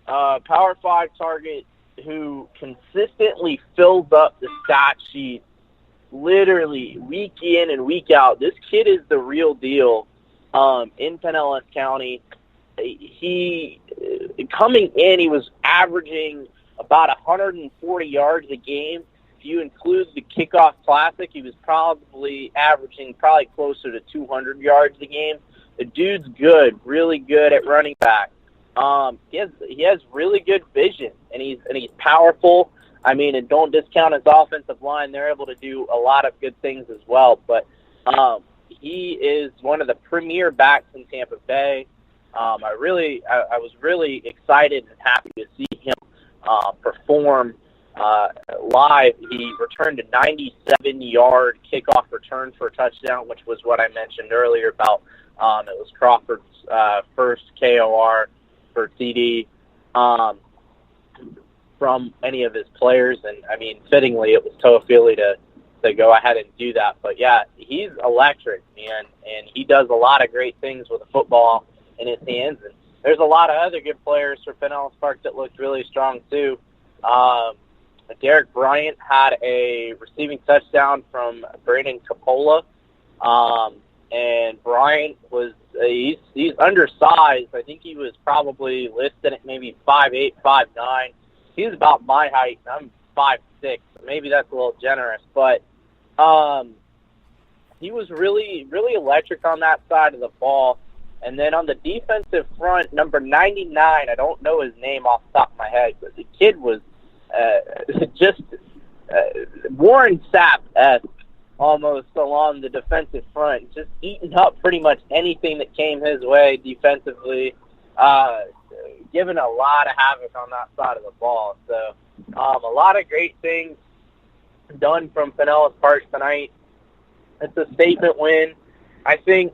Power 5 target who consistently fills up the stat sheet literally week in and week out. This kid is the real deal in Pinellas County. He coming in, he was averaging about 140 yards a game. If you include the kickoff classic, he was probably averaging closer to 200 yards a game. The dude's good, really good at running back. He has really good vision, and he's powerful. I mean, and don't discount his offensive line; they're able to do a lot of good things as well. But he is one of the premier backs in Tampa Bay. I was really excited and happy to see him perform live. He returned a 97-yard kickoff return for a touchdown, which was what I mentioned earlier about it was Crawford's first KOR for TD from any of his players. And, I mean, fittingly, it was Toafili to go ahead and do that. But, yeah, he's electric, man, and he does a lot of great things with the football in his hands. And there's a lot of other good players for Pinellas Park that looked really strong, too. Derek Bryant had a receiving touchdown from Brandon Capola. And Bryant was he's undersized. I think he was probably listed at maybe 5'8", 5'9". He's about my height, and I'm 5'6". So maybe that's a little generous, but he was really, really electric on that side of the ball. And then on the defensive front, number 99, I don't know his name off the top of my head, but the kid was just Warren Sapp-esque almost along the defensive front, just eating up pretty much anything that came his way defensively, giving a lot of havoc on that side of the ball. So a lot of great things done from Pinellas Park tonight. It's a statement win. I think,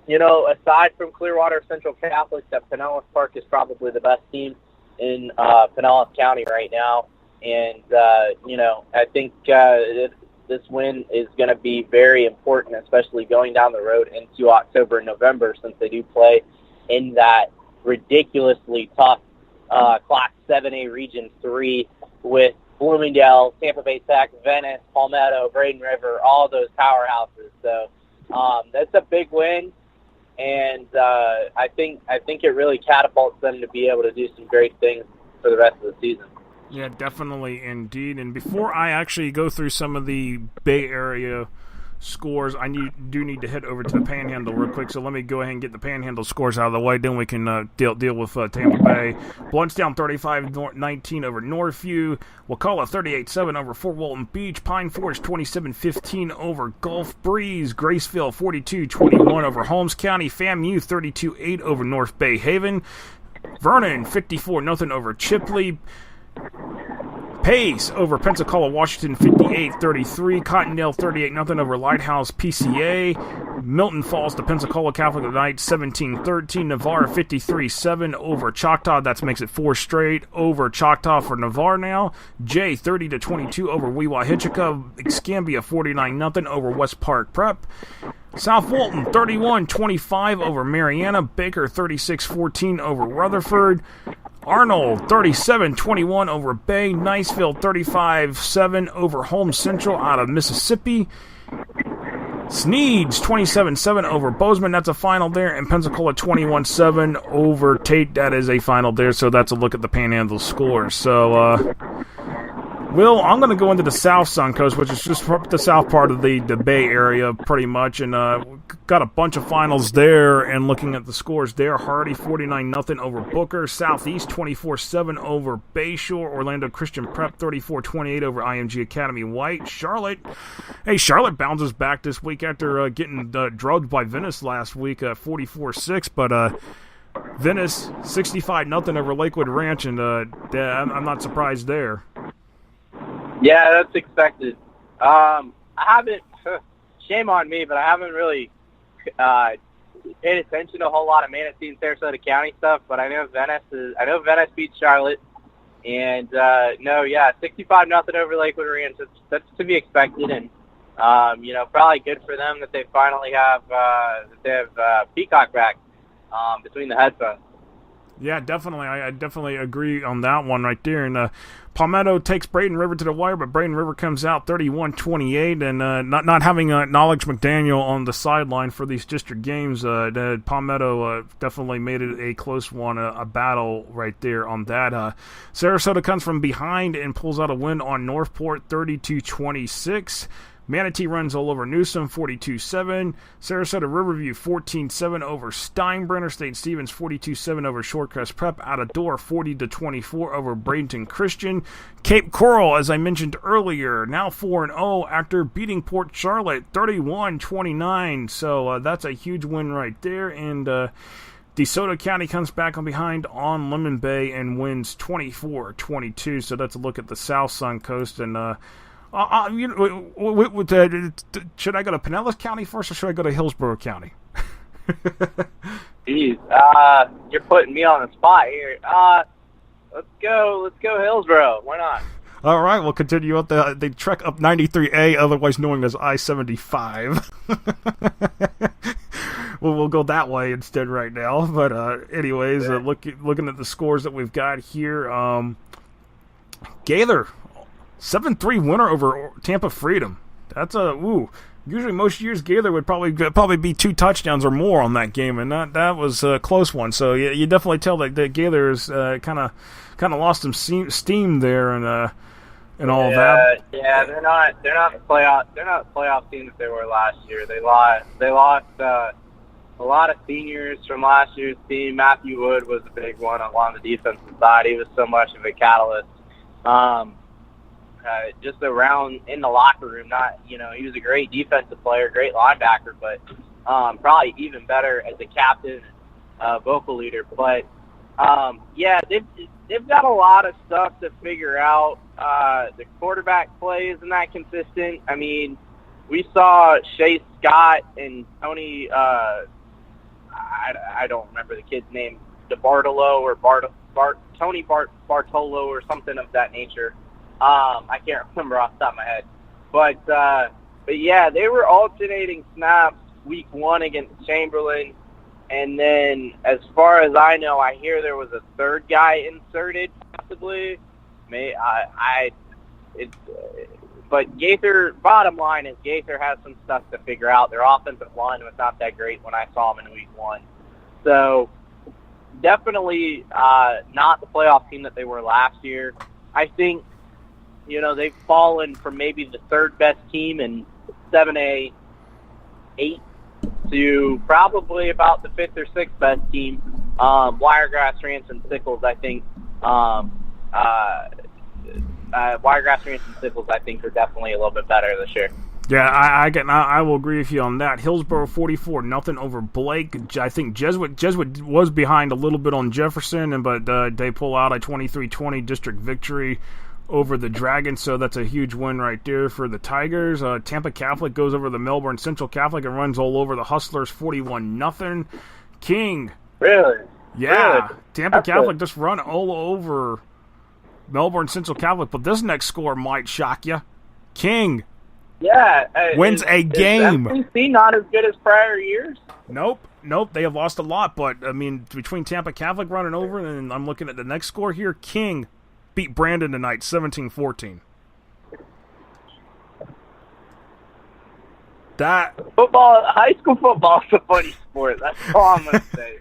you know, aside from Clearwater Central Catholic, that Pinellas Park is probably the best team in Pinellas County right now. And, you know, I think this win is going to be very important, especially going down the road into October and November, since they do play in that ridiculously tough Class 7A Region 3 with Bloomingdale, Tampa Bay Tech, Venice, Palmetto, Braden River, all those powerhouses. So that's a big win, and I think it really catapults them to be able to do some great things for the rest of the season. Yeah, definitely, indeed. And before I actually go through some of the Bay Area scores, I do need to head over to the Panhandle real quick. So let me go ahead and get the Panhandle scores out of the way. Then we can deal with Tampa Bay. Bluntstown 35-19 over Northview. Wakulla 38-7 over Fort Walton Beach. Pine Forest 27-15 over Gulf Breeze. Graceville 42-21 over Holmes County. FAMU 32-8 over North Bay Haven. Vernon 54-0 over Chipley. Pace over Pensacola, Washington, 58-33. Cottondale, 38-0 over Lighthouse PCA. Milton Falls to Pensacola Catholic tonight, 17-13. Navarre, 53-7 over Choctaw. That makes it 4 straight over Choctaw for Navarre now. Jay, 30-22 over Weewa Hitchika. Escambia, 49-0 over West Park Prep. South Walton 31-25 over Mariana. Baker 36-14 over Rutherford. Arnold 37-21 over Bay. Niceville 35-7 over Holmes Central out of Mississippi. Sneeds 27-7 over Bozeman. That's a final there. And Pensacola 21-7 over Tate. That is a final there. So that's a look at the Panhandle scores. So, Will, I'm going to go into the South Suncoast, which is just the south part of the Bay Area pretty much, and got a bunch of finals there, and looking at the scores there, Hardy 49-0 over Booker, Southeast 24-7 over Bayshore, Orlando Christian Prep 34-28 over IMG Academy White, Charlotte bounces back this week after getting drugged by Venice last week, 44-6, but Venice 65-0 over Lakewood Ranch, and I'm not surprised there. Yeah, that's expected. I haven't, shame on me, but I haven't really paid attention to a whole lot of Manatee and Sarasota County stuff, but I know Venice beat Charlotte, and 65-0 over Lakewood Ranch. That's to be expected, and probably good for them that they finally have Peacock back between the headphones. Yeah, definitely. I definitely agree on that one right there. And Palmetto takes Braden River to the wire, but Braden River comes out 31-28. And not having Knowledge McDaniel on the sideline for these district games, Palmetto definitely made it a close one, a battle right there on that. Sarasota comes from behind and pulls out a win on Northport 32-26. Manatee runs all over Newsom, 42-7. Sarasota Riverview, 14-7 over Steinbrenner. St. Stephen's, 42-7 over Shorecrest Prep. Out of door, 40-24 over Bradenton Christian. Cape Coral, as I mentioned earlier, now 4-0 after beating Port Charlotte, 31-29. So that's a huge win right there. And DeSoto County comes back on behind on Lemon Bay and wins 24-22. So that's a look at the South Suncoast. And should I go to Pinellas County first, or should I go to Hillsborough County? Jeez, you're putting me on the spot here. Let's go Hillsborough. Why not? All right, we'll continue up the trek up 93A, otherwise known as I-75. We'll go that way instead right now. But anyways, looking at the scores that we've got here, Gaither 7-3 winner over Tampa Freedom. That's usually most years Gaither would probably be 2 touchdowns or more on that game, and that was a close one. So you definitely tell that Gaither's kind of lost some steam there and all that. Yeah, they're not the playoff. They're not the playoff team that they were last year. They lost a lot of seniors from last year's team. Matthew Wood was a big one along the defensive side. He was so much of a catalyst. Just around in the locker room, he was a great defensive player, great linebacker, but probably even better as a captain, vocal leader. But they've got a lot of stuff to figure out. The quarterback play isn't that consistent. I mean, we saw Shea Scott and Tony. I don't remember the kid's name, DeBartolo or Tony Bartolo or something of that nature. I can't remember off the top of my head. But yeah, they were alternating snaps week 1 against Chamberlain. And then, as far as I know, I hear there was a third guy inserted, possibly. But Gaither, bottom line is Gaither has some stuff to figure out. Their offensive line was not that great when I saw them in week 1. So, definitely not the playoff team that they were last year. I think, they've fallen from maybe the third best team in 7A, 8 to probably about the 5th or 6th best team. Wiregrass, Ranch, and Sickles, I think. Wiregrass, Ranch, and Sickles, I think, are definitely a little bit better this year. Yeah, I will agree with you on that. Hillsborough 44-0 over Blake. I think Jesuit was behind a little bit on Jefferson, but they pull out a 23-20 district victory over the Dragons, so that's a huge win right there for the Tigers. Tampa Catholic goes over the Melbourne Central Catholic and runs all over the Hustlers 41-0. King. Really? Yeah. Really? Tampa Catholic just run all over Melbourne Central Catholic, but this next score might shock you. King Yeah. Wins a game. Is FNC not as good as prior years? Nope. They have lost a lot, but, I mean, between Tampa Catholic running over, and I'm looking at the next score here, King beat Brandon tonight, 17-14. High school football is a funny sport. That's all I'm gonna say.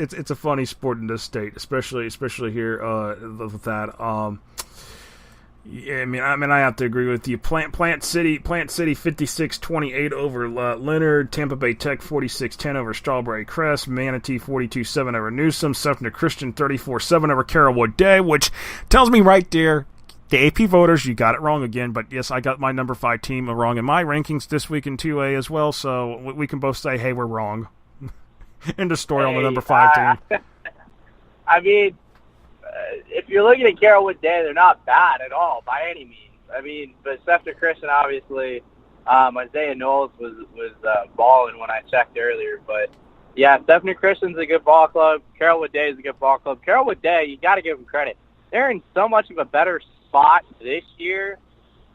It's a funny sport in this state, especially here with that. Yeah, I mean, I have to agree with you. Plant City 56-28 over Leonard. Tampa Bay Tech 46-10 over Strawberry Crest. Manatee 42-7 over Newsom. Sefton Christian 34-7 over Carrollwood Day, which tells me right there. The AP voters, you got it wrong again, but yes, I got my number 5 team wrong in my rankings this week in 2A as well, so we can both say, hey, we're wrong. End of story on the number 5 team. I mean, if you're looking at Carrollwood Day, they're not bad at all by any means. I mean, but Sefton Christian, obviously, Isaiah Knowles was balling when I checked earlier, but yeah, Sefton Christian's a good ball club. Carrollwood Day is a good ball club. Carrollwood Day, you got to give them credit. They're in so much of a better spot this year,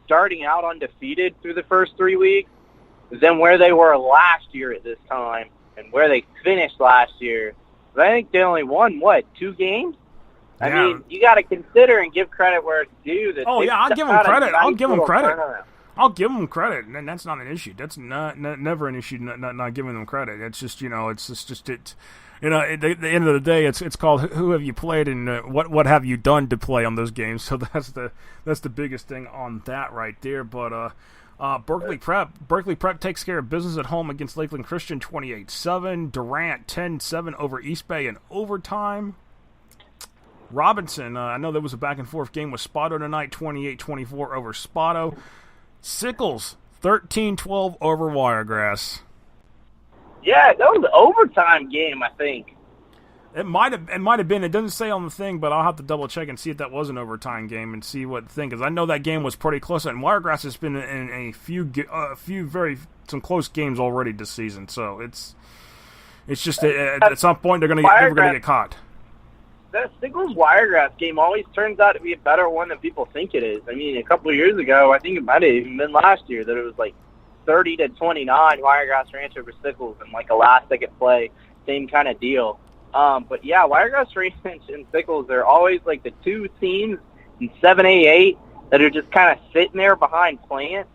starting out undefeated through the first 3 weeks, than where they were last year at this time and where they finished last year. But I think they only won, 2 games? I mean, you got to consider and give credit where it's due. I'll give them credit. I'll give them credit, and that's not an issue. That's never an issue. Not giving them credit. It's just at the end of the day, it's called who have you played and what have you done to play on those games. So that's the biggest thing on that right there. But Berkeley Prep takes care of business at home against Lakeland Christian 28-7. Durant 10-7 over East Bay in overtime. Robinson, I know there was a back-and-forth game with Spotto tonight, 28-24 over Spotto. Sickles, 13-12 over Wiregrass. Yeah, that was an overtime game, I think. It might have been. It doesn't say on the thing, but I'll have to double-check and see if that was an overtime game and see what the thing, because I know that game was pretty close. And Wiregrass has been in some close games already this season, so it's just at some point they're never going to get caught. That Sickles Wiregrass game always turns out to be a better one than people think it is. I mean, a couple of years ago, I think it might have even been last year, that it was like 30-29 Wiregrass Ranch over Sickles in like a last-second play, same kind of deal. But yeah, Wiregrass Ranch and Sickles, they're always like the 2 teams in 7A8 that are just kind of sitting there behind Plant,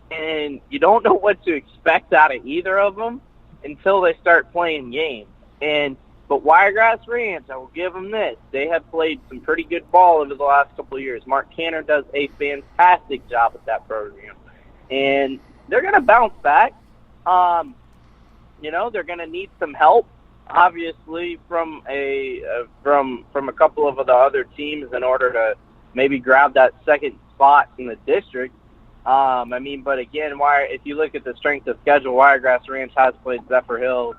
and you don't know what to expect out of either of them until they start playing games. But Wiregrass Ranch, I will give them this. They have played some pretty good ball over the last couple of years. Mark Canner does a fantastic job with that program. And they're going to bounce back. They're going to need some help, obviously, from a couple of the other teams in order to maybe grab that second spot in the district. But again, if you look at the strength of schedule, Wiregrass Ranch has played Zephyr Hills.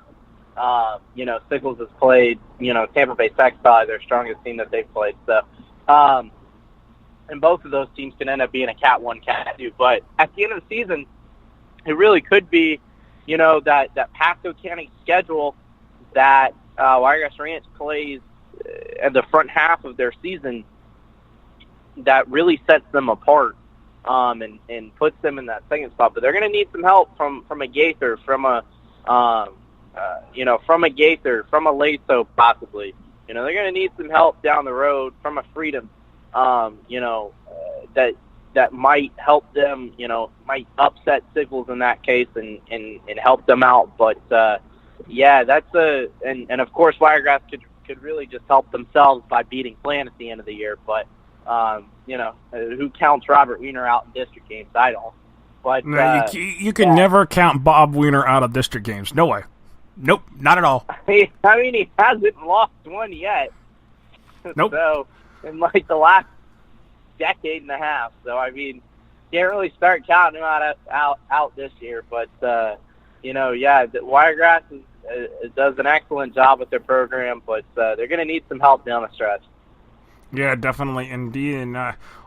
Sickles has played, Tampa Bay Tech's probably their strongest team that they've played. So, and both of those teams can end up being a Cat 1, Cat 2. But at the end of the season, it really could be, that Pasco County schedule that Wiregrass Ranch plays at the front half of their season that really sets them apart and puts them in that second spot. But they're going to need some help from a Gaither, from a Gaither, from a Laso possibly. They're going to need some help down the road from a Freedom, that might help them, might upset Sickles in that case and help them out. But, that's and of course Wiregrass could really just help themselves by beating Plant at the end of the year. But, who counts Robert Wiener out in district games? I don't. But you can never count Bob Wiener out of district games. No way. Nope, not at all. He hasn't lost one yet. Nope. So, in like the last decade and a half. So, can't really start counting him out this year. But, the Wiregrass does an excellent job with their program, but they're going to need some help down the stretch. Yeah, definitely, indeed. And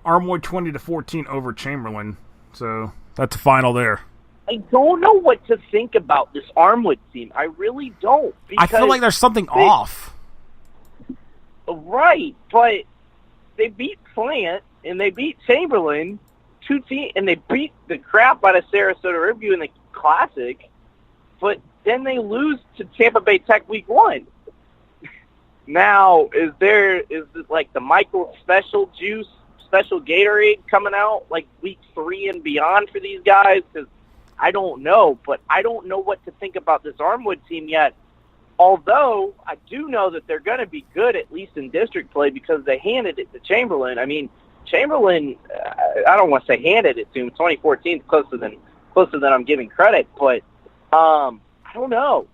Armwood 20-14 over Chamberlain. So, that's the final there. I don't know what to think about this Armwood team. I really don't. I feel like there's something off. Right, but beat Plant and they beat Chamberlain, and they beat the crap out of Sarasota Riverview in the Classic, but then they lose to Tampa Bay Tech week 1. Now, is it like the Michael Special Juice, Special Gatorade coming out like week 3 and beyond for these guys? Because I don't know, but I don't know what to think about this Armwood team yet. Although I do know that they're going to be good, at least in district play, because they handed it to Chamberlain. I mean, Chamberlain, I don't want to say handed it to him. 2014 is closer than I'm giving credit, but I don't know.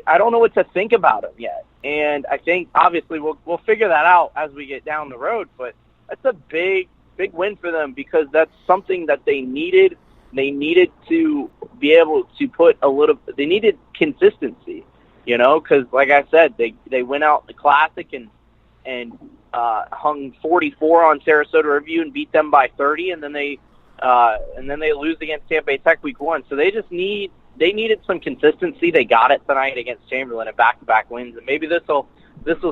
I don't know what to think about them yet. And I think, obviously, we'll figure that out as we get down the road. But that's a big win for them because that's something that they needed. They needed to be able to they needed consistency, because, like I said, they went out in the Classic and hung 44 on Sarasota Riverview and beat them by 30, and then they lose against Tampa Bay Tech week 1. So they needed some consistency. They got it tonight against Chamberlain in back-to-back wins, and maybe this will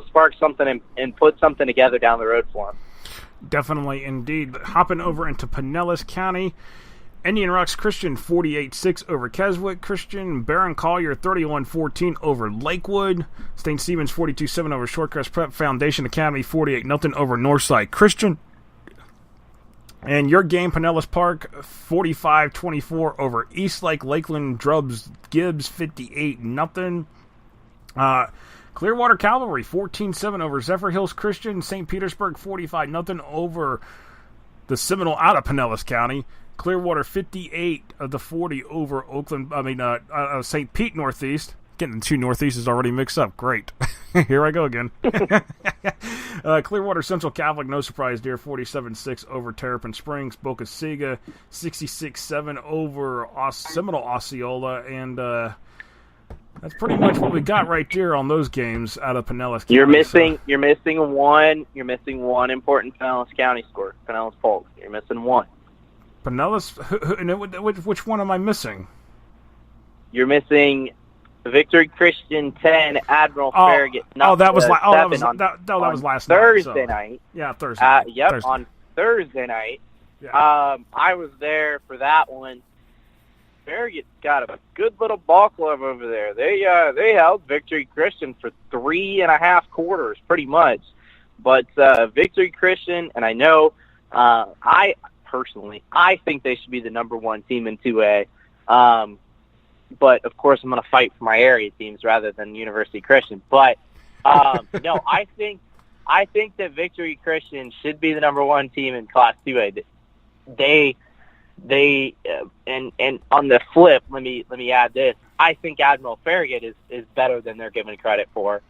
spark something and put something together down the road for them. Definitely, indeed. Hopping over into Pinellas County, Indian Rocks Christian 48-6 over Keswick Christian. Barron Collier 31-14 over Lakewood. St. Stephen's 42-7 over Shortcrest Prep. Foundation Academy 48-0 over Northside Christian. And your game, Pinellas Park, 45-24 over Eastlake. Lakeland Drubs Gibbs 58-0. Clearwater Cavalry 14-7 over Zephyr Hills Christian. St. Petersburg 45-0 over the Seminole out of Pinellas County. Clearwater 58-40 over St. Pete Northeast. Getting the two Northeasts already mixed up. Great. Here I go again. Clearwater Central Catholic, no surprise there, 47-6 over Terrapin Springs. Boca Ciega 66-7 over Seminole Osceola, and that's pretty much what we got right there on those games out of Pinellas County. You're missing one important Pinellas County score. Pinellas Polk. You're missing one. Pinellas, which one am I missing? You're missing Victory Christian 10, Admiral Farragut. That was last Thursday night. Yeah, Thursday. Thursday. On Thursday night. Yeah. I was there for that one. Farragut's got a good little ball club over there. They held Victory Christian for 3.5 quarters, pretty much. But Victory Christian, and I know I think they should be the number 1 team in 2A. But, of course, I'm going to fight for my area teams rather than University Christian. But, no, I think that Victory Christian should be the number 1 team in Class 2A. And on the flip, let me add this. I think Admiral Farragut is better than they're given credit for.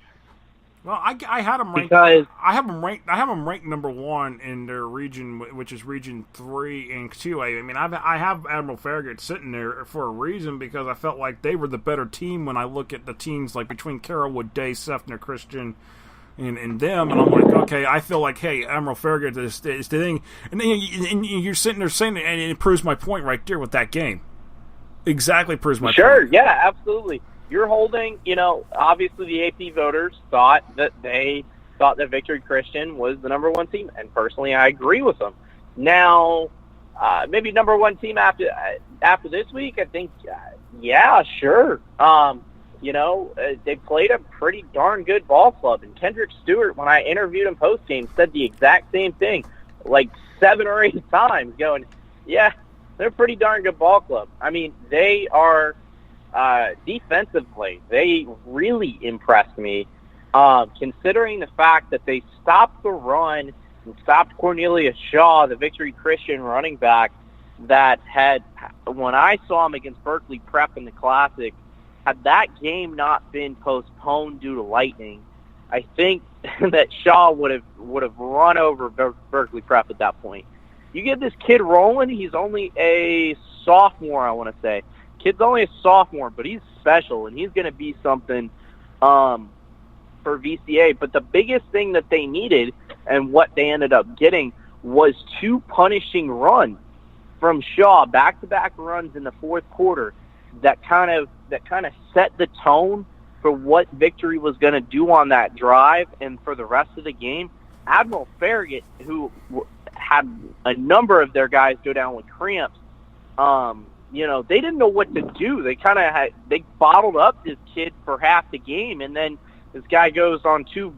Well, I had them ranked. Because I have them ranked number 1 in their region, which is Region 3 and 2A. I mean, I have Admiral Farragut sitting there for a reason because I felt like they were the better team when I look at the teams like between Carrollwood, Day, Sefner Christian, and them, and I'm like, okay, I feel like, hey, Admiral Farragut is the thing, and then you're sitting there saying it, and it proves my point right there with that game. Exactly proves my point. Sure, yeah, absolutely. You're holding, obviously the AP voters thought that Victory Christian was the number 1 team, and personally I agree with them. Now, maybe number 1 team after this week, I think, yeah, sure. They played a pretty darn good ball club, and Kendrick Stewart, when I interviewed him post-game, said the exact same thing, like 7 or 8 times, going, yeah, they're a pretty darn good ball club. I mean, they are... defensively, they really impressed me, considering the fact that they stopped the run and stopped Cornelius Shaw, the Victory Christian running back that had, when I saw him against Berkeley Prep in the Classic, had that game not been postponed due to lightning, I think that Shaw would have run over Berkeley Prep at that point. You get this kid rolling, he's only a sophomore, I want to say. Kid's only a sophomore, but he's special, and he's going to be something for VCA. But the biggest thing that they needed and what they ended up getting was 2 punishing runs from Shaw, back-to-back runs in the fourth quarter that kind of set the tone for what Victory was going to do on that drive and for the rest of the game. Admiral Farragut, who had a number of their guys go down with cramps, they didn't know what to do. They they bottled up this kid for half the game, and then this guy goes on two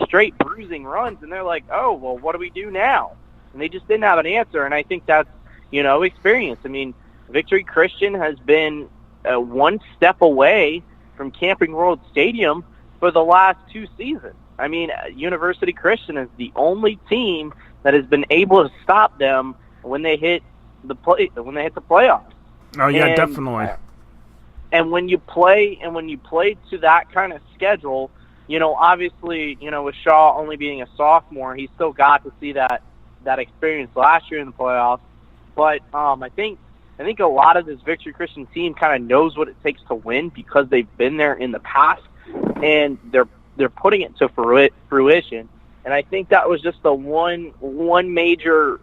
straight bruising runs, and they're like, oh, well, what do we do now? And they just didn't have an answer, and I think that's, experience. I mean, Victory Christian has been one step away from Camping World Stadium for the last 2 seasons. I mean, University Christian is the only team that has been able to stop them when they hit the playoffs. Oh yeah, definitely. And when you play to that kind of schedule, obviously, with Shaw only being a sophomore, he still got to see that experience last year in the playoffs. But I think a lot of this Victory Christian team kind of knows what it takes to win because they've been there in the past, and they're putting it to fruition. And I think that was just the one major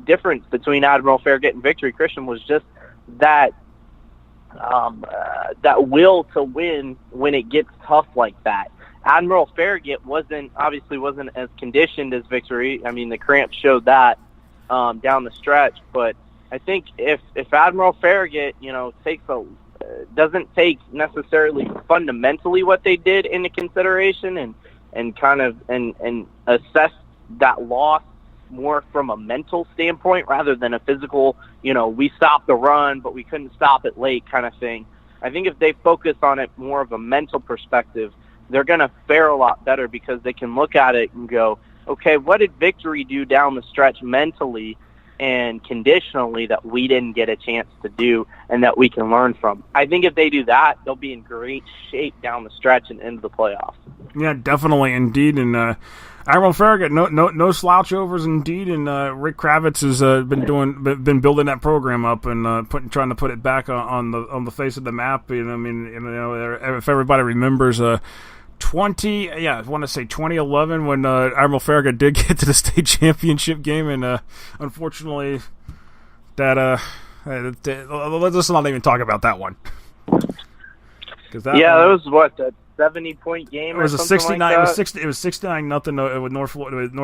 difference between Admiral Farragut and Victory Christian was just that will to win when it gets tough like that. Admiral Farragut wasn't as conditioned as Victory. I mean, the cramps showed that down the stretch. But I think if Admiral Farragut, doesn't take necessarily fundamentally what they did into consideration and kind of assess that loss more from a mental standpoint rather than a physical, we stopped the run but we couldn't stop it late kind of thing. I think if they focus on it more of a mental perspective, they're going to fare a lot better because they can look at it and go, okay, what did Victory do down the stretch mentally and conditionally that we didn't get a chance to do and that we can learn from? I think if they do that, they'll be in great shape down the stretch and into the playoffs. Yeah, definitely, indeed. And Admiral Farragut, no slouch overs, indeed. And Rick Kravitz has been building that program up and trying to put it back on the face of the map. If everybody remembers, 2011 when Admiral Farragut did get to the state championship game, and unfortunately, let's not even talk about that one. That was what, a 70-point game. It was or a 69. Like that? It was 69-0 with North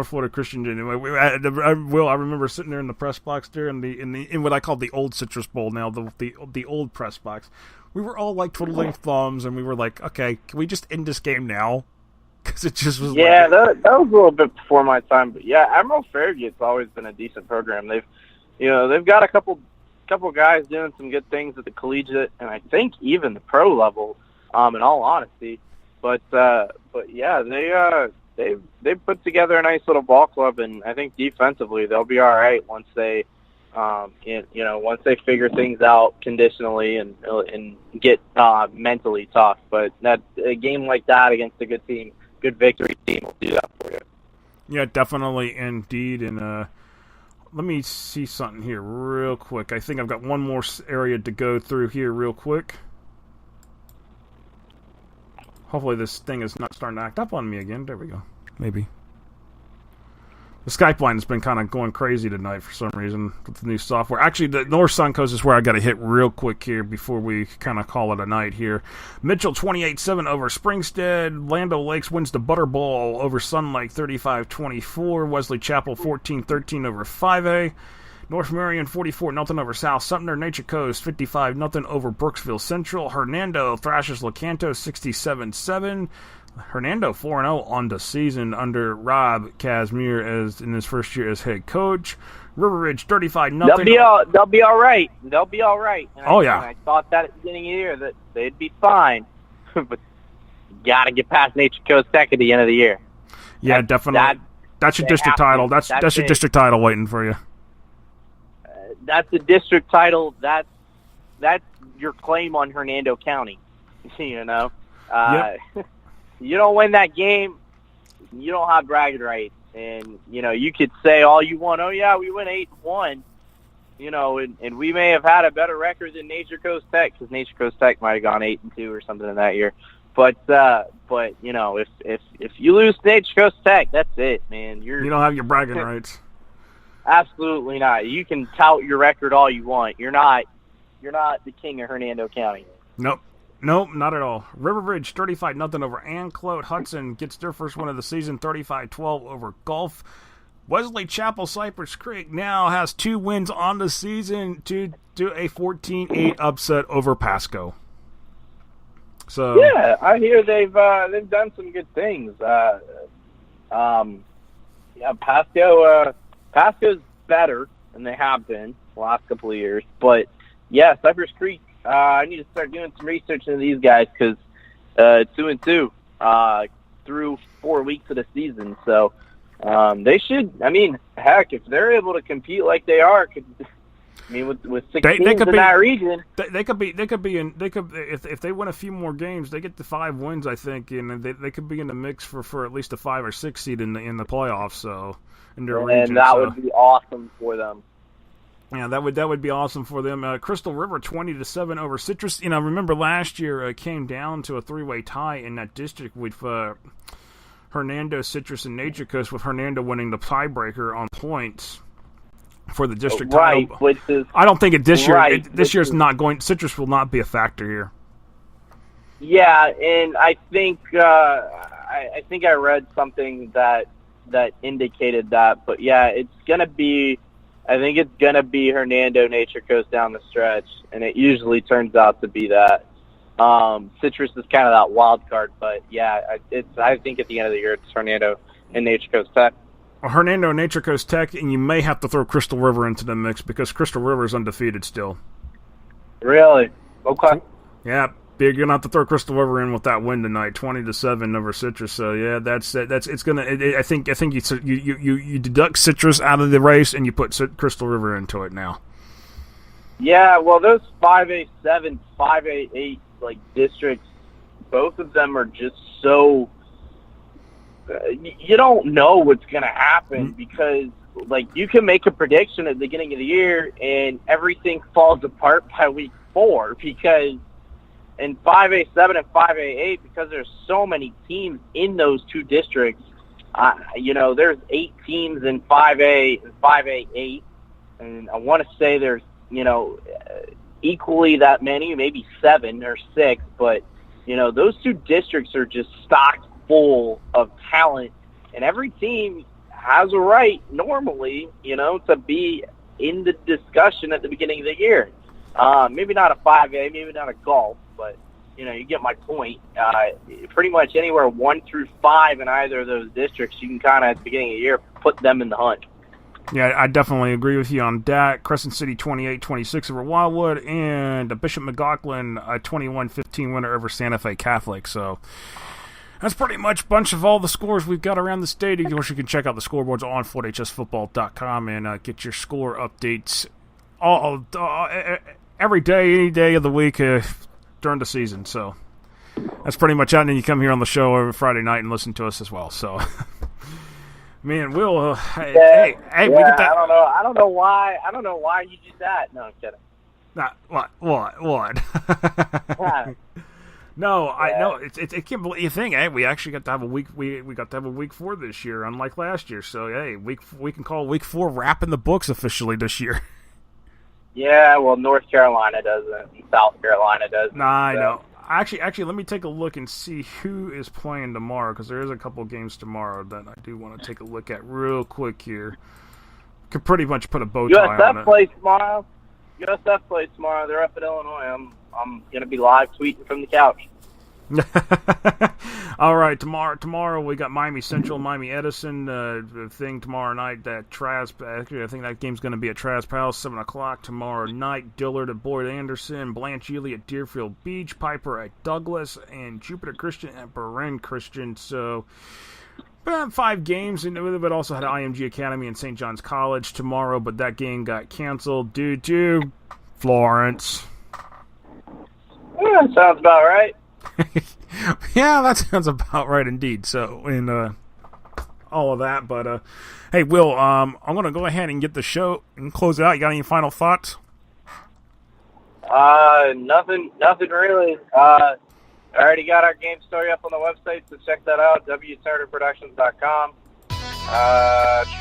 Florida Christian. I remember sitting there in the press box there in what I call the old Citrus Bowl now, the old press box. We were all like twiddling thumbs, and we were like, "Okay, can we just end this game now?" Because it just was. Yeah, that was a little bit before my time, but yeah, Admiral Farragut's always been a decent program. They've got a couple guys doing some good things at the collegiate, and I think even the pro level. In all honesty, but yeah, they put together a nice little ball club, and I think defensively they'll be all right once they. Once they figure things out conditionally and get mentally tough. But a game like that against a good team, good Victory team will do that for you. Yeah, definitely, indeed. And let me see something here real quick. I think I've got one more area to go through here real quick. Hopefully this thing is not starting to act up on me again. There we go. Maybe. The Skype line has been kind of going crazy tonight for some reason with the new software. Actually, the North Suncoast is where I got to hit real quick here before we kind of call it a night here. Mitchell 28-7 over Springstead. Lando Lakes wins the Butterball over Sun Lake 35-24. Wesley Chapel 14-13 over 5A. North Marion 44-0 over South Sumter. Nature Coast 55-0 over Brooksville Central. Hernando thrashes Lecanto 67-7. Hernando 4-0 on the season under Rob Casimir as in his first year as head coach. River Ridge 35-0. They'll be all right. They'll be all right. And I thought that at the beginning of the year that they'd be fine, but you got to get past Nature Coast Tech at the end of the year. Yeah, definitely. That's your district title. That's your district title waiting for you. That's the district title. That's your claim on Hernando County. Yep. You don't win that game, you don't have bragging rights. And, you could say all you want, oh, yeah, we went 8-1, and we may have had a better record than Nature Coast Tech because Nature Coast Tech might have gone 8-2 or something in that year. But if you lose to Nature Coast Tech, that's it, man. You don't have your bragging rights. Absolutely not. You can tout your record all you want. You're not the king of Hernando County. Nope. Nope, not at all. Riverbridge 35-0 over Anclote. Hudson gets their first win of the season, 35-12 over Gulf. Wesley Chapel Cypress Creek now has 2 wins on the season to do a 14-8 upset over Pasco. So yeah, I hear they've done some good things. Pasco's better than they have been the last couple of years, but yeah, Cypress Creek. I need to start doing some research into these guys because it's 2-2 through 4 weeks of the season. So they should. I mean, heck, if they're able to compete like they are, with 6 teams in that region, they could be if they win a few more games, they get to 5 wins, I think, and they could be in the mix for at least a 5 or 6 seed in the playoffs. So in their region, that would be awesome for them. Yeah, that would be awesome for them. Crystal River 20-7 over Citrus. Remember last year came down to a 3-way tie in that district with Hernando, Citrus, and Nature Coast, with Hernando winning the tiebreaker on points for the district title. Which is I don't think this year. right, This year's not going. Citrus will not be a factor here. Yeah, and I think I read something that indicated that. But yeah, it's gonna be. I think it's going to be Hernando, Nature Coast down the stretch, and it usually turns out to be that. Citrus is kind of that wild card, but yeah, I think at the end of the year it's Hernando and Nature Coast Tech. Hernando, Nature Coast Tech, and you may have to throw Crystal River into the mix because Crystal River is undefeated still. Really? Okay. Yeah. You're gonna have to throw Crystal River in with that win tonight, 20-7 over Citrus. So yeah, that's it's gonna. I think you deduct Citrus out of the race and you put Crystal River into it now. Yeah, well, those 5A7, 5A8 districts, both of them are just so. You don't know what's gonna happen because you can make a prediction at the beginning of the year and everything falls apart by week 4 because. In 5A7 and 5A8, because there's so many teams in those 2 districts, there's 8 teams in 5A and 5A8, and I want to say there's, equally that many, maybe 7 or 6, but, those 2 districts are just stocked full of talent, and every team has a right, normally, to be in the discussion at the beginning of the year. Maybe not a 5A, maybe not a golf, but, you get my point. Pretty much anywhere 1 through 5 in either of those districts, you can kind of, at the beginning of the year, put them in the hunt. Yeah, I definitely agree with you on that. Crescent City 28-26 over Wildwood, and Bishop McLaughlin a 21-15 winner over Santa Fe Catholic. So that's pretty much a bunch of all the scores we've got around the state. Of course, you can check out the scoreboards on FortHSFootball.com and get your score updates all every day, any day of the week during the season. So that's pretty much it. And then you come here on the show every Friday night and listen to us as well. So, man, we'll hey, we get that. I don't know why you did that. No, I'm kidding. What? No, yeah. I know it's I can't believe you think. Hey, we actually got to have a week. We got to have a week 4 this year, unlike last year. So hey, we can call week 4 wrapping the books officially this year. Yeah, well, North Carolina doesn't. South Carolina doesn't. Nah, I know. Actually, let me take a look and see who is playing tomorrow, because there is a couple games tomorrow that I do want to take a look at real quick here. Could pretty much put a bow tie on it. USF plays tomorrow. They're up in Illinois. I'm going to be live tweeting from the couch. All right, tomorrow we got Miami Central, Miami Edison thing tomorrow night. That actually, I think that game's going to be at Trask Palace, 7 o'clock tomorrow night. Dillard at Boyd Anderson, Blanche Ely at Deerfield Beach, Piper at Douglas, and Jupiter Christian at Berlin Christian. So 5 games, and we also had IMG Academy and St. John's College tomorrow, but that game got canceled due to Florence. Yeah, sounds about right. Yeah, that sounds about right indeed. So, in all of that, but hey, Will, I'm going to go ahead and get the show and close it out. You got any final thoughts? Nothing really. I already got our game story up on the website, so check that out, wturnerproductions.com.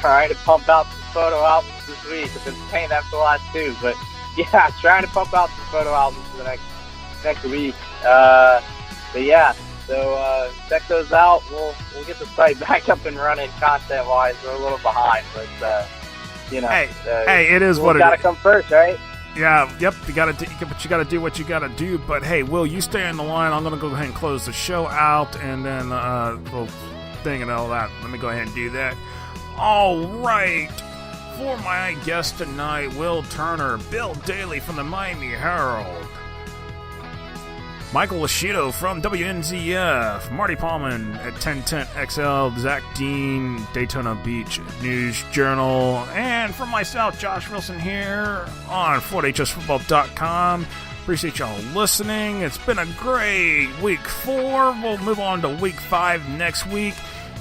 Trying to pump out some photo albums this week. I've been saying that for the last 2, but yeah, trying to pump out some photo albums for the next week. But yeah, so check those out. We'll get the site back up and running content-wise. We're a little behind, but hey, it is what it is. Got to come first, right? Yeah, yep. You got to, but you got to do what you got to do. But hey, Will, you stay on the line. I'm gonna go ahead and close the show out, and then little thing and all that. Let me go ahead and do that. All right. For my guest tonight, Will Turner, Bill Daly from the Miami Herald, Michael Lascito from WNZF, Marty Paulman at 1010 XL, Zach Dean, Daytona Beach News Journal, and from myself, Josh Wilson here on FortHSFootball.com. Appreciate y'all listening. It's been a great week 4. We'll move on to week 5 next week.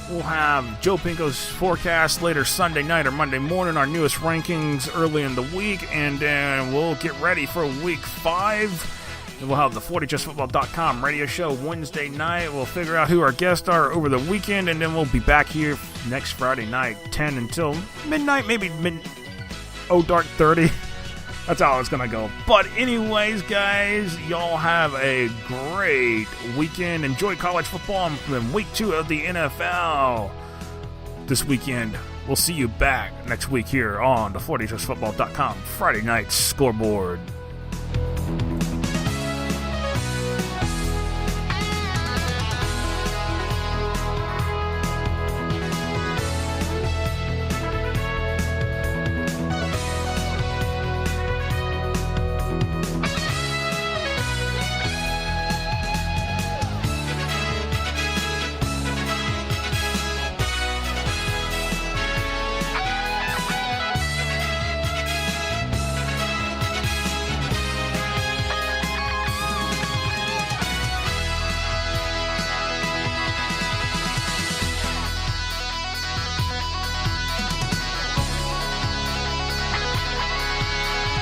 We'll have Joe Pinko's forecast later Sunday night or Monday morning, our newest rankings early in the week, and then we'll get ready for week 5. And we'll have the 40justfootball.com radio show Wednesday night. We'll figure out who our guests are over the weekend, and then we'll be back here next Friday night, 10 until midnight, maybe dark 30. That's how it's going to go. But anyways, guys, y'all have a great weekend. Enjoy college football in week 2 of the NFL this weekend. We'll see you back next week here on the 40justfootball.com Friday Night Scoreboard.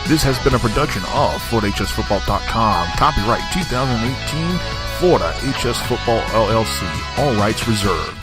This has been a production of FloridaHSFootball.com. Copyright 2018, Florida HS Football LLC. All rights reserved.